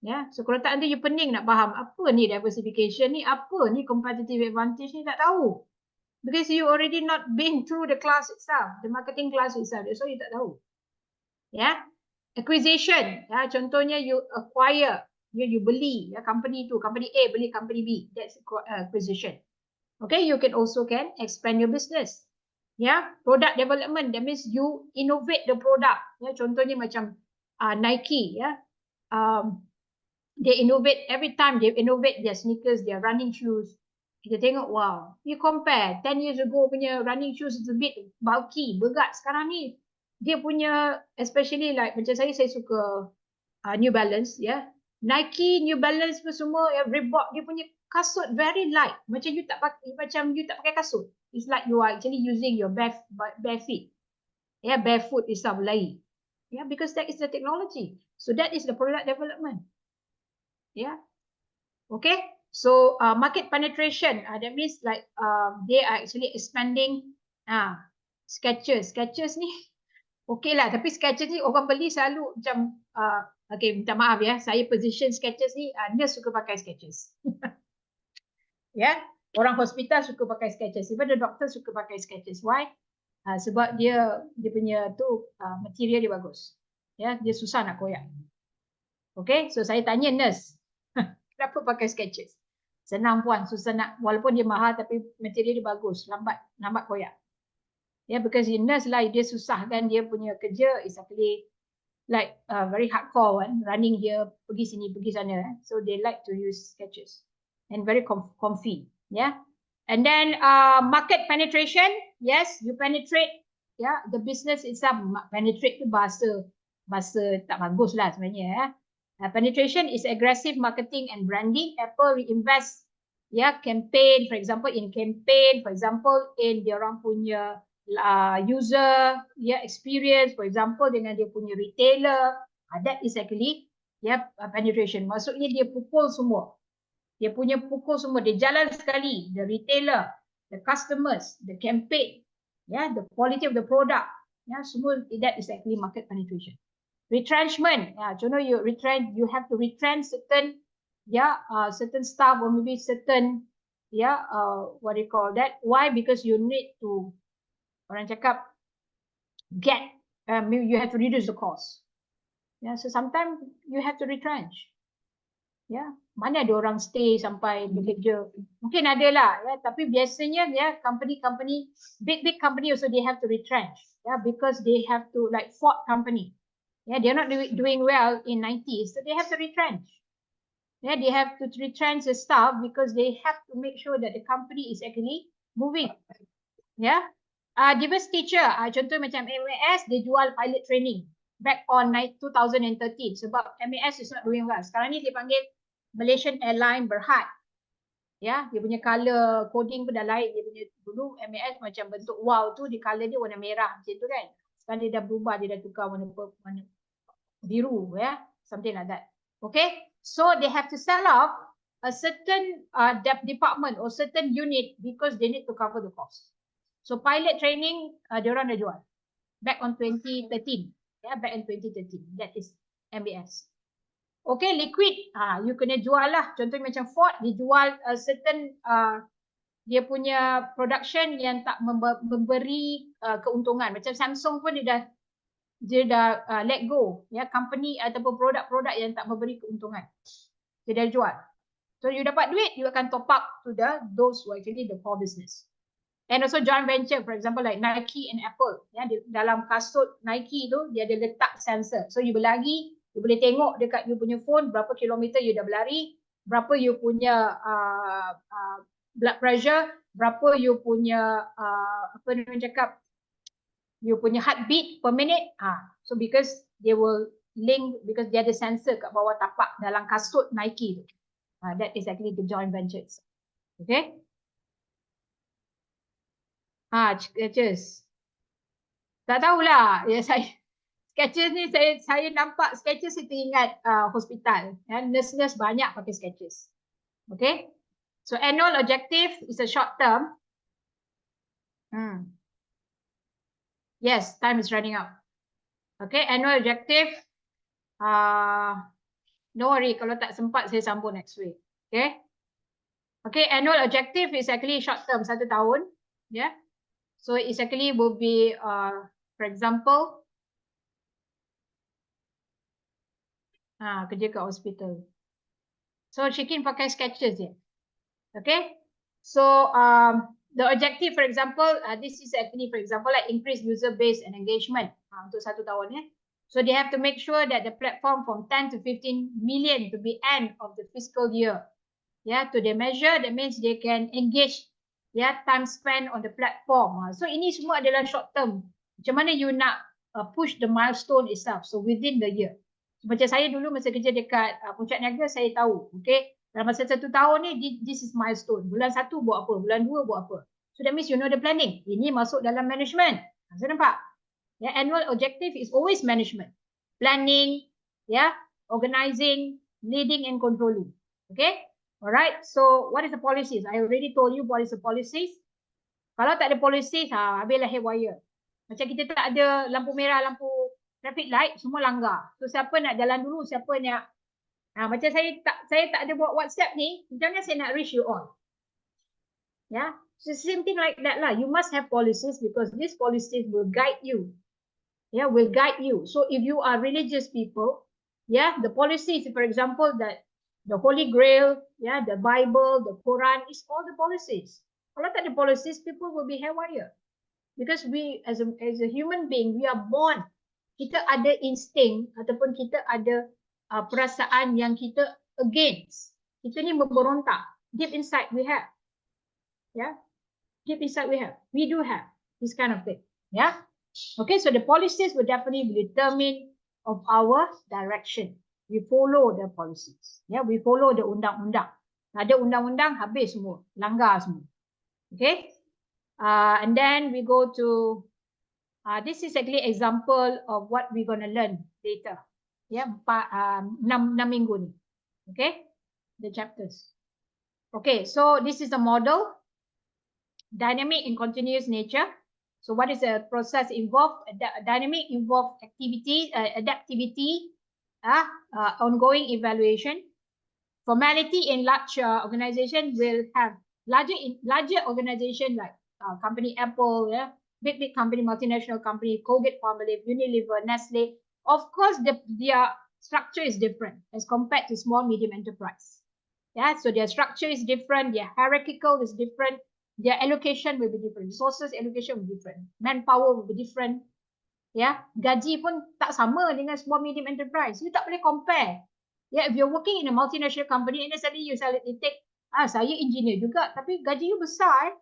Yeah, so kalau tak ada you pening nak faham apa ni diversification ni, apa ni competitive advantage ni, tak tahu. Because you already not been through the class itself, the marketing class itself. That's why you tak tahu. Yeah, acquisition. Yeah, contohnya you acquire, you beli, yeah, company tu, company A beli company B. That's acquisition. Okay, you can also expand your business. Yeah, product development. That means you innovate the product. Yeah, contohnya macam Nike. Yeah, They innovate every time. They innovate their sneakers, their running shoes. Kita tengok, wow. You compare 10 years ago punya running shoes is a bit bulky, berat. Sekarang ni dia punya, especially like macam saya suka New Balance, ya. Nike, New Balance pun semua, Reebok, dia punya kasut very light. Macam you tak pakai kasut. It's like you are actually using your bare feet. Yeah, barefoot is lain. Yeah, because that is the technology. So that is the product development. Yeah. Okay. So market penetration, that means like they are actually expanding. Skechers ni okay lah, tapi Skechers ni orang beli selalu macam okay, minta maaf ya, saya position Skechers ni nurse suka pakai Skechers. Ya, orang hospital suka pakai Skechers, even the doctor suka pakai Skechers. Why? Sebab dia punya tu material dia bagus. Ya, dia susah nak koyak. Okay, so saya tanya nurse, kenapa pakai Skechers? Senang puan, susah nak, walaupun dia mahal tapi material dia bagus, lambat koyak. Yeah, because in nurse lah, dia susah kan, dia punya kerja is actually like very hardcore one, running here, pergi sini, pergi sana. So they like to use Skechers and very comfy. Yeah. And then market penetration, yes, you penetrate, yeah, the business itself. Penetrate tu bahasa tak bagus lah sebenarnya. Penetration is aggressive marketing and branding. Apple reinvest, yeah, campaign, for example, in dia orang punya user, yeah, experience, for example, dengan dia punya retailer. That is actually, yeah, penetration. Maksudnya dia pukul semua. Dia jalan sekali. The retailer, the customers, the campaign, yeah, the quality of the product, yeah, semua, that is actually market penetration. Retrenchment, contoh you have to retrench certain, certain staff or maybe certain, what do you call that? Why? Because you need to, orang cakap, you have to reduce the cost. Yeah, so sometimes you have to retrench. Ya, mana ada orang stay sampai bekerja? Mungkin ada lah, ya, tapi biasanya ya company, big company also they have to retrench, ya, because they have to, like Ford company, yeah, they're not doing well in 90s, so they have to retrench. Yeah, they have to retrench the staff because they have to make sure that the company is actually moving. Yeah, diverse teacher, contoh macam MAS, dia jual pilot training back on 2013 sebab MAS is not doing well. Sekarang ni dia panggil Malaysian Airline Berhad. Ya, dia punya color coding pun dah lain. Dia punya dulu MAS macam bentuk wow tu, di color dia warna merah macam tu kan. Sekarang dia dah berubah, dia dah tukar warna biru, ya, something like that. Okay, so they have to sell off a certain department or certain unit because they need to cover the cost. So pilot training, diorang dah jual back on 2013. Yeah, back in 2013. That is MBS. Okay, liquid, you kena jual lah. Contohnya macam Ford, dia jual certain dia punya production yang tak memberi keuntungan. Macam Samsung pun dia dah let go, ya, company ataupun produk-produk yang tak memberi keuntungan. Dia dah jual. So you dapat duit, you akan top up to those who actually the core business. And also joint venture, for example like Nike and Apple. Ya, dalam kasut Nike tu dia ada letak sensor. So you berlari, you boleh tengok dekat you punya phone berapa kilometer you dah berlari, berapa you punya blood pressure, berapa you punya apa orang cakap, you punya heartbeat per minute. So because they will link, because dia ada sensor kat bawah tapak dalam kasut Nike tu. That is actually the joint ventures. Okay. Skechers. Tak tahulah. Ya, Skechers ni saya nampak Skechers itu ingat hospital. Ya, nurse-nurse banyak pakai Skechers. Okay. So annual objective is a short term. Yes, time is running out. Okay, annual objective. No worry, kalau tak sempat saya sambung next week. Okay. Okay, annual objective is actually short term, 1 tahun. Yeah. So it actually will be, for example, kerja kat hospital. So Shikin pakai Skechers je. Okay. So the objective, for example, this is actually, for example, like increase user base and engagement untuk 1 tahun ya. So they have to make sure that the platform from 10 to 15 million to be end of the fiscal year. Yeah, to the measure, that means they can engage time spent on the platform. So ini semua adalah short term. Macam mana you nak push the milestone itself. So within the year. So, macam saya dulu masa kerja dekat Puncak Niaga, saya tahu, okay, dalam masa 1 tahun ni, this is milestone. Bulan 1 buat apa, bulan 2 buat apa. So that means you know the planning. Ini masuk dalam management. So nampak? Annual objective is always management. Planning, organizing, leading and controlling. Okay? Alright, so what is the policies? I already told you what is the policies. Kalau tak ada policies, habislah haywire. Macam kita tak ada lampu merah, lampu traffic light, semua langgar. So siapa nak jalan dulu, siapa nak macam saya tak ada buat WhatsApp ni, macam mana saya nak reach you all? So same thing like that lah. You must have policies because these policies will guide you. Will guide you. So if you are religious people, the policies, for example, that the Holy Grail, the Bible, the Quran, is all the policies. Kalau tak ada policies, people will be haywire. Because we, as a human being, we are born. Kita ada insting ataupun kita ada perasaan yang kita against. Kita ni memberontak. Deep inside we have. Deep inside we have. We do have this kind of thing. Okay, so the policies will definitely be determined of our direction. We follow the policies. We follow the undang-undang. Ada undang-undang, habis semua. Langgar semua. Okay. And then we go to, this is actually example of what we're going to learn later. 6 minggu ni. Okay. The chapters. Okay, so this is the model. Dynamic and continuous nature. So what is the process involved? Dynamic involves activity, adaptivity, ongoing evaluation. Formality in large organization will have larger organization like company Apple, big company, multinational company, Colgate-Palmolive, Unilever, Nestle. Of course, their structure is different as compared to small medium enterprise. So their structure is different, their hierarchical is different. Their allocation will be different. Resources allocation will be different. Manpower will be different. Gaji pun tak sama dengan small medium enterprise. You tak boleh compare. If you're working in a multinational company and then suddenly you take, saya engineer juga, tapi gaji you besar,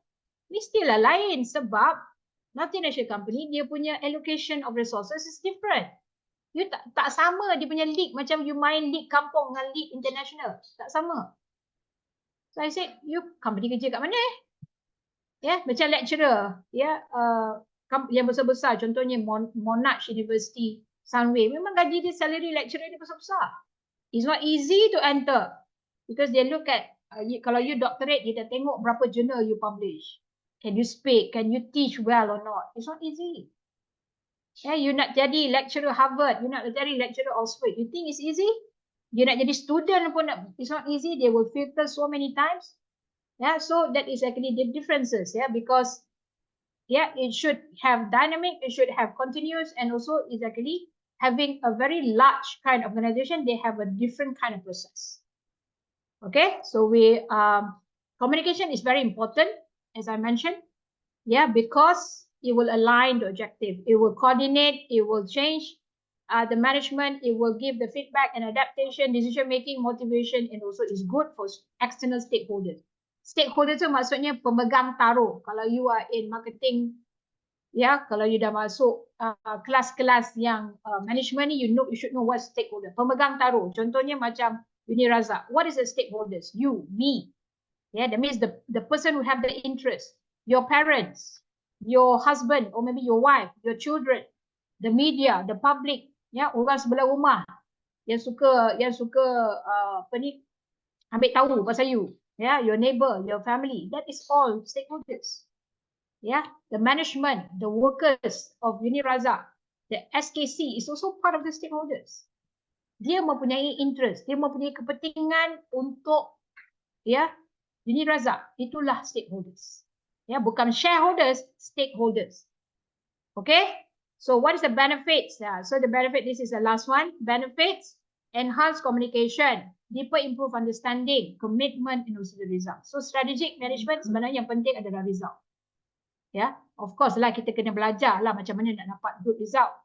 mestilah lain sebab multinational company dia punya allocation of resources is different. You tak sama dia punya league macam you main league kampung dengan league international. Tak sama. So I said, you company kerja kat mana macam lecturer, yang besar-besar, contohnya Monash University, Sunway, memang gaji dia, salary lecturer dia besar-besar. It's not easy to enter because they look at, kalau you doctorate, dia dah tengok berapa journal you publish. Can you speak? Can you teach well or not? It's not easy. You nak jadi lecturer Harvard, you nak jadi lecturer Oxford, you think it's easy? You nak jadi student pun, it's not easy. They will filter so many times. So that is actually the differences, because it should have dynamic, it should have continuous, and also is actually having a very large kind of organization. They have a different kind of process. Okay, so communication is very important, as I mentioned, because it will align the objective, it will coordinate, it will change the management, it will give the feedback and adaptation, decision making, motivation, and also is good for external stakeholders. Stakeholder tu maksudnya pemegang taruh. Kalau you are in marketing, kalau you dah masuk kelas-kelas yang management ni, you should know what stakeholder. Pemegang taruh. Contohnya macam Unirazak. What is the stakeholders? You, me. That means the person who have the interest. Your parents, your husband, or maybe your wife, your children, the media, the public, orang sebelah rumah yang suka ambil tahu pasal you. Your neighbor, your family, that is all stakeholders. The management, the workers of Unirazak, the SKC is also part of the stakeholders. Dia mempunyai interest, dia mempunyai kepentingan untuk Unirazak. Itulah stakeholders. Bukan shareholders, stakeholders. Okay? So what is the benefits? So the benefit, this is the last one. Benefits, enhance communication, deeper improve understanding, commitment, and also the result. So strategic management sebenarnya yang penting adalah result. Of course lah kita kena belajar lah macam mana nak dapat good result.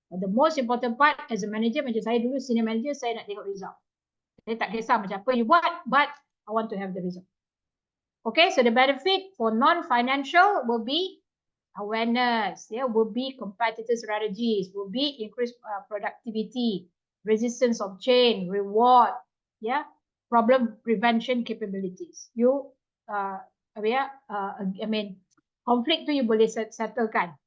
The most important part as a manager, macam saya dulu senior manager, saya nak tengok result. Saya tak kisah macam apa you buat, but I want to have the result. Okay, so the benefit for non-financial will be awareness, will be competitive strategies, will be increased productivity, resistance of change, reward, problem prevention capabilities. You, conflict tu you boleh settlekan,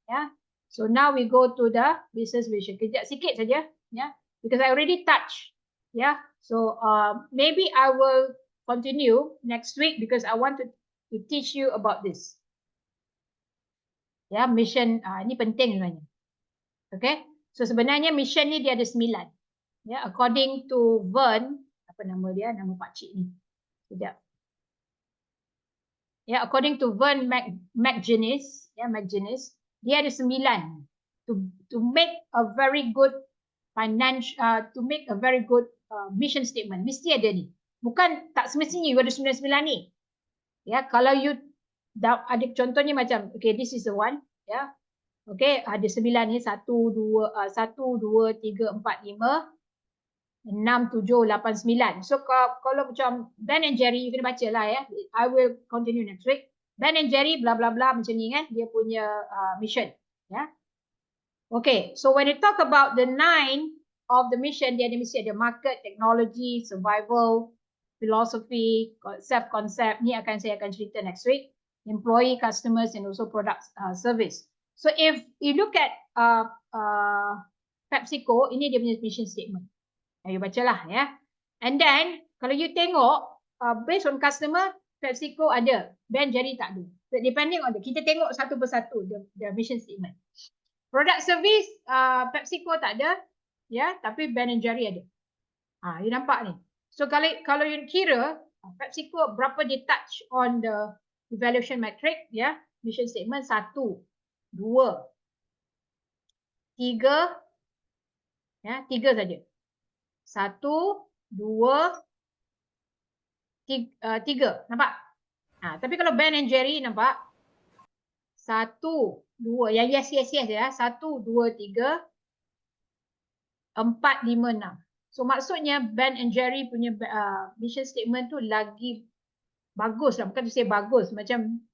So now we go to the business vision. Kejap sikit saja, because I already touched, So maybe I will continue next week because I want to teach you about this. Mission ini penting sebenarnya. Okay, so sebenarnya mission ni dia ada 9. According to Vern, apa nama dia? Nama pakcik ni. Sekejap. According to Vern McGinnis, dia ada 9 to make a very good mission statement. Mesti ada ni. Bukan tak semestinya you ada 99 ni. Kalau you ada contohnya macam, okay, this is the one, okay, ada 9 ni, 1, 2, 3, 4, 5, 6, 7, 8, 9. So kalau macam Ben and Jerry, you kena baca lah, I will continue next week. Ben and Jerry, bla bla bla, macam ni kan, dia punya mission, Okay, so when you talk about the 9 of the mission, dia ada mesti ada market, technology, survival, philosophy, self-concept. Ni saya akan cerita next week. Employee, customers, and also products, service. So if you look at PepsiCo, ini dia punya mission statement. You bacalah, And then kalau you tengok based on customer, PepsiCo ada, Ben Jerry tak ada. So depending on kita tengok satu persatu the mission statement. Product service, PepsiCo tak ada, tapi Ben and Jerry ada. You nampak ni. So kalau you kira PepsiCo berapa dia touch on the evaluation metric, mission statement 1, 2, 3, 3 saja. 1, 2, 3, nampak? Tapi kalau Ben and Jerry nampak 1, 2, yes 1, 2, 3, 4, 5, 6. So maksudnya Ben and Jerry punya mission statement tu lagi bagus lah, bukan tu say bagus, macam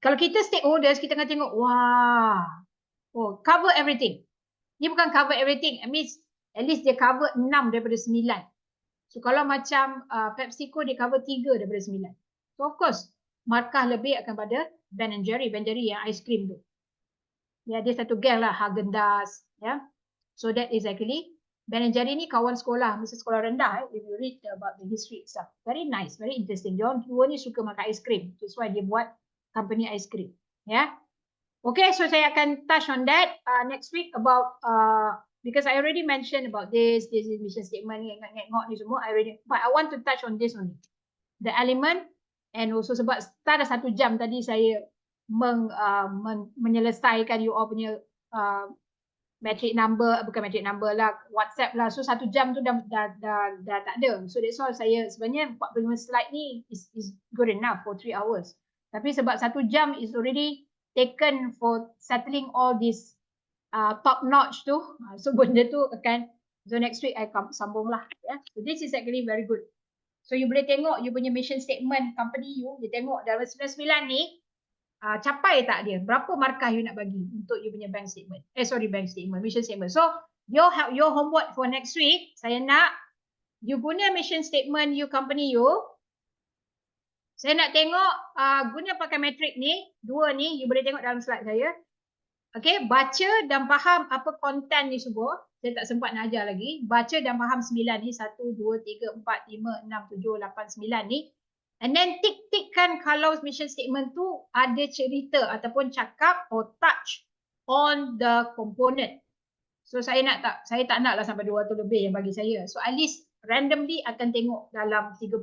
kalau kita stakeholders kita akan tengok cover everything. Dia bukan cover everything, it means at least dia cover 6 daripada 9. So kalau macam PepsiCo dia cover 3 daripada 9. So of course markah lebih akan pada Ben and Jerry yang ice cream tu. Dia satu geng lah, Häagen-Dazs, So that is actually Ben and Jerry ni kawan sekolah, masa sekolah rendah. If you read about the history itself, very nice, very interesting. Dia orang dua ni suka makan ice cream, that's why dia buat company ice cream. Okay, so saya akan touch on that next week about because I already mentioned about this is mission statement, ngek-ngek ni semua. But I want to touch on this only, the element, and also sebab tak ada 1 jam tadi saya menyelesaikan you all punya metric number, bukan metric number lah, WhatsApp lah. So 1 jam tu dah tak ada. So that's why saya sebenarnya 45 slide ni is good enough for 3 hours. Tapi sebab 1 jam is already taken for settling all this top notch tu. So benda tu akan, so next week I sambung lah. So this is actually very good. So you boleh tengok you punya mission statement company you, dia tengok dalam 99 ni capai tak dia, berapa markah you nak bagi untuk you punya bank statement, mission statement. So your homework for next week, saya nak you guna mission statement you company you, saya nak tengok guna pakai metrik ni, 2 ni you boleh tengok dalam slide saya. Okay, baca dan faham apa konten ni semua. Saya tak sempat nak ajar lagi. Baca dan faham 9 ni, 1, 2, 3, 4, 5, 6, 7, 8, 9 ni. And then tik-tikkan kalau mission statement tu ada cerita ataupun cakap or touch on the component. So saya tak nak lah sampai 200 lebih yang bagi saya. So at least randomly akan tengok dalam 30.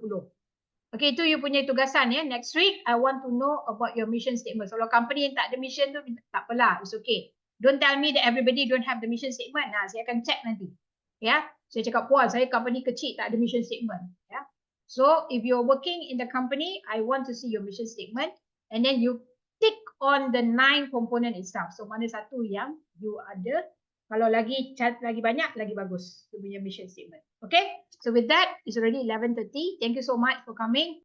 Okay, itu you punya tugasan ya. Next week, I want to know about your mission statement. Kalau company yang tak ada mission tu, tak apalah, it's okay. Don't tell me that everybody don't have the mission statement. Saya akan check nanti. Saya cakap puas, saya company kecil tak ada mission statement. So if you're working in the company, I want to see your mission statement, and then you tick on the 9 component itself. So mana satu yang you ada Kalau lagi banyak, lagi bagus. Dia punya mission statement. Okay? So with that, it's already 11:30. Thank you so much for coming.